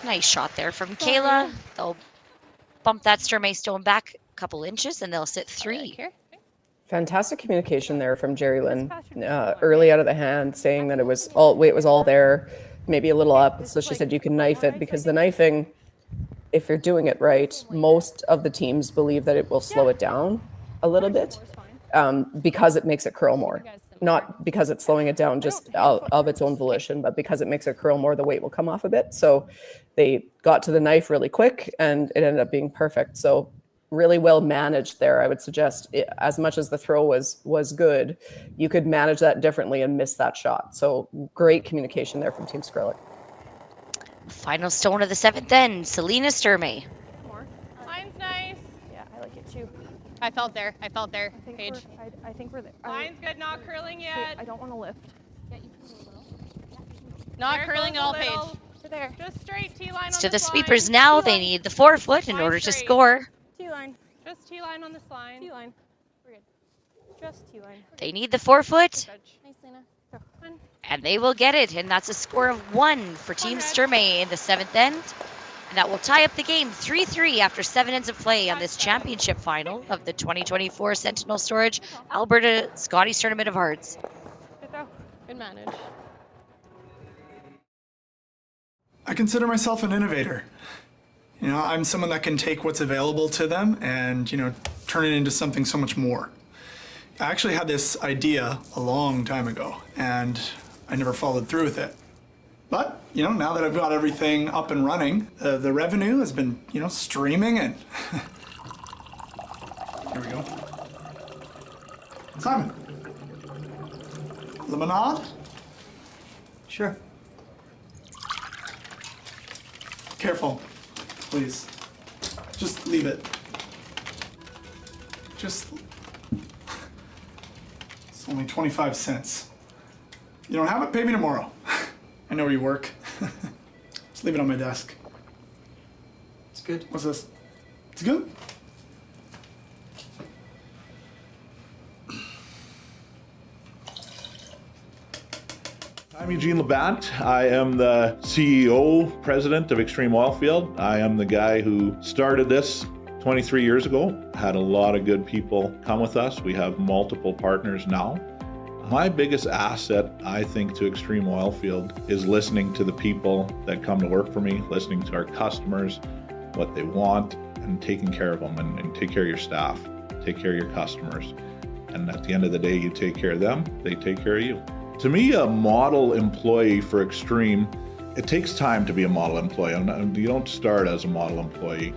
Nice shot there from Kayla. They'll bump that Sturmay stone back a couple inches and they'll sit 3. Fantastic communication there from Jerry Lynn, early out of the hand, saying that it was all there, maybe a little up. So she said you can knife it, because the knifing, if you're doing it right, most of the teams believe that it will slow it down a little bit, because it makes it curl more. Not because it's slowing it down just of its own volition, but because it makes it curl more, the weight will come off a bit. So they got to the knife really quick and it ended up being perfect. So really well managed there. I would suggest, as much as the throw was good, you could manage that differently and miss that shot. So great communication there from Team Skrlik. Final stone of the 7th end, Selena Sturmay. Line's nice. Yeah, I like it too. I felt there, Paige. I think we're there. Line's good, not curling yet. I don't want to lift. Not curling at all, Paige. We're there. Just straight T-line on To the this sweepers line. now, they need the 4-foot in order to score. T-line. Just T-line on this line. T-line. We're good. Just T-line. They need the 4-foot, Nice, Lena. Go. and they will get it. And that's a score of 1 for Team Sturmay in the 7th end. And that will tie up the game 3-3 after 7 ends of play on this championship final of the 2024 Sentinel Storage Alberta Scotties Tournament of Hearts. Good throw. Good manage. I consider myself an innovator. You know, I'm someone that can take what's available to them and, turn it into something so much more. I actually had this idea a long time ago, and I never followed through with it. But, now that I've got everything up and running, the revenue has been, streaming in. Here we go. Simon. Lemonade? Sure. Careful, please. Just leave it. It's only 25 cents. You don't have it? Pay me tomorrow. I know where you work. Just leave it on my desk. It's good. What's this? It's good? I'm Eugene Labant. I am the CEO, president of Extreme Oilfield. I am the guy who started this 23 years ago. Had a lot of good people come with us. We have multiple partners now. My biggest asset, I think, to Extreme Oilfield is listening to the people that come to work for me, listening to our customers, what they want, and taking care of them, and take care of your staff, take care of your customers. And at the end of the day, you take care of them, they take care of you. To me, a model employee for Extreme, it takes time to be a model employee. You don't start as a model employee.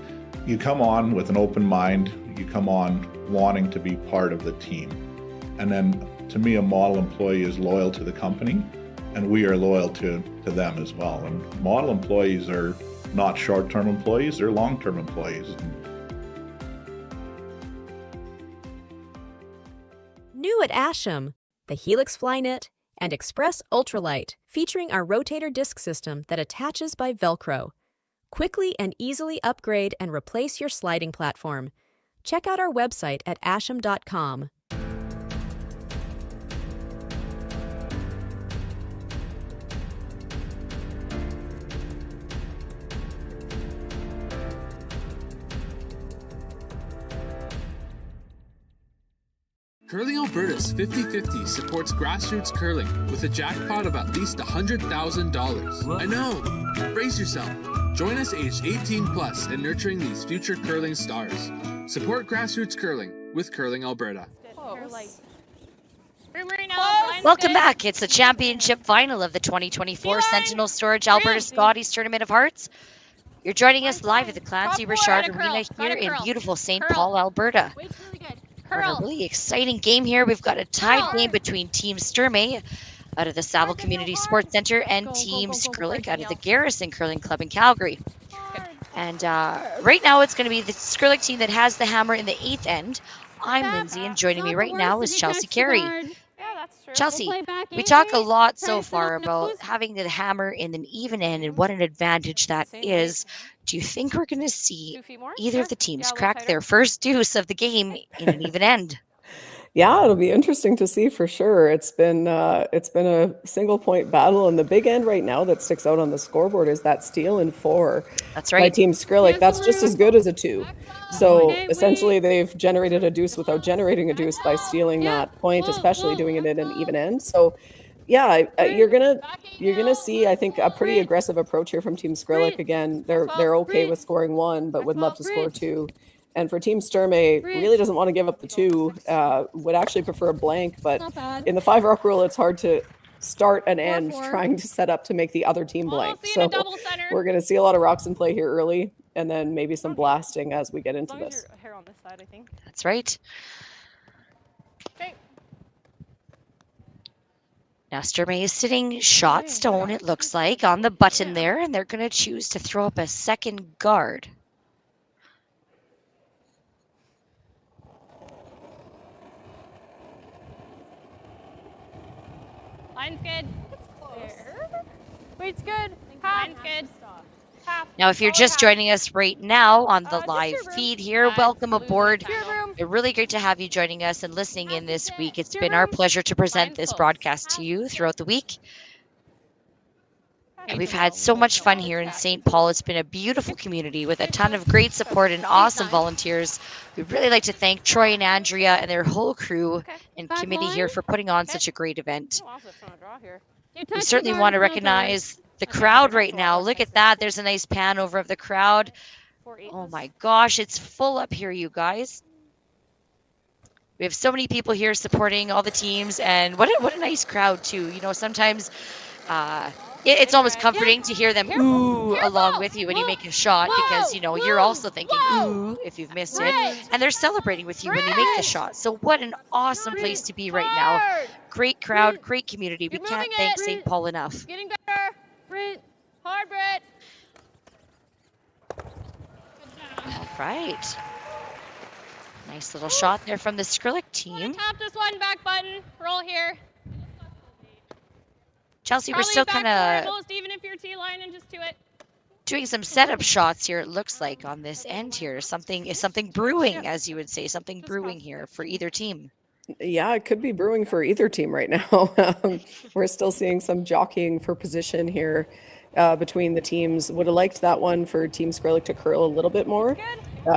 You come on with an open mind. You come on wanting to be part of the team. And then, to me, a model employee is loyal to the company, and we are loyal to them as well. And model employees are not short-term employees, they're long-term employees. New at Asham, the Helix Flynet and Express Ultralight, featuring our rotator disc system that attaches by Velcro. Quickly and easily upgrade and replace your sliding platform. Check out our website at asham.com. Curling Alberta's 50/50 supports grassroots curling with a jackpot of at least $100,000. I know! Brace yourself. Join us aged 18 plus in nurturing these future curling stars. Support grassroots curling with Curling Alberta. Welcome back. It's the championship final of the 2024 Sentinel Storage Alberta Scotties Tournament of Hearts. You're joining us live at the Clancy Richard Arena here in beautiful St. Paul, Alberta. A really exciting game here. We've got a tied game between Team Sturmay out of the Saville Community Sports Center and Team Skrlik out of the Garrison Curling Club in Calgary. And right now it's going to be the Skrlik team that has the hammer in the 8th end. I'm Lindsay, and joining me right now is Chelsea Carey. Yeah, that's true. Chelsea, We'll play back we 8, talk a 8. lot Try so to sit on far about nose. having the hammer in an even end and what an advantage that is. Do you think we're going to see 2 feet more? either Sure. of the teams Yeah, a little crack tighter. their first deuce of the game in an even end? Yeah, it'll be interesting to see for sure. It's been a single point battle, and the big end right now that sticks out on the scoreboard is that steal in 4 That's by right. Team Skrlik. That's just as good as a 2. So essentially, they've generated a deuce without generating a deuce by stealing that point, especially doing it in an even end. So, yeah, you're gonna see, I think, a pretty aggressive approach here from Team Skrlik. Again, they're okay with scoring 1, but would love to score 2. And for Team Sturmay, really doesn't want to give up the 2, would actually prefer a blank, but in the 5 rock rule, it's hard to start and end trying to set up to make the other team blank. So we're going to see a lot of rocks in play here early, and then maybe some blasting as we get into this. Hair on this side, I think. That's right. Okay. Now Sturmay is sitting shot stone, it looks like, on the button there, and they're going to choose to throw up a second guard. Line's good. Weight's good. Line's good. Now, if you're just joining us right now on the live feed here, welcome aboard. It's really great to have you joining us and listening in this week. It's been our pleasure to present this broadcast to you throughout the week. And we've had so much fun here in St. Paul. It's been a beautiful community with a ton of great support and awesome volunteers. We'd really like to thank Troy and Andrea and their whole crew and committee here for putting on such a great event. We certainly want to recognize the crowd right now. Look at that. There's a nice pan over of the crowd. Oh my gosh, it's full up here, you guys. We have so many people here supporting all the teams, and what a nice crowd too. You know, sometimes it's almost comforting to hear them ooh along with you when you make a shot, because you know you're also thinking ooh if you've missed it, and they're celebrating with you when you make the shot. So what an awesome place to be right now. Great crowd, great community. We can't thank St. Paul enough. Getting better. Brit. Hard, Brit. All right. Nice little shot there from the Skrlik team. Tap this one, back button. Roll here. Chelsea, Probably we're still back kind forward most, even if you're T-line and just do it. doing some setup shots here, it looks like, on this end here. Something brewing, as you would say, something brewing here for either team. Yeah, it could be brewing for either team right now. We're still seeing some jockeying for position here between the teams. Would have liked that one for Team Skrlik to curl a little bit more,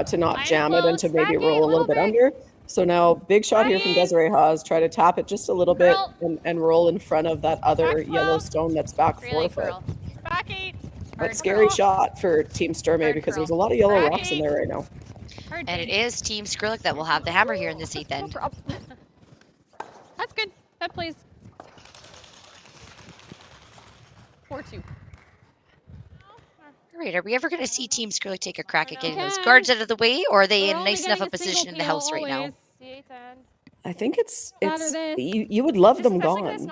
to not jam it and to maybe roll a little bit under. So now big shot here from Desiree Haas. Try to tap it just a little bit and roll in front of that other yellow stone that's back 4 foot. Back 8. But scary shot for Team Sturmay because there's a lot of yellow rocks in there right now. And it is Team Skrlik that will have the hammer here in this 8th end. That's good. That plays. 4-2. All right, are we ever going to see Team Skrlik take a crack at getting those guards out of the way, or are they in nice enough a position in the house right now? I think it's you would love them gone,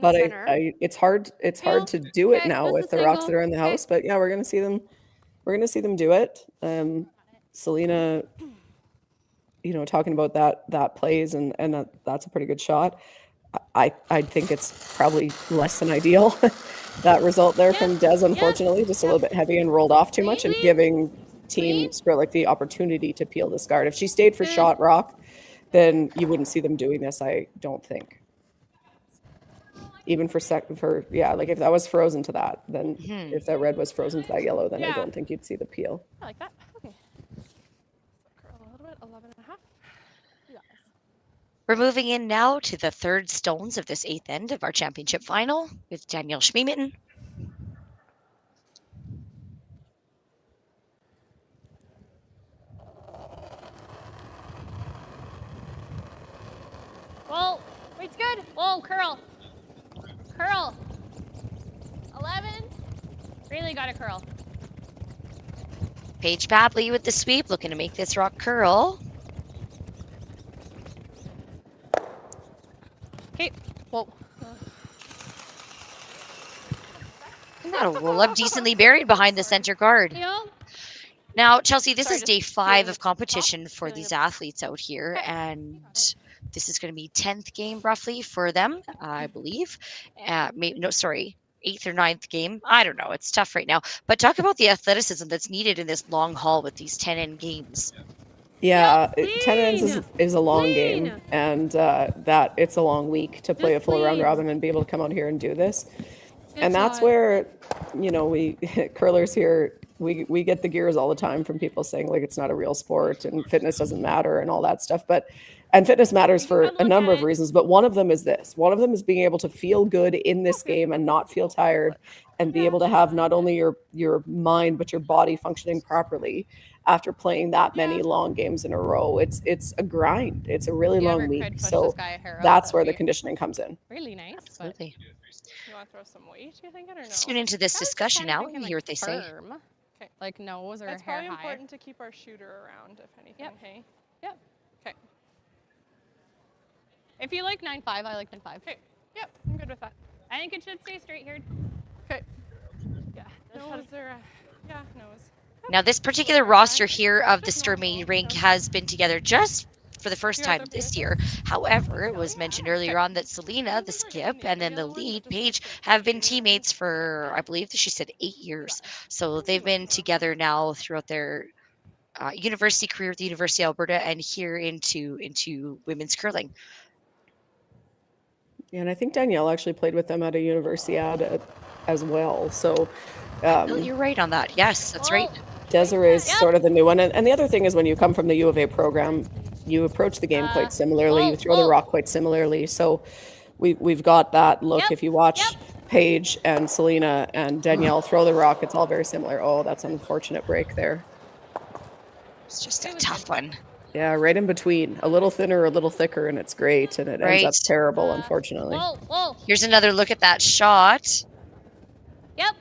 but it's hard to do it now with the rocks that are in the house. But yeah, we're gonna see them do it. Selena, talking about that plays and that's a pretty good shot. I think it's probably less than ideal. That result there from Des, unfortunately, just a little bit heavy and rolled off too much, and giving Team Skrlik the opportunity to peel this guard. If she stayed for shot rock, then you wouldn't see them doing this, I don't think. Even for like if that was frozen to that, then if that red was frozen to that yellow, then I don't think you'd see the peel. I like that. Okay. Curl a little bit, 11.5. We're moving in now to the third stones of this 8th end of our championship final with Danielle Schmiemann. Well, weight's good. Whoa, curl. Curl. 11. Really got to curl. Paige Padley with the sweep, looking to make this rock curl. Okay. Whoa. And that'll roll up decently buried behind the center guard. Now, Chelsea, this is day 5 of competition for these athletes out here, and This is going to be 10th game roughly for them, I believe. Maybe no, sorry, 8th or 9th game. I don't know. It's tough right now. But talk about the athleticism that's needed in this long haul with these 10-end games. Yeah, 10 ends is a long game, and that it's a long week to play a full round robin and be able to come out here and do this. And that's where, you know, we curlers here, we get the gears all the time from people saying like it's not a real sport and fitness doesn't matter and all that stuff. And fitness matters for a number of reasons, but one of them is this. One of them is being able to feel good in this game and not feel tired and be able to have not only your mind but your body functioning properly after playing that many long games in a row. It's a grind. It's a really long week. So that's where the conditioning comes in. Really nice. Absolutely. You want to throw some weight, you think, or no? Let's tune into this discussion now and hear what they say. Okay. Like nose or That's hair probably high. important to keep our shooter around, if anything. Yep. Hey. Yep. Okay. If you like 9.5, I like 9.5. Okay. Yep. I'm good with that. I think it should stay straight here. Okay. Yeah. Nose or yeah, nose. Now, this particular roster here of the Sturmay rink has been together just for the first time this year. However, it was mentioned earlier on that Selena, the skip, and then the lead, Paige, have been teammates for, I believe she said 8 years. So they've been together now throughout their university career at the University of Alberta and here into women's curling. Yeah, and I think Danielle actually played with them at a universiade as well. So you're right on that. Yes, that's right. Desiree is sort of the new one. And the other thing is when you come from the U of A program, you approach the game quite similarly. You throw the rock quite similarly. So we've got that look. If you watch Paige and Selena and Danielle throw the rock, it's all very similar. Oh, that's an unfortunate break there. It's just a tough one. Yeah, right in between. A little thinner, a little thicker, and it's great. And it ends up terrible, unfortunately. Whoa. Here's another look at that shot. Yep.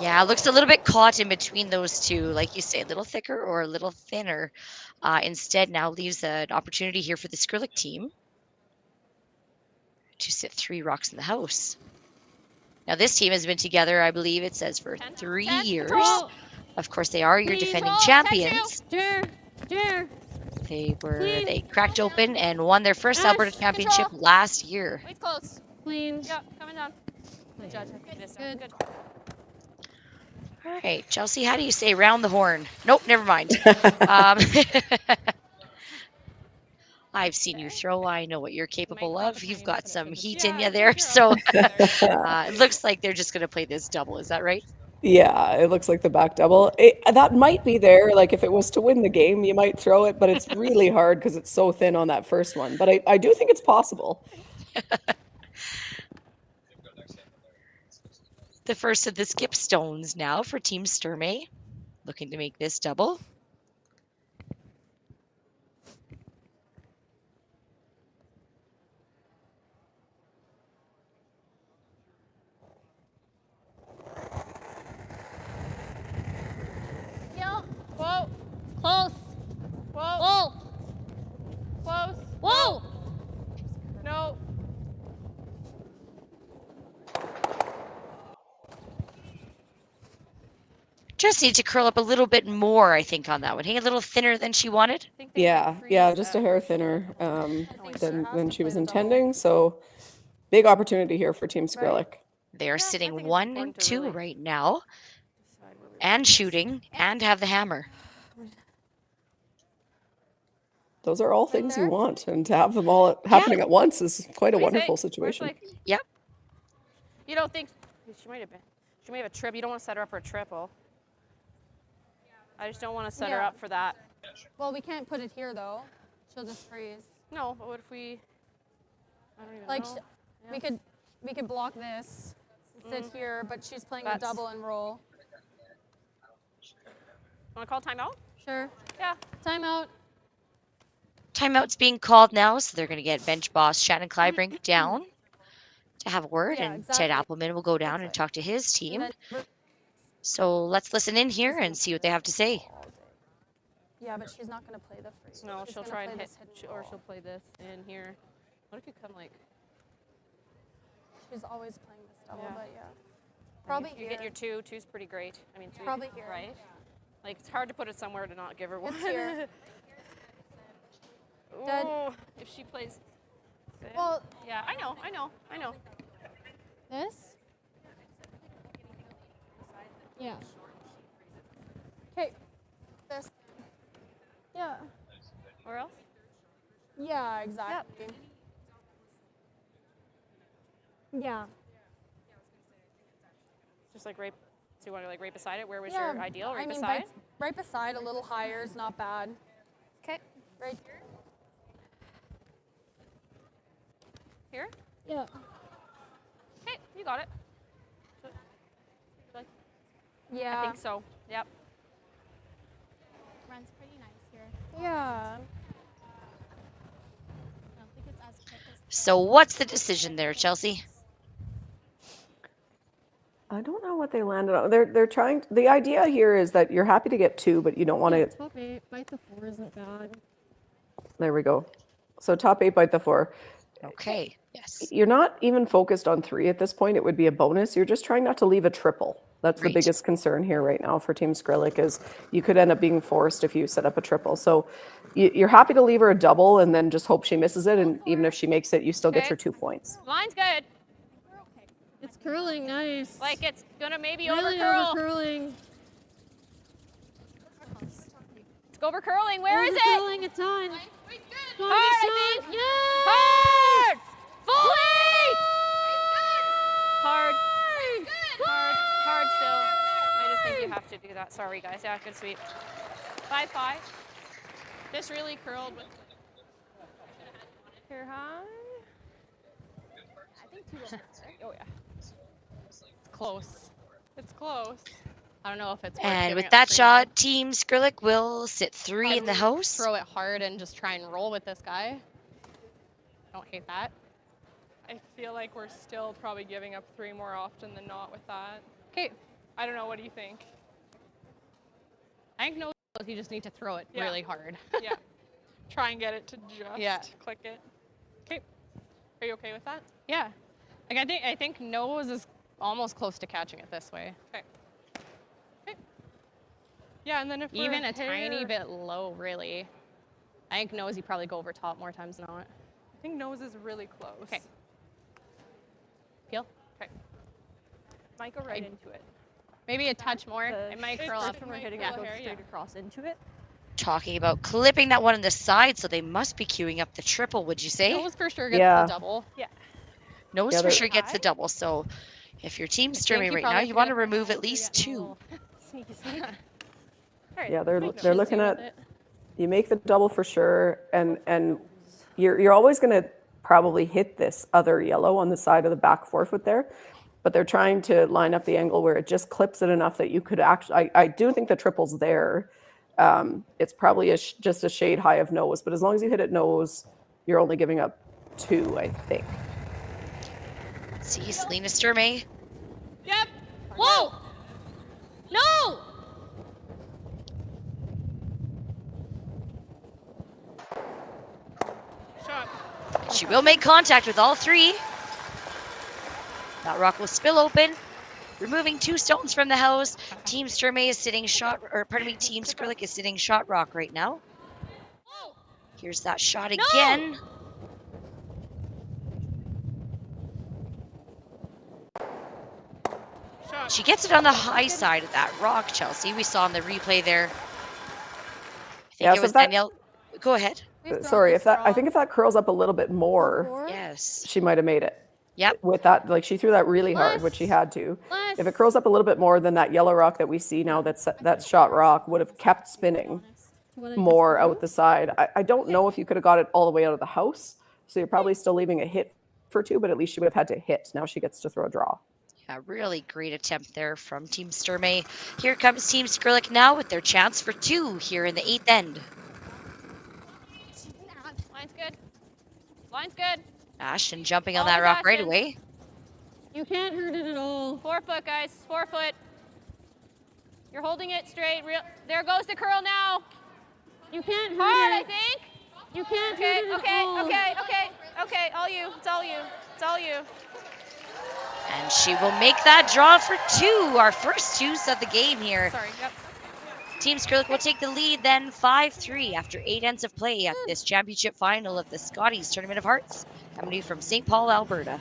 Yeah, it looks a little bit caught in between those two. Like you say, a little thicker or a little thinner. Instead, now leaves an opportunity here for the Skrlik team to sit 3 rocks in the house. Now, this team has been together, I believe it says, for 3 years. Of course, they are your defending champions. They cracked open and won their first Alberta Championship last year. Wait close. Clean. Yep, coming down. The judge has this down. Good. All right, Chelsea, how do you say round the horn? Nope, never mind. I've seen you throw. I know what you're capable of. You've got some heat in you there. So it looks like they're just going to play this double. Is that right? Yeah, it looks like the back double. That might be there. Like if it was to win the game, you might throw it, but it's really hard because it's so thin on that first one. But I do think it's possible. The first of the skip stones now for Team Sturmay, looking to make this double. Yeah. Whoa. Close. Whoa. Close. Whoa. No. Just need to curl up a little bit more, I think, on that one. Hey, a little thinner than she wanted. Yeah, just a hair thinner than she was intending. So big opportunity here for Team Skrlik. They are sitting 1 and 2 right now, and shooting, and have the hammer. Those are all things you want, and to have them all happening at once is quite a wonderful situation. Yep. You don't think she may have a trip. You don't want to set her up for a triple. I just don't want to set her up for that. Well, we can't put it here though. She'll just freeze. No, but what if we? I don't even Like know. we could block this, sit here, but she's playing a double and roll. Want to call timeout? Sure. Yeah. Timeout. Timeout's being called now, so they're going to get bench boss Shannon Clybrink down to have a word, and Ted Appleman will go down and talk to his team. So let's listen in here and see what they have to say. Yeah, but she's not going to play the freeze. No, She's she'll gonna try play and hit, this or she'll play this in here. What if you come like? She's always playing this double, Yeah. but yeah. Probably You get your two. Two's pretty great. I mean, Probably here. Right? Like it's hard to put it somewhere to not give her one. It's here. Dead. Ooh, if she plays. Well, yeah, I know. this? Yeah. Okay. This. Yeah. Or else? Yeah, exactly. Yeah. Just like right. So you want to like right beside it? Where was Yeah, your ideal? Right I mean, beside? right beside, a little higher is not bad. Okay. Right here? Here? Yeah. Okay, you got it. Yeah. I think so. Yep. Runs pretty nice here. Yeah. I don't think it's as quick as So what's the decision there, Chelsea? I don't know what they landed on. They're trying. The idea here is that you're happy to get 2, but you don't want to. Top 8, bite the 4 isn't bad. There we go. So top 8, bite the 4. Okay. Yes. You're not even focused on 3 at this point. It would be a bonus. You're just trying not to leave a triple. That's the biggest concern here right now for Team Skrlik is you could end up being forced if you set up a triple. So you're happy to leave her a double and then just hope she misses it. And even if she makes it, you still get your 2 points. Line's good. It's curling nice. Like it's gonna maybe Really overcurl. overcurling. It's over curling. Where is it? Overcurling a ton. Hard, I think. Hard. Fully. Hard. Hard still. I just think you have to do that. Sorry, guys. Yeah, good sweep. 5-5. This really curled with. Here high. I think 2 over. Oh yeah. It's close. It's close. I don't know if it's worth And giving with up that 3 shot, Team Skrlik will sit 3 in the house. Throw it hard and just try and roll with this guy. Don't hate that. I feel like we're still probably giving up 3 more often than not with that. Okay. I don't know. What do you think? I think no, you just need to throw it really hard. Yeah. Try and get it to just click it. Okay. Are you okay with that? Yeah. Like I think nose is almost close to catching it this way. Okay. Okay. Yeah, and then if Even a tiny bit low, really. I think nose you probably go over top more times than not. I think nose is really close. Okay. Peel. Okay. Might go right into it. Maybe a touch more. It might curl up. When we're hitting yeah. it, go straight across into it. Talking about clipping that one on the side, so they must be queuing up the triple, would you say? Nose for sure gets the double. Yeah. Nose for sure gets the double, so if you're Team Sturmay right now, you want to remove at least 2. Sneaky, sneaky. Yeah, they're looking at. You make the double for sure, and you're always going to probably hit this other yellow on the side of the back 4-foot there, but they're trying to line up the angle where it just clips it enough that you could actually. I do think the triple's there. It's probably just a shade high of nose, but as long as you hit it nose, you're only giving up 2, I think. See, Selena Sturmay. Yep. Whoa. No. Shot. She will make contact with all 3. That rock will spill open, removing 2 stones from the house. Team Sturmay is sitting Team Skrlik is sitting shot rock right now. Here's that shot again. She gets it on the high side of that rock, Chelsea. We saw in the replay there. I think it was Danielle. Go ahead. Sorry, I think if that curls up a little bit more, yes, she might have made it. Yep. With that, like she threw that really hard, which she had to. If it curls up a little bit more, then that yellow rock that we see now, that shot rock, would have kept spinning more out the side. I don't know if you could have got it all the way out of the house, so you're probably still leaving a hit for 2, but at least she would have had to hit. Now she gets to throw a draw. Yeah, really great attempt there from Team Sturmay. Here comes Team Skrlik now with their chance for 2 here in the 8th end. Line's good. Line's good. Asham jumping on that rock right away. You can't hurt it at all. 4 foot, guys. 4 foot. You're holding it straight. There goes the curl now. You can't hurt Hard, it. I think. You can't hurt it at all. Okay. All you. It's all you. It's all you. And she will make that draw for 2. Our first 2s of the game here. Sorry. Yep. Team Skrlik will take the lead then 5-3 after 8 ends of play at this championship final of the Scotties Tournament of Hearts, coming to you from St. Paul, Alberta.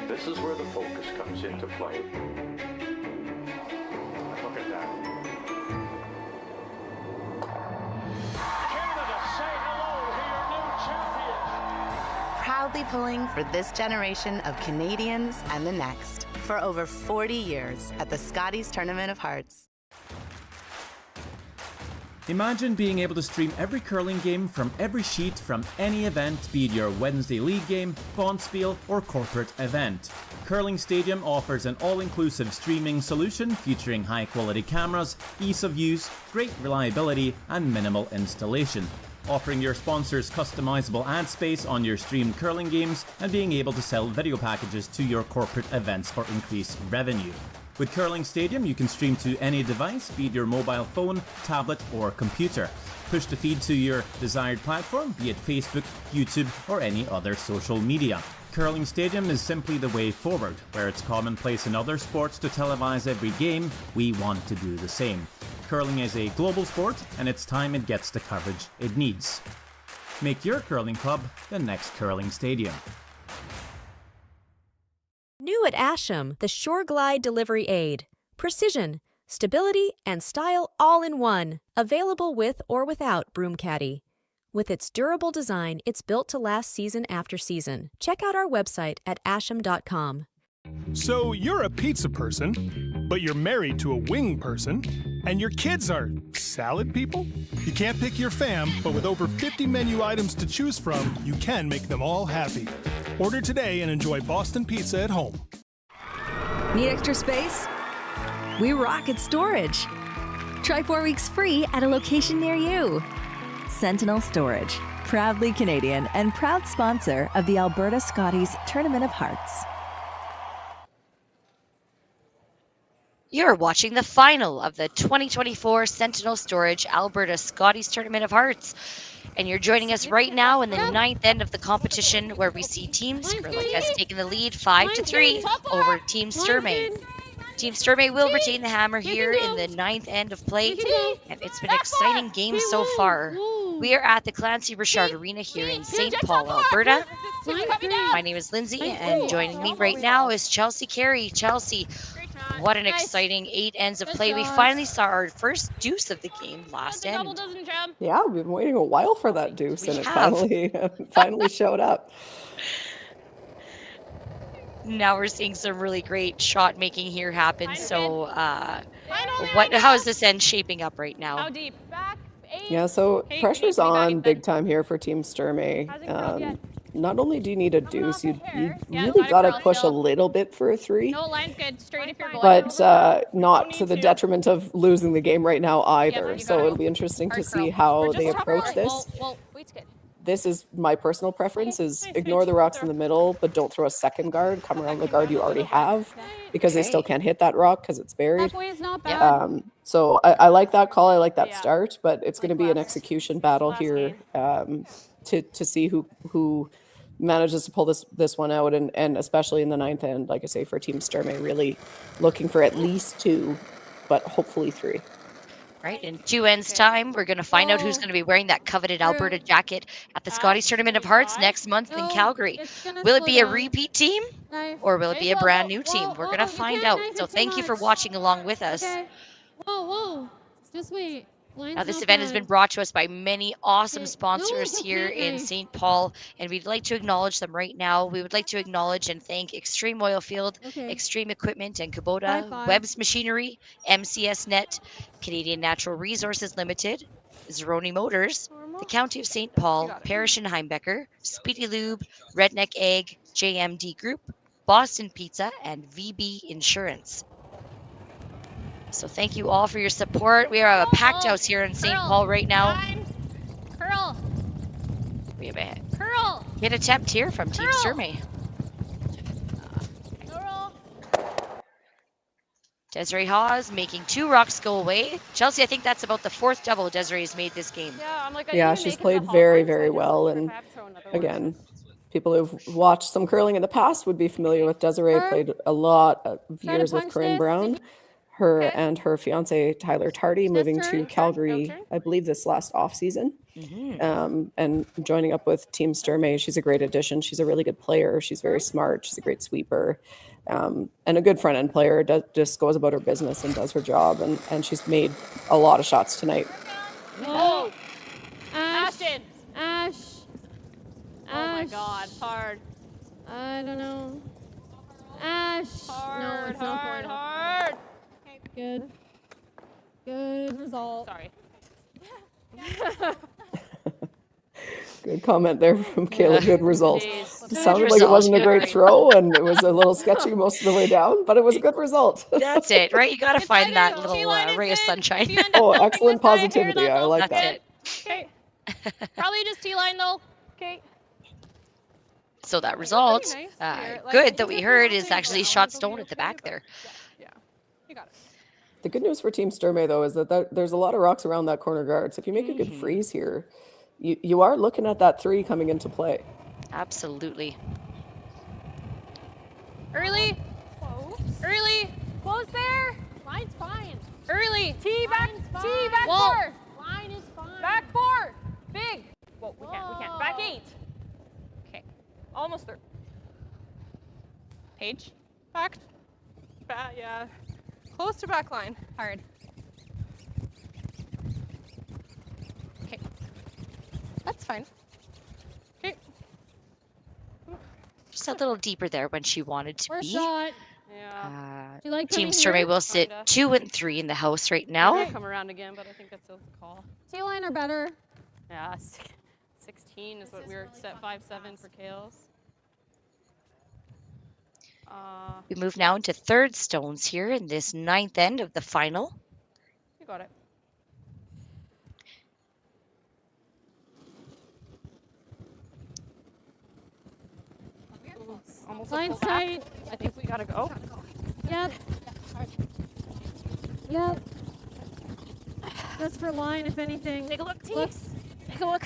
This is where the focus comes into play. Look at that. Canada, say hello to your new champions. Proudly pulling for this generation of Canadians and the next for over 40 years at the Scotties Tournament of Hearts. Imagine being able to stream every curling game from every sheet from any event, be it your Wednesday league game, bonspiel, or corporate event. Curling Stadium offers an all-inclusive streaming solution featuring high-quality cameras, ease of use, great reliability, and minimal installation. Offering your sponsors customizable ad space on your streamed curling games and being able to sell video packages to your corporate events for increased revenue. With Curling Stadium, you can stream to any device, be it your mobile phone, tablet, or computer. Push the feed to your desired platform, be it Facebook, YouTube, or any other social media. Curling Stadium is simply the way forward. Where it's commonplace in other sports to televise every game, we want to do the same. Curling is a global sport, and it's time it gets the coverage it needs. Make your curling club the next Curling Stadium. New at Asham, the Shore Glide Delivery Aid. Precision, stability, and style all in one. Available with or without broom caddy. With its durable design, it's built to last season after season. Check out our website at asham.com. So you're a pizza person, but you're married to a wing person, and your kids are salad people? You can't pick your fam, but with over 50 menu items to choose from, you can make them all happy. Order today and enjoy Boston Pizza at home. Need extra space? We rock at storage. Try 4 weeks free at a location near you. Sentinel Storage, proudly Canadian and proud sponsor of the Alberta Scotties Tournament of Hearts. You're watching the final of the 2024 Sentinel Storage Alberta Scotties Tournament of Hearts. And you're joining us right now in the 9th end of the competition, where we see Team Skrlik has taken the lead 5-3 over Team Sturmay. Team Sturmay will retain the hammer here in the 9th end of play, and it's been an exciting game so far. We are at the Clancy Richard Arena here in St. Paul, Alberta. My name is Lindsay, and joining me right now is Chelsea Carey. Chelsea, what an exciting 8 ends of play. We finally saw our first deuce of the game last end. Yeah, we've been waiting a while for that deuce, and it finally showed up. Now we're seeing some really great shot making here happen. So how is this end shaping up right now? How deep? Back, 8. Yeah, so pressure's on big time here for Team Sturmay. Not only do you need a deuce, you really got to push a little bit for a 3. No, line's good. Straight if you're going. But not to the detriment of losing the game right now either. So it'll be interesting to see how they approach this. This is my personal preference, is ignore the rocks in the middle, but don't throw a second guard. Come around the guard you already have, because they still can't hit that rock because it's buried. So I like that call. I like that start, but it's going to be an execution battle here to see who manages to pull this one out, and especially in the 9th end, like I say, for Team Sturmay, really looking for at least 2, but hopefully 3. Right, in 2 ends time, we're going to find out who's going to be wearing that coveted Alberta jacket at the Scotties Tournament of Hearts next month in Calgary. Will it be a repeat team, or will it be a brand new team? We're going to find out. So thank you for watching along with us. Whoa. Just wait. Now, this event has been brought to us by many awesome sponsors here in St. Paul, and we'd like to acknowledge them right now. We would like to acknowledge and thank Extreme Oilfield, Extreme Equipment and Kubota, Webb's Machinery, MCS Net, Canadian Natural Resources Limited, Zeroni Motors, the County of St. Paul, Parrish and Heimbecker, Speedy Lube, Redneck Egg, JMD Group, Boston Pizza, and VB Insurance. So thank you all for your support. We are a packed house here in St. Paul right now. Curl. We have a Curl. hit attempt here from Team Sturmay. Desiree Hawes making 2 rocks go away. Chelsea, I think that's about the 4th double Desiree has made this game. Yeah, I'm like, Yeah, she's played very, very well. And again, people who've watched some curling in the past would be familiar with Desiree. Played a lot of years with Corinne Brown. Her and her fiance Tyler Tardy moving to Calgary, I believe this last off season, and joining up with Team Sturmay. She's a great addition. She's a really good player. She's very smart. She's a great sweeper, and a good front end player. Just goes about her business and does her job. And she's made a lot of shots tonight. Oh, Ashton. Ash. Oh my God, hard. I don't know. Ash. Hard, no, it's hard, not hard. Good. Good result. Sorry. Good comment there from Kayla. Good result. It sounded like it result. wasn't a great throw, and it was a little sketchy most of the way down, but it was a good result. That's it, right? You got to find that little ray of sunshine. Oh, excellent positivity. I like that. Okay. Probably just T-line though. Okay. So that result, good that we heard, is actually shot stone at the back there. Yeah, you got it. The good news for Team Sturmay, though, is that there's a lot of rocks around that corner guard. So if you make a good freeze here, you are looking at that 3 coming into play. Absolutely. Early. Early. Close there. Line's fine. Early. T back. Line's T fine. back Whoa. 4. Line is fine. Back 4. Big. Whoa, we can't. Back 8. Okay. Almost there. Paige. Back. Yeah. Close to back line. Hard. Okay. That's fine. Okay. Just a little deeper there when she wanted to be. Shot. Yeah. Do you like Team coming Sturmay here? will sit 2 and 3 in the house right now. I'll come around again, but I think that's a call. T-line or better? Yeah, 16 is what we were set 5-7 for Kales. We move now into 3rd stones here in this 9th end of the final. You got it. Almost Line's tight. I think we gotta go. Yep. Yep. Just for line, if anything. Take a look, T. Looks. Take a look.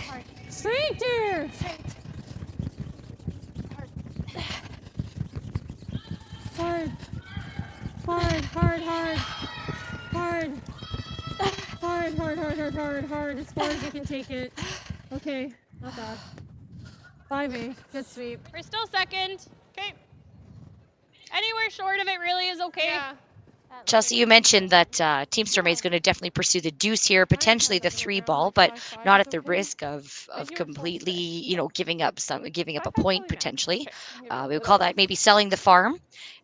Straight there. Hard. Hard, hard, hard. Hard. Hard, hard, hard, hard, hard, hard. As far as you can take it. Okay, not bad. 5A, good sweep. We're still second. Okay. Anywhere short of it really is okay. Yeah. Chelsea, you mentioned that Team Sturmay is going to definitely pursue the deuce here, potentially the 3 ball, but not at the risk of completely, giving up a point potentially. We would call that maybe selling the farm.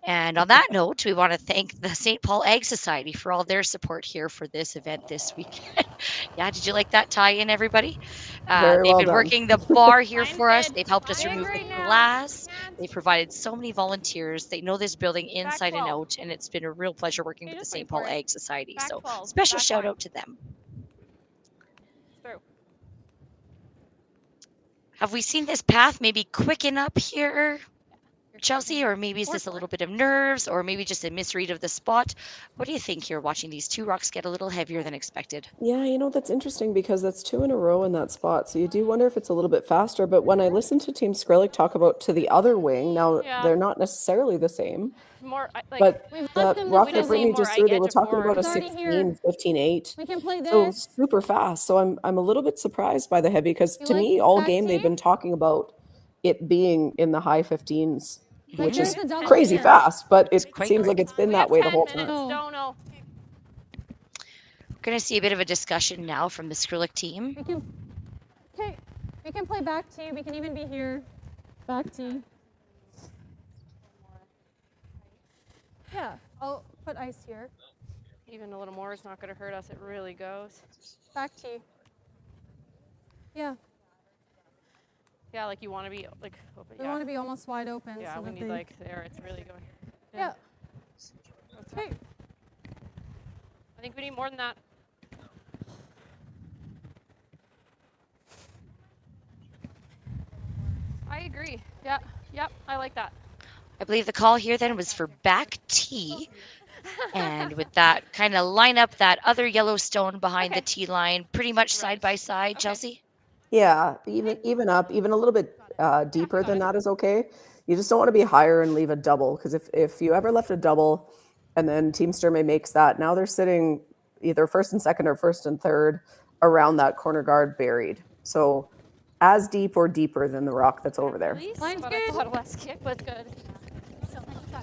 And on that note, we want to thank the St. Paul Ag Society for all their support here for this event this weekend. Yeah, did you like that tie-in, everybody? Very They've well been done. working the bar here for us. They've helped us remove the glass. They've provided so many volunteers. They know this building inside and out, and it's been a real pleasure working with the St. Paul Ag Society. So special shout out to them. Through. Have we seen this path maybe quicken up here, Chelsea, or maybe is this a little bit of nerves, or maybe just a misread of the spot? What do you think here, watching these 2 rocks get a little heavier than expected? Yeah, that's interesting because that's 2 in a row in that spot. So you do wonder if it's a little bit faster. But when I listen to Team Skrlik talk about to the other wing, now they're not necessarily the same. More, But left the them rock to that see Brittany more just threw, they were edge talking forward. about a It's already here. 16, 15-8. We can play So this. super fast. So I'm a little bit surprised by the heavy because to like me, all back game they've seam? been talking about it being in the high 15s, But which here's is the double crazy here. fast. But it quite seems like quick. it's been We that have way the 10 whole minutes. time. Don't know. We're going to see a bit of a discussion now from the Skrlik team. We can play back T. We can even be here. Back T. Yeah, I'll put ice here. Even a little more is not going to hurt us. It really goes. Back T. Yeah. Yeah, like you want to be like open. We want to be almost wide open. Yeah, so we that need they... like there. It's really going. Yeah. Okay. I think we need more than that. I agree. Yeah. Yep. I like that. I believe the call here then was for back tee. And with that, kind of line up that other yellow stone behind the tee line, pretty much side by side, Chelsea? Yeah, even up, even a little bit deeper than that is okay. You just don't want to be higher and leave a double, because if you ever left a double and then Team Sturmay makes that, now they're sitting either first and second or first and third around that corner guard buried. So as deep or deeper than the rock that's over there. Line's But good. I thought a less kick was good.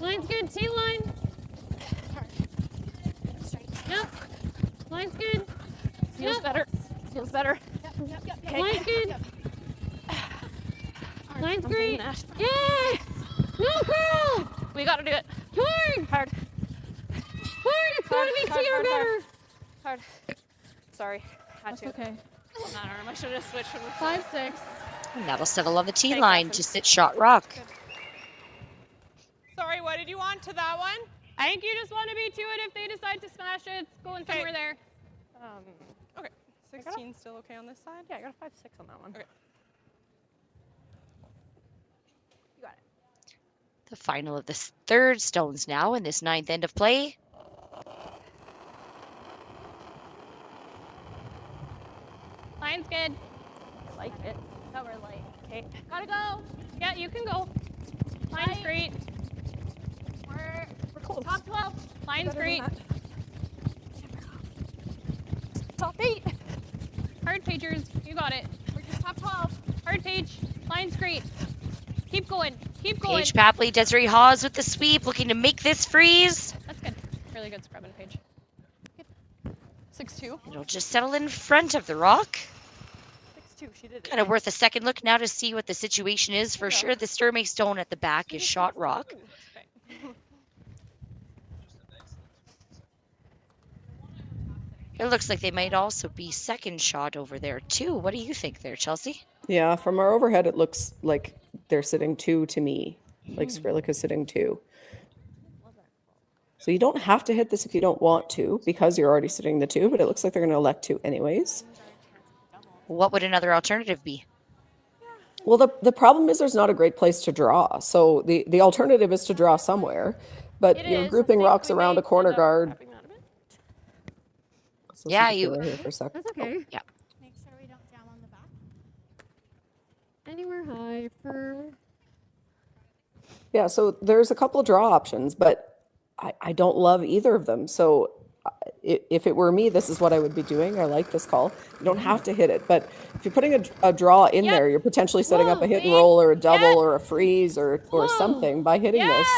Line's good. Tee line. Yep. Line's good. Feels better. Feels better. Okay. Line's good. Line's great. Yes! No, girl! We gotta do it. Hard! Hard. Hard! It's going to be tee or better. Hard. Sorry. Had That's to. okay. On that arm. I should have switched from 5-6. And that'll settle on the tee line to sit shot rock. Sorry, what did you want to that one? I think you just want to be to it if they decide to smash it. It's going somewhere there. Okay. 16 still okay on this side? Yeah, I got a 5-6 on that one. Okay. You got it. The final of the third stones now in this ninth end of play. Line's good. I like it. That we're light. Okay. Gotta go. Yeah, you can go. Line's great. We're close. Top 12. Line's great. Top 8. Hard pagers. You got it. We're just top 12. Hard page. Line's great. Keep going. Keep going. Paige Papley, Desiree Hawes with the sweep, looking to make this freeze. That's good. Really good scrubbing, Paige. 6-2. It'll just settle in front of the rock. 6-2. She did it. Kind of worth a second look now to see what the situation is. For sure, the Sturmay stone at the back is shot rock. It looks like they might also be second shot over there too. What do you think there, Chelsea? Yeah, from our overhead, it looks like they're sitting 2 to me. Like Skrlik is sitting 2. So you don't have to hit this if you don't want to, because you're already sitting the 2, but it looks like they're going to elect to anyways. What would another alternative be? Well, the problem is there's not a great place to draw. So the alternative is to draw somewhere, but you're grouping rocks around a corner guard. Yeah, you. Here for a second. That's okay. Yeah. Make sure we don't jam on the back. Anywhere high, firm. Yeah, so there's a couple draw options, but I don't love either of them. So if it were me, this is what I would be doing. I like this call. You don't have to hit it, but if you're putting a draw in there, you're potentially setting up a hit and roll or a double or a freeze or something by hitting this.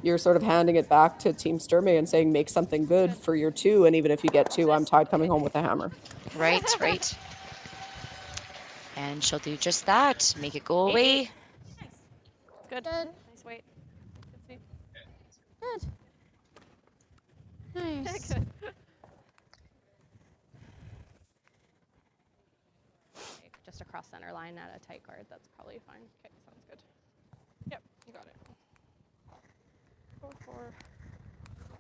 You're sort of handing it back to Team Sturmay and saying, make something good for your 2. And even if you get 2, I'm tied coming home with a hammer. Right, right. And she'll do just that. Make it go away. Good. Nice weight. Good. Nice. Good. Just across center line at a tight guard. That's probably fine. Okay, sounds good. Yep, you got it. 4-4.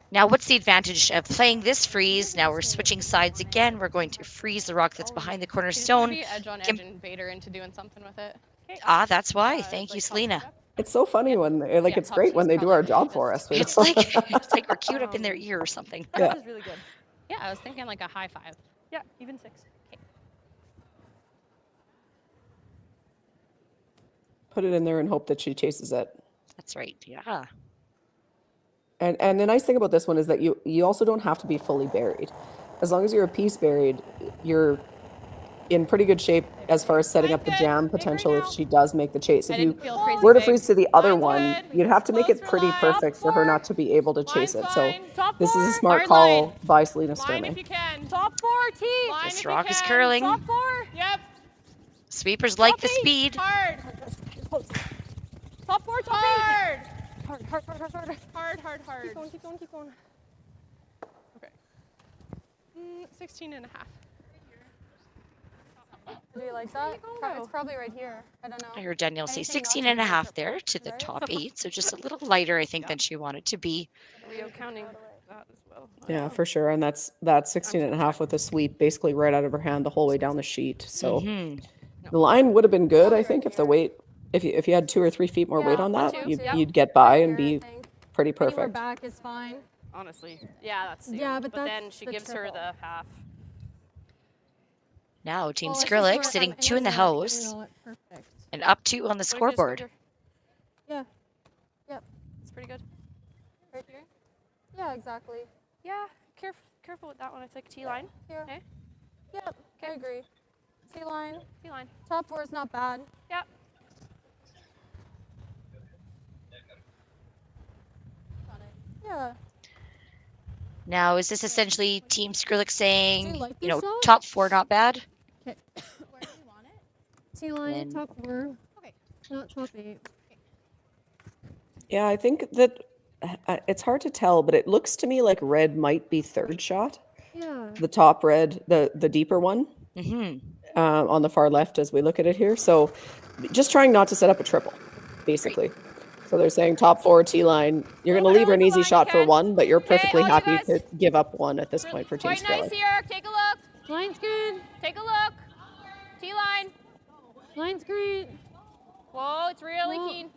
Now, what's the advantage of playing this freeze? Now we're switching sides again. We're going to freeze the rock that's behind the cornerstone. Be edge on edge and bait her into doing something with it. Okay. Ah, that's why. Thank you, Selena. It's so funny when it's great when they do our job for us. It's like we're queued up in their ear or something. That was really good. Yeah, I was thinking like a high 5. Yeah, even 6. Okay. Put it in there and hope that she chases it. That's right. Yeah. And the nice thing about this one is that you also don't have to be fully buried. As long as you're a piece buried, you're in pretty good shape as far as setting up the jam potential if she does make the chase. If you were to freeze to the other one, you'd have to make it pretty perfect for her not to be able to chase it. So this is a smart call by Selena Line if Sturmay. you can. Top 4, T. Line This if you rock is can. curling. Top 4. Yep. Sweepers like the speed. Hard. Top 4, top 8. Hard. Hard, hard, hard, hard, hard. Hard, hard, hard. Keep going, keep going, keep going. Okay. 16 and a half. Do you like that? It's probably right here. I don't know. I heard Danielle say Anything not 16 to and a be half triple, there to the right? top 8, so just a little lighter, I think, than she wanted to be. Rio counting that as well. Yeah, for sure. And that's 16 and a half with a sweep basically right out of her hand the whole way down the sheet. So the line would have been good, I think, if the weight, if you had 2 or 3 feet more weight on that, you'd get by and be pretty Anywhere perfect. back is fine. Honestly, yeah, that's the Yeah, but then that's she the gives her triple. the half. Now Team Well, it's just Skrlik where sitting I'm 2 in the angled, house you know, perfect. and up 2 on the scoreboard. Yeah. Yep. It's pretty good. Right here? Yeah, exactly. Yeah, careful with that one. It's like T-line. Here. Okay. Yep, I agree. T-line. T-line. Top 4 is not bad. Yep. Yeah. Now, is this essentially Team Skrlik saying, like you know, this shot? top 4 not bad? Okay. T-line, Then- top 4. Okay. Not top 8. Yeah, I think that it's hard to tell, but it looks to me like red might be third shot. Yeah. The top red, the deeper one, on the far left as we look at it here. So just trying not to set up a triple, basically. So they're saying top 4 T-line. You're going to leave her an easy shot for 1, but you're perfectly happy to give up 1 at this point for Team Quite nice Skrlik. here. Take a look. Line's good. Take a look. T-line. Line's great. Whoa, it's really Whoa. keen.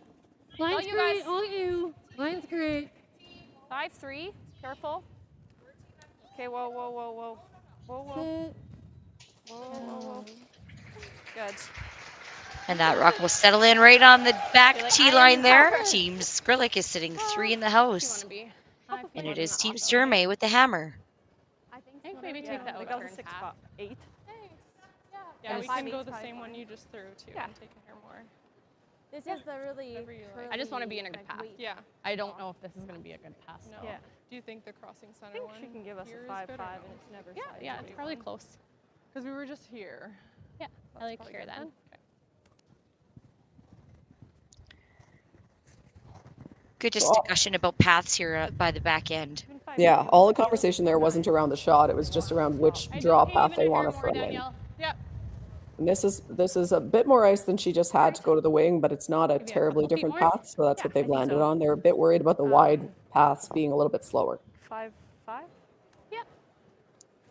Line's All you great. guys. All you. Line's great. 5-3. Careful. Okay, whoa, whoa, whoa, whoa. Whoa, whoa. Sit. Whoa, whoa, whoa. Good. And that rock will settle in right on the back Like, T I line am there. covered. Team Skrlik is sitting 3 in the house. And it is Team Sturmay with the hammer. I think maybe take that Like out that was a turn 6 half. spot. 8. Yeah, we five can go eight's the probably same one fine. you just threw too Yeah. and take a hair more. This is the really. I just want to be in a good path. Yeah. I don't know if this is going to be a good pass. No. though. Yeah. Do you think the crossing center I think one she can give us here a is 5-5 good or and no? it's never yeah, it's probably close. Because we were just here. Yeah, I like here then. Okay. Good discussion about paths here by the back end. Yeah, all the conversation there wasn't around the shot. It was just around which draw path they want to throw in. Yep. And this is a bit more ice than she just had to go to the wing, but it's not a terribly different path, so that's what they've landed on. They're a bit worried about the wide paths being a little bit slower. 5-5. Yep.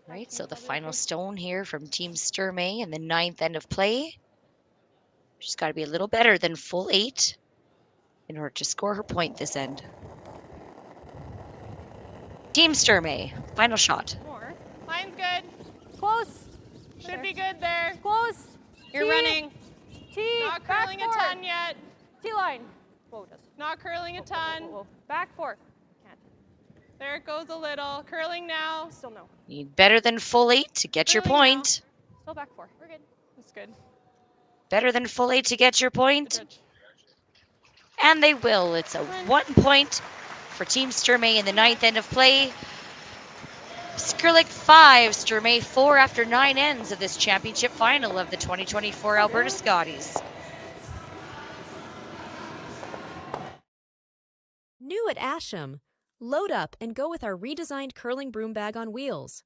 Right, so the final stone here from Team Sturmay in the 9th end of play. She's got to be a little better than full 8 in order to score her point this end. Team Sturmay, final shot. More. Line's good. Close. Should be good there. Close. You're T. running. T. Not back curling a 4. ton yet. T-line. Whoa, just. Not curling a ton. Whoa. Back 4. Can't. There it goes a little. Curling now. Still no. Need better than full 8 to get your Curling now. point. Still back 4. We're good. That's good. Better than full 8 to get your point. Good. And they will. It's a 1 point for Team Sturmay in the 9th end of play. Skrlik 5, Sturmay 4 after 9 ends of this championship final of the 2024 Alberta Scotties. New at Asham, load up and go with our redesigned curling broom bag on wheels.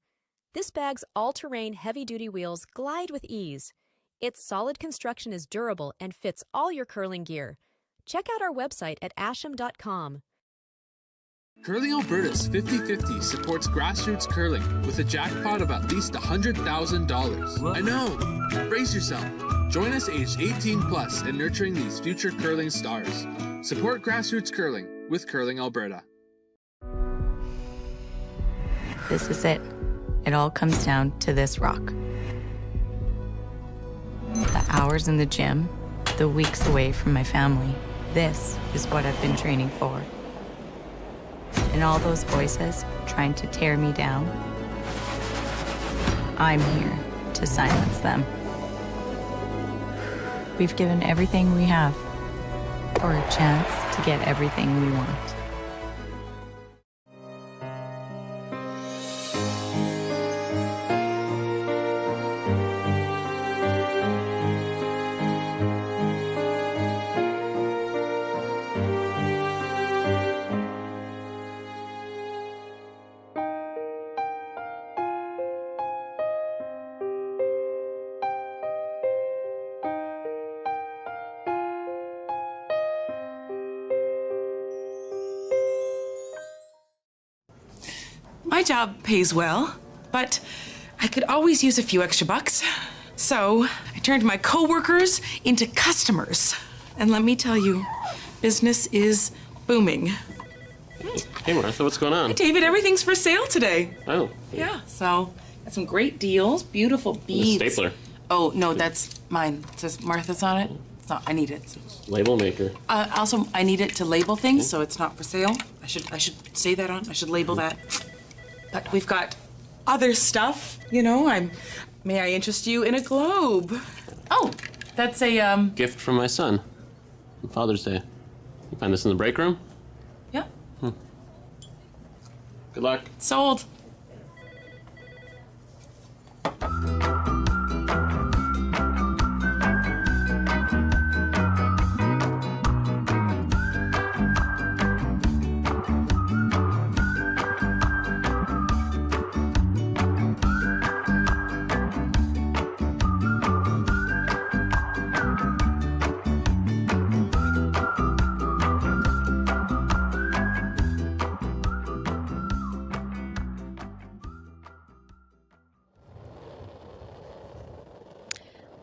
This bag's all-terrain heavy-duty wheels glide with ease. Its solid construction is durable and fits all your curling gear. Check out our website at asham.com. Curling Alberta's 50-50 supports grassroots curling with a jackpot of at least $100,000. I know! Brace yourself. Join us aged 18 plus in nurturing these future curling stars. Support grassroots curling with Curling Alberta. This is it. It all comes down to this rock. The hours in the gym, the weeks away from my family. This is what I've been training for. And all those voices trying to tear me down, I'm here to silence them. We've given everything we have for a chance to get everything we want. My job pays well, but I could always use a few extra bucks. So I turned my coworkers into customers. And let me tell you, business is booming. Hey Martha, what's going on? Hey David, everything's for sale today. Oh. Yeah, so got some great deals, beautiful beads. The stapler. Oh, no, that's mine. It says Martha's on it. It's not, I need it. Label maker. Also, I need it to label things, so it's not for sale. I should say that on, I should label that. But we've got other stuff, you know. May I interest you in a globe? Oh, that's a, Gift from my son. On Father's Day. You find this in the break room? Yeah. Good luck. Sold.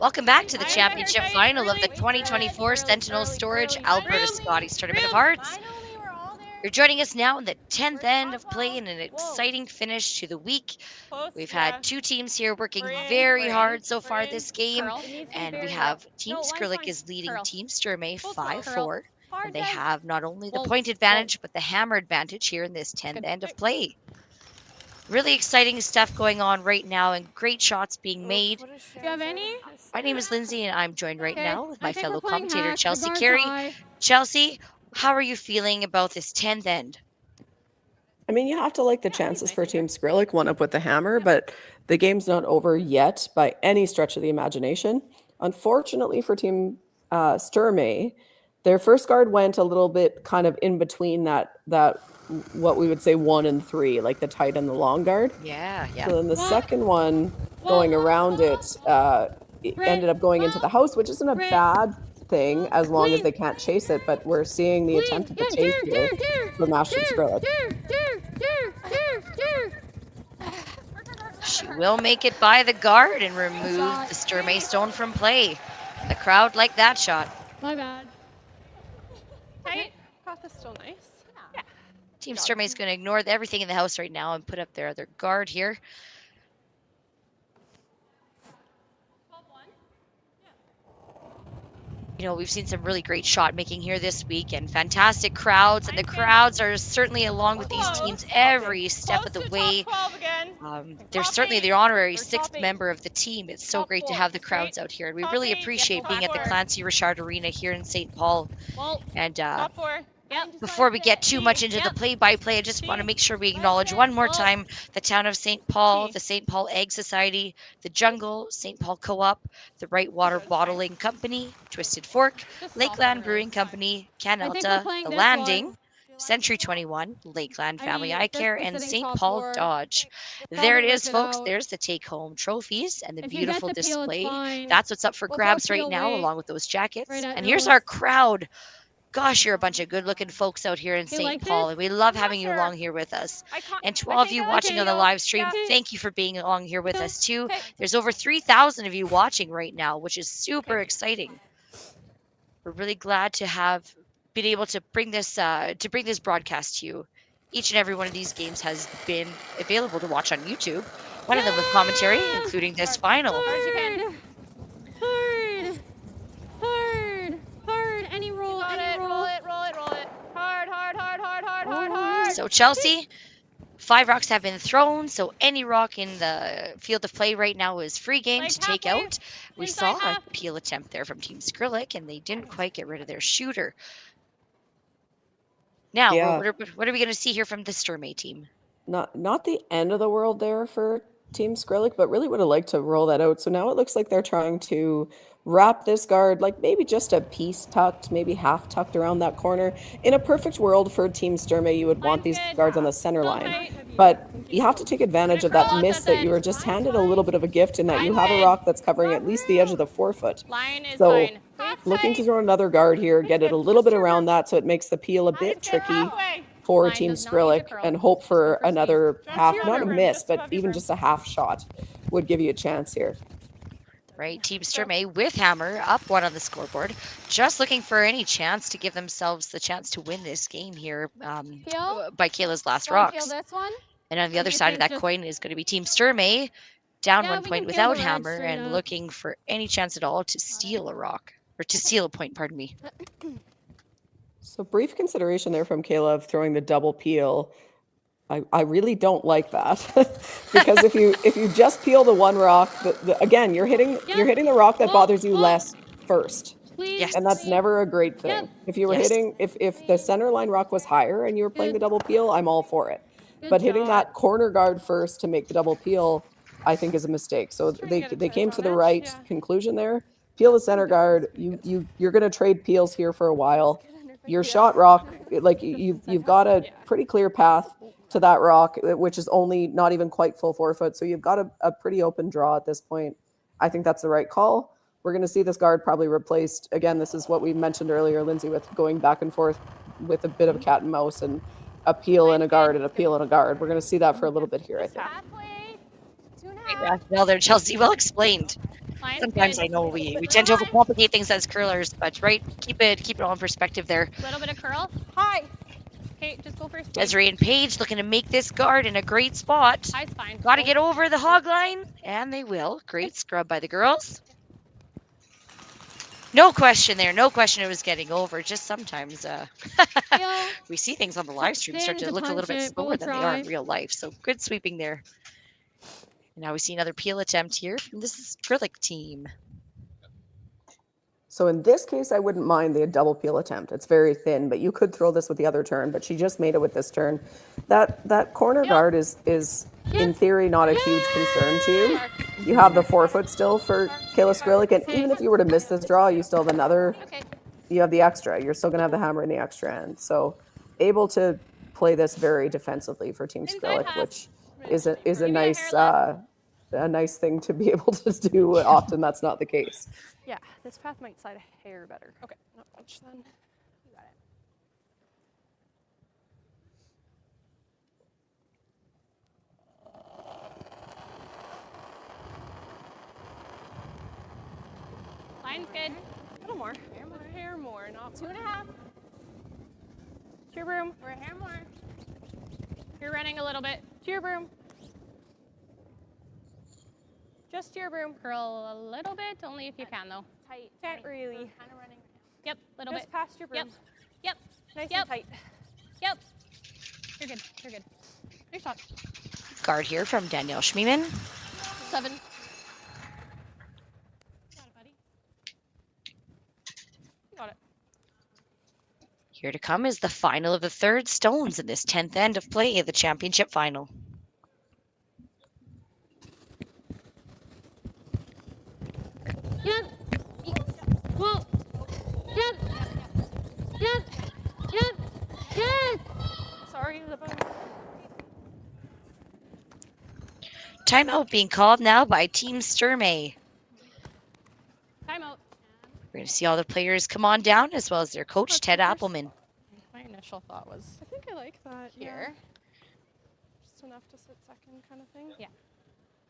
Welcome back to the championship final of the 2024 Sentinel Storage Alberta Scotties Tournament of Hearts. You're joining us now in the 10th end of play in an exciting finish to the week. We've had two teams here working very hard so far this game, and we have Team Skrlik is leading Team Sturmay 5-4. And they have not only the point advantage, but the hammer advantage here in this 10th end of play. Really exciting stuff going on right now and great shots being made. Do you have any? My name is Lindsay and I'm joined right now with my fellow we're playing commentator hack. Chelsea The guard's Carey. high. Chelsea, how are you feeling about this 10th end? I mean, you have to like the chances for Team Skrlik, one up with the hammer, but the game's not over yet by any stretch of the imagination. Unfortunately for Team Sturmay, their first guard went a little bit kind of in between that what we would say 1 and 3, like the tight and the long guard. Yeah. So then the second one going around it ended up going into the house, which isn't a bad thing as long as they can't chase it, but we're seeing the attempt at the chase here from Asham Skrlik. She will make it by the guard and remove the Sturmay stone from play. The crowd liked that shot. My bad. Tight. Path is still nice. Yeah. Team Sturmay is going to ignore everything in the house right now and put up their other guard here. You know, we've seen some really great shot making here this week and fantastic crowds, and the crowds are certainly along with these teams every step of the way. They're certainly the honorary 6th member of the team. It's so great to have the crowds out here, and we really appreciate being at the Clancy Richard Arena here in St. Paul. And before we get too much into the play-by-play, I just want to make sure we acknowledge one more time the town of St. Paul, the St. Paul Egg Society, the Jungle, St. Paul Co-op, the Right Water Bottling Company, Twisted Fork, Lakeland Brewing Company, Canalta, The Landing, Century 21, Lakeland Family Eye Care, and St. Paul Dodge. There it is, folks. There's the take-home trophies and the beautiful display. That's what's up for grabs right now, along with those jackets. And here's our crowd. Gosh, you're a bunch of good-looking folks out here in St. Paul, and we love having you along here with us. And to all of you watching on the live stream, thank you for being along here with us too. There's over 3,000 of you watching right now, which is super exciting. We're really glad to have been able to bring this broadcast to you. Each and every one of these games has been available to watch on YouTube. One of them with commentary, including this final. So Chelsea, 5 rocks have been thrown, so any rock in the field of play right now is free game to take out. We saw a peel attempt there from Team Skrlik, and they didn't quite get rid of their shooter. Now, what are we going to see here from the Sturmay team? Not the end of the world there for Team Skrlik, but really would have liked to roll that out. So now it looks like they're trying to wrap this guard, like maybe just a piece tucked, maybe half tucked around that corner. In a perfect world for Team Sturmay, you would want these guards on the center line. But you have to take advantage of that miss that you were just handed a little bit of a gift in that you have a rock that's covering at least the edge of the forefoot. So looking to throw another guard here, get it a little bit around that so it makes the peel a bit tricky. for Line Team does not need to Skrlik curl. and hope for another half, your not a room, miss, just but above your even room. just a half shot would give you a chance here. Right, Team Sturmay with Hammer up 1 on the scoreboard, just looking for any chance to give themselves the chance to win this game here by Kayla's last Go and peel rocks. this one. And on the Or other do you side of think that just- coin is going to be Team Sturmay, down Yeah, 1 we point can peel without the red Hammer straight and up. looking for any chance at all to steal a rock, or to steal a point, pardon me. So brief consideration there from Kayla of throwing the double peel. I really don't like that because if you just peel the one rock, again you're hitting the rock that bothers you less first, Yes. and that's never a great thing. If you were hitting if the center line rock was higher and you were playing the double peel, I'm all for it. But hitting that corner guard first to make the double peel, I think is a mistake. So they came to the right conclusion there. Peel the center guard. You're going to trade peels here for a while. Your shot rock, like you've got a pretty clear path to that rock, which is only not even quite full 4 foot. So you've got a pretty open draw at this point. I think that's the right call. We're going to see this guard probably replaced. Again, this is what we mentioned earlier, Lindsay, with going back and forth with a bit of a cat and mouse and a peel and a guard and a peel and a guard. We're going to see that for a little bit here, I think. Well there, Chelsea, well explained. Sometimes I know we tend to overcomplicate things as curlers, but right, keep it all in perspective there. A little bit of curl. Hi. Okay, just go first. Desiree and Paige looking to make this guard in a great spot. High's fine. Got to get over the hog line, and they will. Great scrub by the girls. No question there. No question it was getting over. Just sometimes we see things on the live stream start to look a little bit slower than they are in real life. So good sweeping there. And now we see another peel attempt here from this Skrlik team. So in this case, I wouldn't mind the double peel attempt. It's very thin, but you could throw this with the other turn, but she just made it with this turn. That corner guard is in theory not a huge concern to you. You have the 4 foot still for Kayla Skrlik, and even if you were to miss this draw, you still have another, you have the extra. You're still gonna have the hammer in the extra end. So able to play this very defensively for Team Skrlik, which is a nice thing to be able to do. Often that's not the case. Yeah, this path might slide a hair better. Okay, not much then. You got it. Line's good. A little more. A hair more, not 2.5. To your broom. We're a hair more. You're running a little bit. To your broom. Just to your broom. Curl a little bit, only if you can though. Tight. Can't really. Kind of running. Yep, little Just bit. past your broom. Yep. Nice Yep. and tight. Yep. You're good. You're good. Nice shot. Guard here from Danielle Schmiemann. 7. Got it. Here to come is the final of the third stones in this 10th end of play of the championship final. Yep. Well. Yep. Yep. Yep. Yes. Sorry, the bone. Timeout being called now by Team Sturmay. Timeout. We're going to see all the players come on down, as well as their coach, Ted Appelman. My initial thought was I think I like that here. Just enough to sit second kind of thing. Yeah.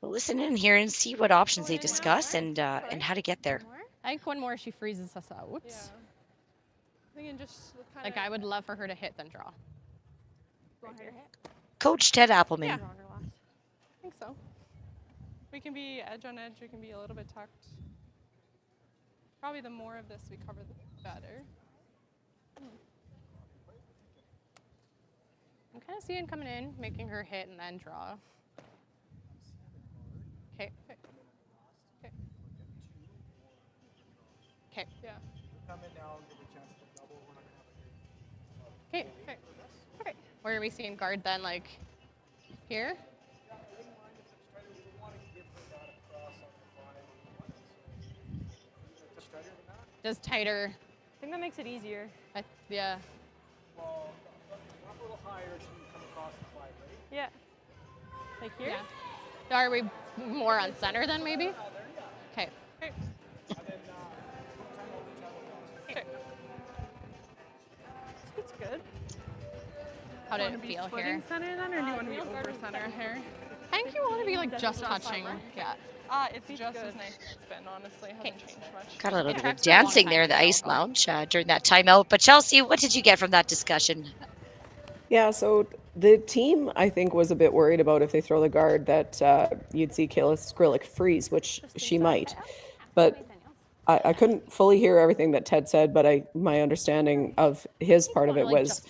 We'll listen in here and see what options they discuss and how to get there. I think one more she freezes us out. Yeah. I think it just kind Like I would love for her to hit then draw. Coach Ted Appelman. Yeah. I think so. We can be edge on edge. We can be a little bit tucked. Probably the more of this we cover, the better. I'm kind of seeing coming in, making her hit and then draw. Okay. Okay. Yeah. Come in now and give a chance to double. We're not gonna have a Okay. Okay. Okay. Where are we seeing guard then? Like here? Just tighter. I think that makes it easier. Yeah. Well, a little higher so you come across the flag, right? Yeah. Like here? Yeah. Are we more on center then maybe? Okay. Okay. It's good. how did it feel here? Center then, or do you want to be over center here? I think you want to be like just touching. Yeah. It's just as nice as it's been, honestly. It hasn't changed much. Got a little bit of dancing there in the ice lounge during that timeout. But Chelsea, what did you get from that discussion? Yeah, so the team, I think, was a bit worried about if they throw the guard that you'd see Kayla Skrlik freeze, which she might. But I couldn't fully hear everything that Ted said, but my understanding of his part of it was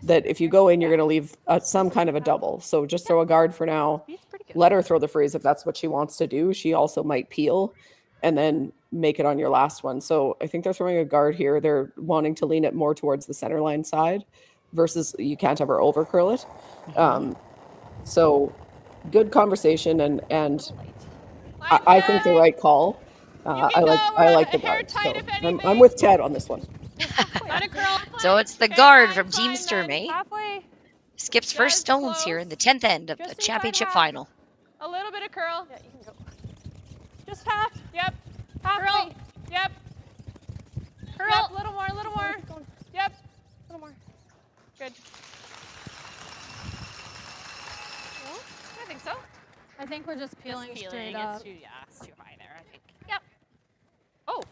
that if you go in, you're going to leave some kind of a double. So just throw a guard for now. Let her throw the freeze if that's what she wants to do. She also might peel and then make it on your last one. So I think they're throwing a guard here. They're wanting to lean it more towards the center line side versus you can't ever over curl it. So good conversation and I think the right call. I like the guard. So I'm with Ted on this one. So it's the guard from Team Sturmay. Skips first stones here in the 10th end of the championship final. A little bit of curl. Yeah, you can go. Just half. Yep. Half. Curl. Yep. Curl. Yep. A little more. A little more. Yep. A little more. Good. I think so. I think we're just peeling straight up. It's too high there, I think. Yep. Oh.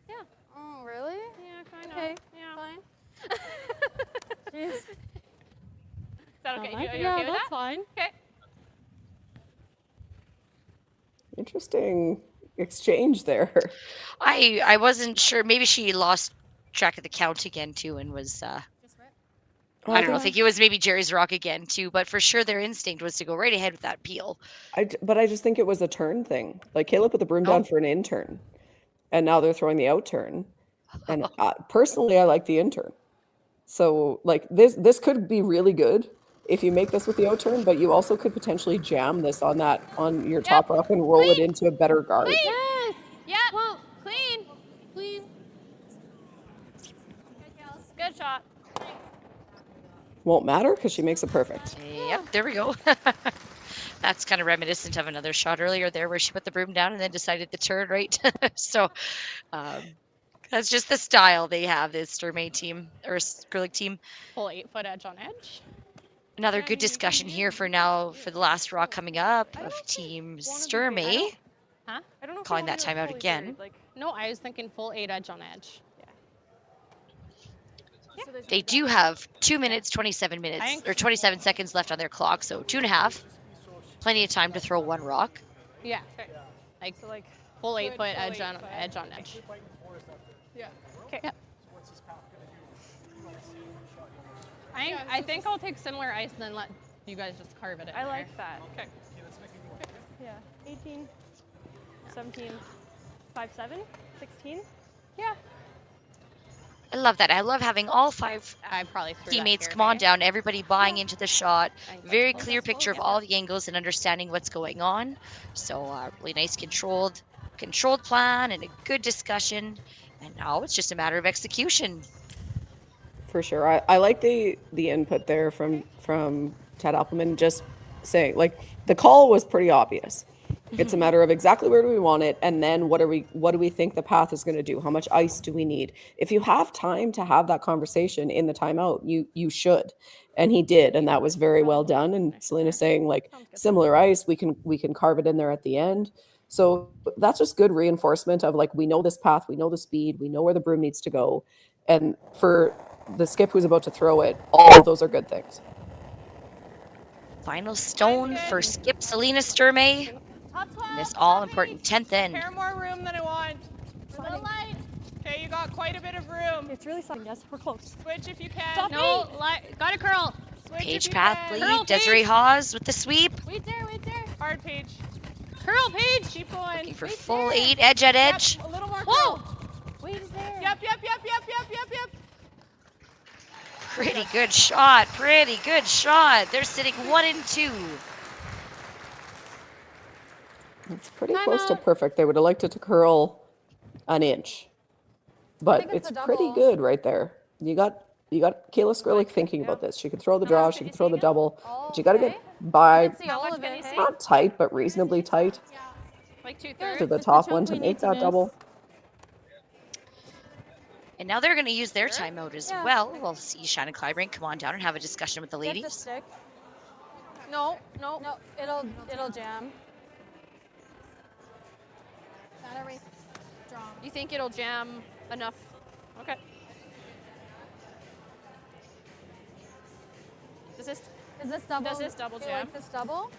Yeah. Oh, really? Yeah, kind of. Okay. Yeah. Fine. Jeez. Is that okay? Like, you yeah, okay with that's that? fine. Okay. Interesting exchange there. I wasn't sure. Maybe she lost track of the count again too and was I don't know. I think it was maybe Jerry's rock again too, but for sure their instinct was to go right ahead with that peel. But I just think it was a turn thing. Like Kayla put the broom down for an in turn, and now they're throwing the out turn. And personally, I like the in turn. So like this could be really good if you make this with the out turn, but you also could potentially jam this on your top rock and roll it into a better guard. Clean. Yes. Yeah. Well, clean. Please. Good shot. Won't matter because she makes it perfect. Yep, there we go. That's kind of reminiscent of another shot earlier there where she put the broom down and then decided to turn, right? So that's just the style they have, this Sturmay team, or Skrlik team. Full 8-foot edge on edge. Another good discussion here for now for the last rock coming up of Team Sturmay. Huh? I don't know. Calling that timeout again. No, I was thinking full 8 edge on edge. They do have 2 minutes, 27 minutes, or 27 seconds left on their clock, so 2.5. Plenty of time to throw one rock. Yeah. Like full 8-foot edge on edge. Yeah. Okay. Yep. I think I'll take similar ice and then let you guys just carve it in. I like that. Okay. Yeah. 18, 17, 5, 7, 16. Yeah. I love that. I love having all 5 teammates come on down, everybody buying into the shot. Very clear picture of all the angles and understanding what's going on. So really nice controlled plan and a good discussion. And now it's just a matter of execution. For sure. I like the input there from Ted Appelman, just saying, like, the call was pretty obvious. It's a matter of exactly where do we want it, and then what do we think the path is going to do? How much ice do we need? If you have time to have that conversation in the timeout, you should. And he did, and that was very well done. And Selena saying, like, similar ice, we can carve it in there at the end. So that's just good reinforcement of, like, we know this path, we know the speed, we know where the broom needs to go. And for the skip who's about to throw it, all of those are good things. Final stone for skip Selena Sturmay. This all-important 10th end. Pair more room than I want. A little light. Okay, you got quite a bit of room. It's really something. Yes, we're close. Switch if you can. Stop No, Got a curl. Switch Paige if you can. Patley, Curl, Desiree Paige. Hawes with the sweep. Wait there. Hard, Paige. Curl, Paige. Keep going. Looking for full 8, edge at edge. Yep, a little more Whoa! curl. Wait, is there? Yep. Pretty good shot. They're sitting 1 and 2. It's pretty close to perfect. They would have liked it to curl an inch, but it's pretty good right there. You got Kayla Skrlik thinking about this. She could throw the draw, she could throw the double, but you got to get by not tight, but reasonably tight Like 2/3 to the top one to make that double. And now they're going to use their timeout as well. We'll see Shannon Clyburn come on down and have a discussion with the Get the ladies. stick. No, it'll jam. Battery strong. You think it'll jam enough? Okay. Is this double? Does this double Do you jam? like this double?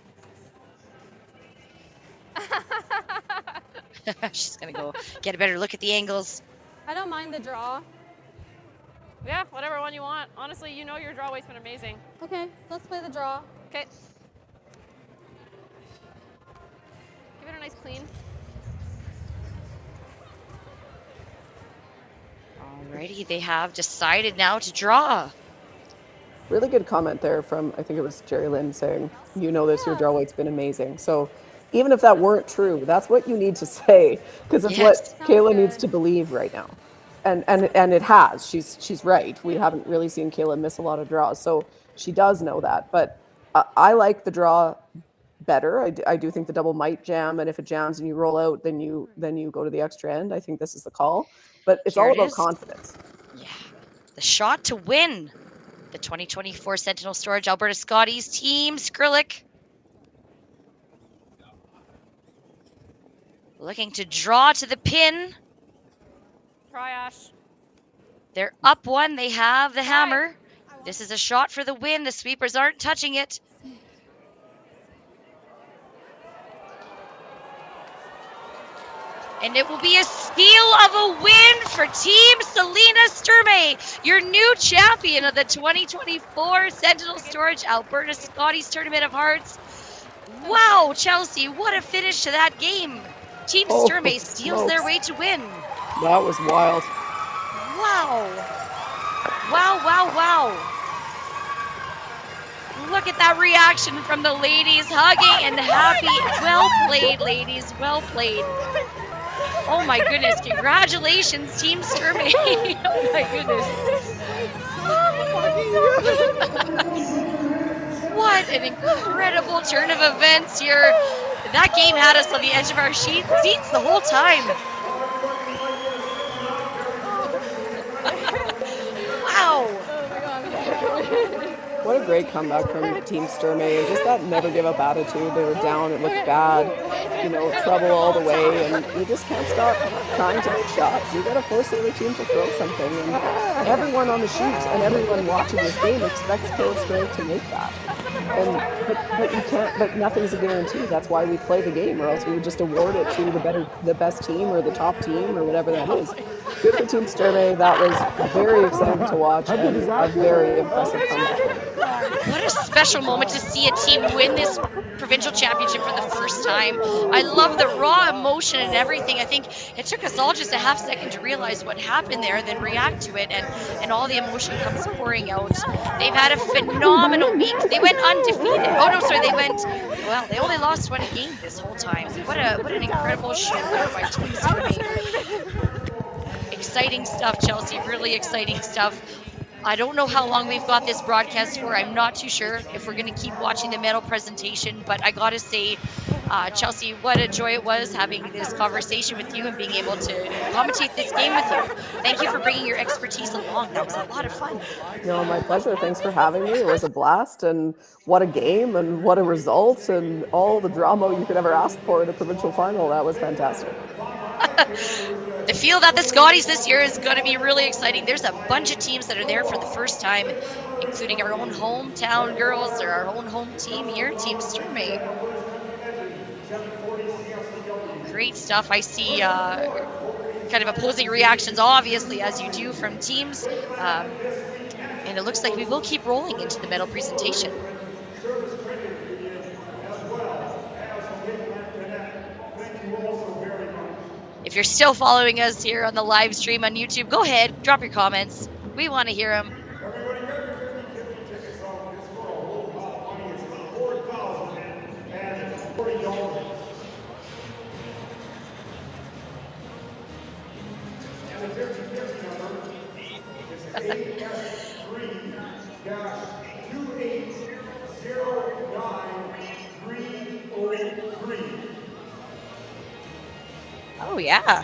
She's going to go get a better look at the angles. I don't mind the draw. Yeah, whatever one you want. Honestly, you know your draw weight's been amazing. Okay, let's play the draw. Okay. Give it a nice clean. Alrighty, they have decided now to draw. Really good comment there from, I think it was Jerry Lynn saying, you know this, your draw weight's been amazing. So even if that weren't true, that's what you need to say, because it's what Kayla needs to believe right now. And it has. She's right. We haven't really seen Kayla miss a lot of draws, so she does know that. But I like the draw better. I do think the double might jam, and if it jams and you roll out, then you go to the extra end. I think this is the call. But it's all about confidence. Yeah, the shot to win the 2024 Sentinel Storage Alberta Scotties team. Skrlik looking to draw to the pin. Try, Ash. They're up one. They have the hammer. This is a shot for the win. The sweepers aren't touching it. And it will be a steal of a win for Team Selena Sturmay, your new champion of the 2024 Sentinel Storage Alberta Scotties Tournament of Hearts. Wow, Chelsea, what a finish to that game. Team Sturmay steals their way to win. That was wild. Wow. Wow, wow, wow. Look at that reaction from the ladies, hugging and happy. Well played, ladies. Well played. Oh my goodness. Congratulations, Team Sturmay. Oh my goodness. What an incredible turn of events here. That game had us on the edge of our seats the whole time. Wow. What a great comeback from Team Sturmay, and just that never give up attitude. They were down, it looked bad, trouble all the way, and you just can't stop trying to make shots. You got to force the other team to throw something, and everyone on the sheet and everyone watching this game expects Kayla Skrlik to make that. But you can't. But nothing's a guarantee. That's why we play the game, or else we would just award it to the best team or the top team or whatever that is. Good for Team Sturmay. That was very exciting to watch and a very impressive comeback. What a special moment to see a team win this provincial championship for the first time. I love the raw emotion and everything. I think it took us all just a half second to realize what happened there and then react to it, and all the emotion comes pouring out. They've had a phenomenal week. They went undefeated. Oh no, sorry, they only lost one game this whole time. What an incredible show there by Team Sturmay. Exciting stuff, Chelsea, really exciting stuff. I don't know how long we've got this broadcast for. I'm not too sure if we're going to keep watching the medal presentation, but I got to say, Chelsea, what a joy it was having this conversation with you and being able to commentate this game with you. Thank you for bringing your expertise along. That was a lot of fun. No, my pleasure. Thanks for having me. It was a blast, and what a game, and what a result, and all the drama you could ever ask for in a provincial final. That was fantastic. The field at the Scotties this year is going to be really exciting. There's a bunch of teams that are there for the first time, including our own hometown girls, or our own home team here, Team Sturmay. Great stuff. I see kind of opposing reactions, obviously, as you do from teams. And it looks like we will keep rolling into the medal presentation. If you're still following us here on the live stream on YouTube, go ahead, drop your comments. We want to hear them. Oh, yeah.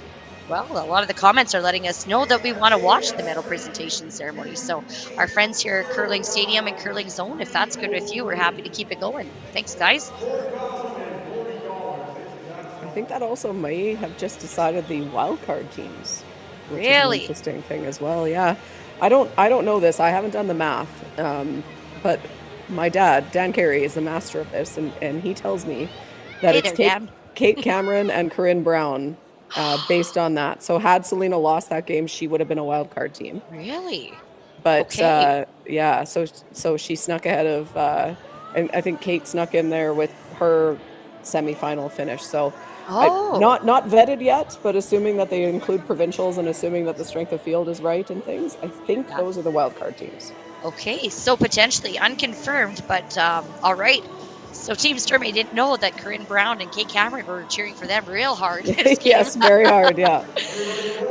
Well, a lot of the comments are letting us know that we want to watch the medal presentation ceremony. So our friends here at Curling Stadium and Curling Zone, if that's good with you, we're happy to keep it going. Thanks, guys. I think that also may have just decided the wild card teams, which is an Really? interesting thing as well. Yeah, I don't know this. I haven't done the math, but my dad, Dan Carey, is the master of this, and he tells me that Hey it's there, Dan. Kate Cameron and Corinne Brown based on that. So had Selena lost that game, she would have been a wild card team. Really? But Okay. yeah, so she snuck ahead of, and I think Kate snuck in there with her semifinal finish. So not vetted yet, but assuming that they include provincials and assuming that the strength of field is right and things, I think those are the wild card teams. Okay, so potentially unconfirmed, but all right. So Team Sturmay didn't know that Corinne Brown and Kate Cameron were cheering for them real hard. Yes, very hard, yeah.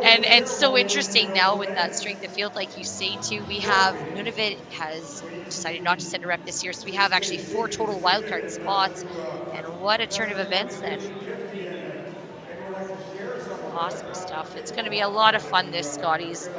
And so interesting now with that strength of field, like you say too, we have Nunavut has decided not to send a rep this year, so we have actually 4 total wildcard spots. And what a turn of events then. Awesome stuff. It's going to be a lot of fun this Scotties.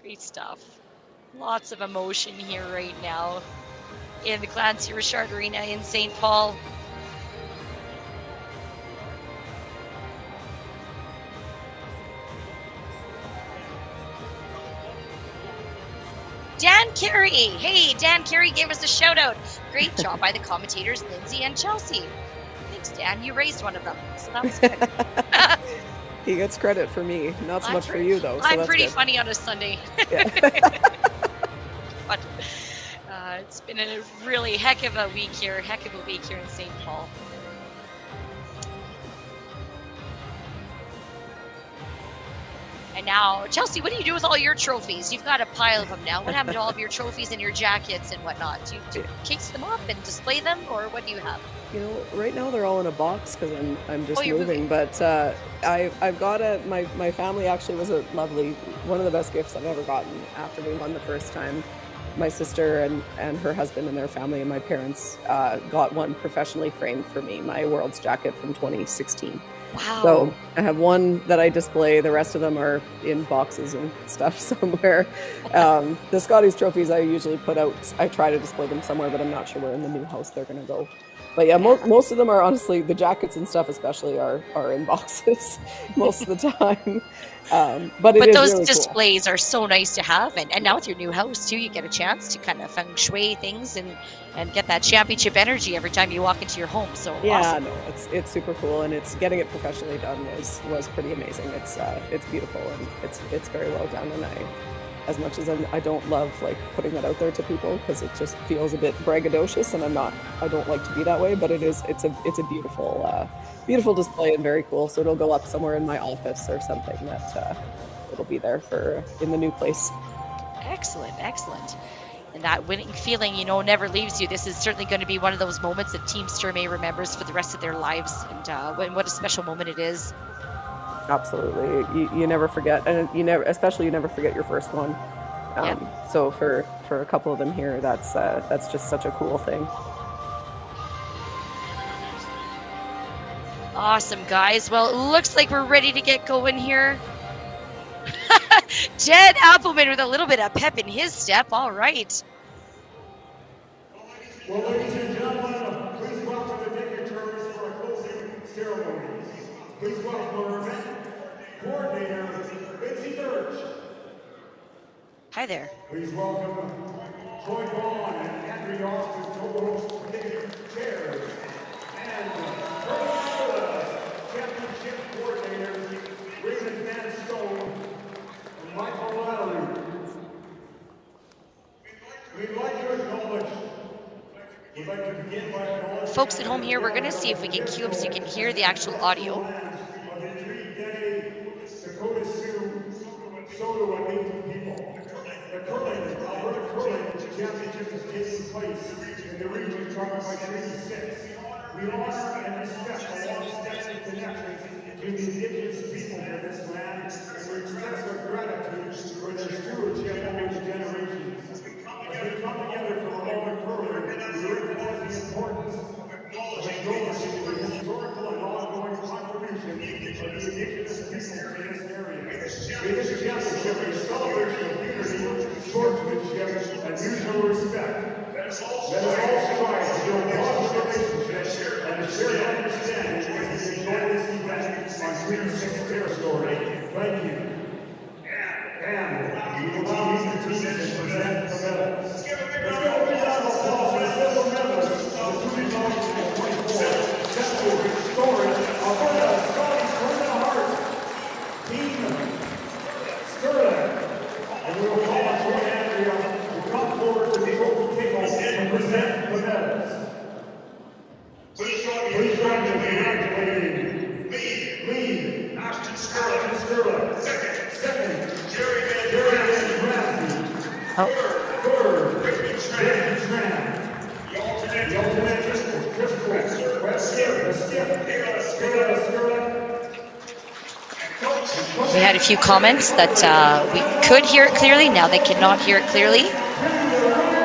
Great stuff. Lots of emotion here right now in the Clancy Richard Arena in St. Paul. Dan Carey. Hey, Dan Carey gave us a shout out. Great job by the commentators, Lindsay and Chelsea. Thanks, Dan. You raised one of them, so that was good. He gets credit for me, not so much for you though. So I'm that's pretty good. funny on a Sunday. But it's been a really heck of a week here in St. Paul. And now, Chelsea, what do you do with all your trophies? You've got a pile of them now. What happened to all of your trophies and your jackets and whatnot? Do you case them up and display them, or what do you have? You know, right now they're all in a box because I'm just you're moving. But I've got my family actually was a lovely, one of the best gifts I've ever gotten after we won the first time. My sister and her husband and their family and my parents got one professionally framed for me, my World's jacket from 2016. Wow. So I have one that I display. The rest of them are in boxes and stuff somewhere. The Scotties trophies I usually put out. I try to display them somewhere, but I'm not sure where in the new house they're going to go. But yeah, most of them are honestly, the jackets and stuff especially are in boxes most of the time. But it But is those really cool. displays are so nice to have, and now with your new house too, you get a chance to kind of feng shui things and get that championship energy every time you walk into your home. So Yeah, awesome. no, it's super cool, and it's getting it professionally done was pretty amazing. It's beautiful, and it's very well done. And as much as I don't love like putting that out there to people because it just feels a bit braggadocious, and I don't like to be that way. But it's a beautiful display and very cool. So it'll go up somewhere in my office or something that it'll be there for in the new place. Excellent, excellent. And that winning feeling, never leaves you. This is certainly going to be one of those moments that Team Sturmay remembers for the rest of their lives. And what a special moment it is. Absolutely, you never forget, and you never forget your first one. So for a couple of them here, that's just such a cool thing. Awesome, guys. Well, it looks like we're ready to get going here. Ted Appleman with a little bit of pep in his step. All right. Well, ladies and gentlemen, please welcome the dignitaries for our closing ceremonies. Please welcome our event coordinator, Lindsay Birch. Hi there. Please welcome Troy Vaughn and Andrew Austin, co-hosts for taking chairs. And championship coordinators, Raymond Van Stone and Michael Lattery. We'd like to acknowledge. Folks at home here, we're going to see if we can cue up so you can hear the actual audio. Dakota Sioux, Soto, and Maple people. The Alberta Curling Championships is taking place in the region covered by Treaty 6. We honor and respect the long-standing connections to the Indigenous peoples of this land, and we express our gratitude for their stewardship over the generations. As we come together for Alberta Curling, we recognize the importance of acknowledging the historical and ongoing contributions of the Indigenous peoples to this area. May this championship be a celebration of unity, sportsmanship, and mutual respect. Let us all strive to build positive relationships and to share understanding as we enjoy this event on Treaty 6 territory. Thank you. And we will now meet the teams and present the medals. Let's give a big round of applause for the silver medalists of the 2024 Sentinel Story Alberta Scotties Tournament Heart. Team Skrlik. And we will call on Troy Andrea to come forward to the trophy table and present the medals. Please join me in congratulating lead Ashton Skrlik. Second, Jerry Van Ramsey. Third, Ricky Tran. The alternate Crystal Webster, Kayla Skrlik. We had a few comments that we could hear it clearly. Now they cannot hear it clearly.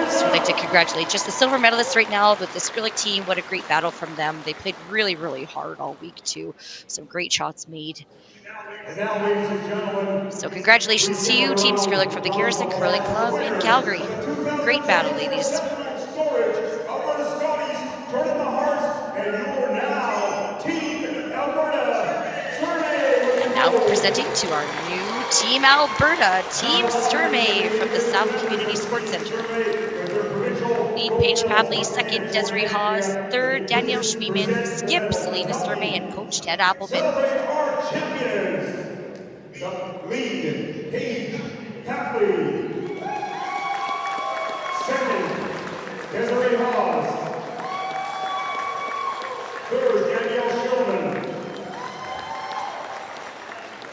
So I'd like to congratulate just the silver medalists right now with the Skrlik team. What a great battle from them. They played really, really hard all week too. Some great shots made. And now, ladies and gentlemen, so congratulations to you, Team Skrlik from the Garrison Curling Club in Calgary. Great battle, ladies. Alberta Scotties Tournament Hearts, and you're now Team Alberta Sturmay. And now we're presenting to our new Team Alberta, Team Sturmay from the South Community Sports Center. Lead Paige Padley, second Desiree Hawes, third Danielle Schmiemann, skip Selena Sturmay, and coach Ted Appleman. Celebrate our champions. The lead, Paige Padley. Second, Desiree Hawes. Third, Danielle Schmiemann.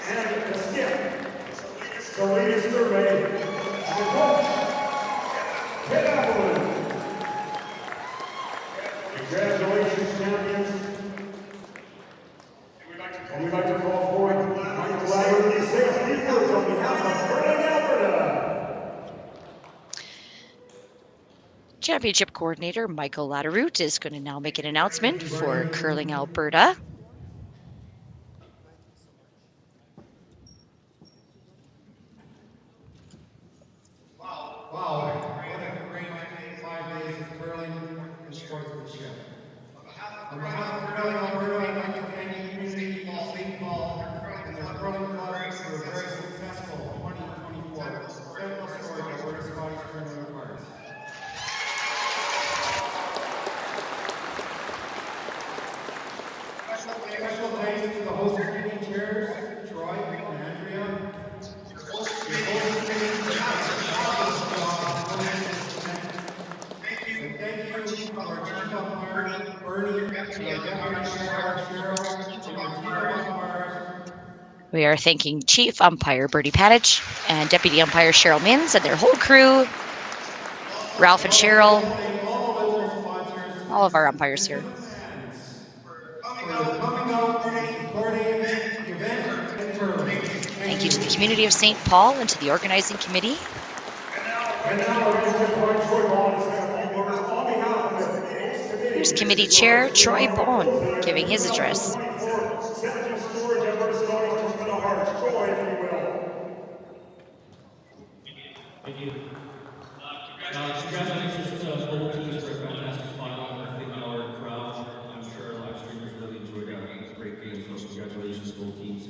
And the skip, Selena Sturmay. And the coach, Ted Appleman. Congratulations, champions. And we'd like to call forward Michael Lattery to say a few words on behalf of Curling Alberta. Championship coordinator Michael Lattery is going to now make an announcement for Curling Alberta. Wow, what a great 5 days of curling and sportsmanship. curling club for a very successful 2024 Sentinel Storage Alberta Scotties Tournament of Hearts. Special thanks to the host committee chairs, Troy and Andrea. The host committee and thank you to our chief umpire, Bernie, and our deputy umpire, Cheryl, and our team of umpires. We are thanking Chief Umpire Bertie Padich and Deputy Umpire Cheryl Mins and their whole crew, Ralph and Cheryl, all of our umpires here. Thank you to the community of St. Paul and to the organizing committee. Here's Committee Chair Troy Bowen giving his address. Thank you. Congratulations to both teams for a fantastic final. I think our crowd, I'm sure live streamers really enjoyed a great game, so congratulations to both teams.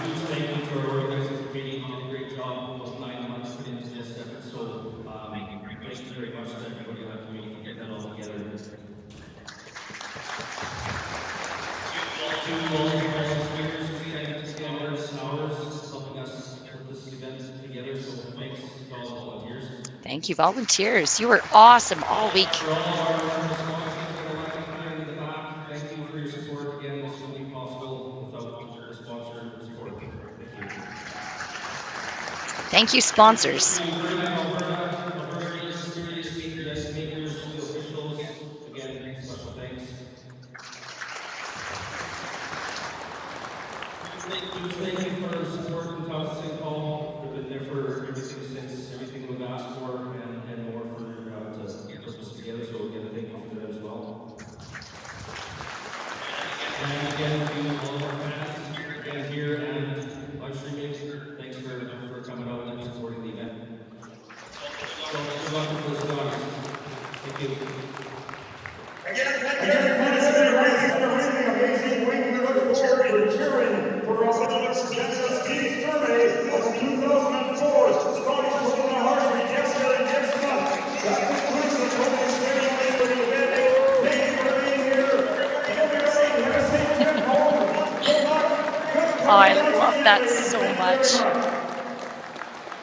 Huge thank you to our organizing committee. You did a great job about 9 months put into this effort, so thank you very much to everybody on that committee for getting that all together. To all the professional speakers who spent hours and hours helping us put this event together, so thanks to all the volunteers. Thank you, volunteers. You were awesome all week. For all of our sponsors in the back, thank you for your support. Again, this wouldn't be possible without the sponsor support. Thank you, sponsors. Again, special thanks. Thank you for support from Town St. Paul. We've been there for everything since everything we've asked for and more for to put this together. So again, thank you for that as well. And again, to all of our fans, again here and live streaming, thanks for coming out and supporting the event. So good luck with those guys. Thank you. Again, thanks to the amazing wing. We look forward to cheering for our representative Selena Sturmay of the 2004 Scotties Tournament of Hearts in Calgary next month. That concludes the closing ceremony for the event. Thank you for being here. Everybody have a safe trip home. Good luck. Oh, I love that so much.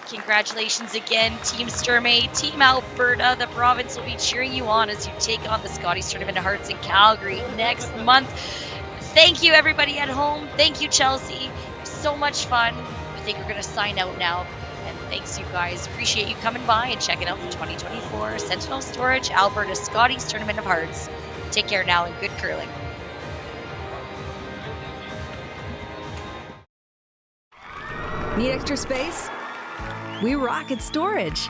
Congratulations again, Team Sturmay, Team Alberta. The province will be cheering you on as you take on the Scotties Tournament of Hearts in Calgary next month. Thank you, everybody at home. Thank you, Chelsea. So much fun. I think we're going to sign out now. And thanks, you guys. Appreciate you coming by and checking out the 2024 Sentinel Storage Alberta Scotties Tournament of Hearts. Take care now and good curling. Need extra space? We rock at storage.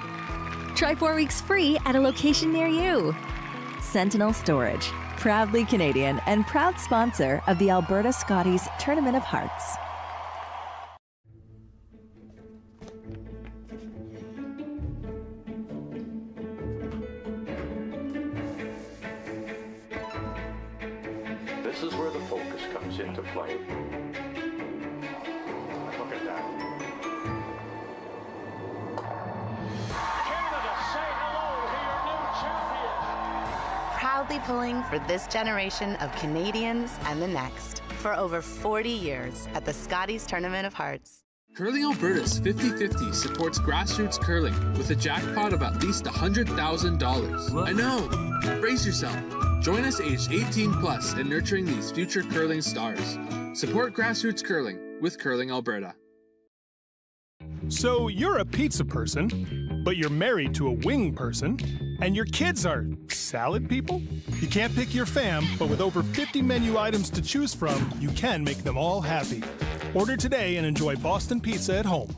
Try 4 weeks free at a location near you. Sentinel Storage, proudly Canadian and proud sponsor of the Alberta Scotties Tournament of Hearts. This is where the focus comes into play. Look at that. Proudly pulling for this generation of Canadians and the next for over 40 years at the Scotties Tournament of Hearts. Curling Alberta's 50-50 supports grassroots curling with a jackpot of at least $100,000. I know! Brace yourself. Join us aged 18 plus in nurturing these future curling stars. Support grassroots curling with Curling Alberta. So you're a pizza person, but you're married to a wing person, and your kids are salad people? You can't pick your fam, but with over 50 menu items to choose from, you can make them all happy. Order today and enjoy Boston pizza at home.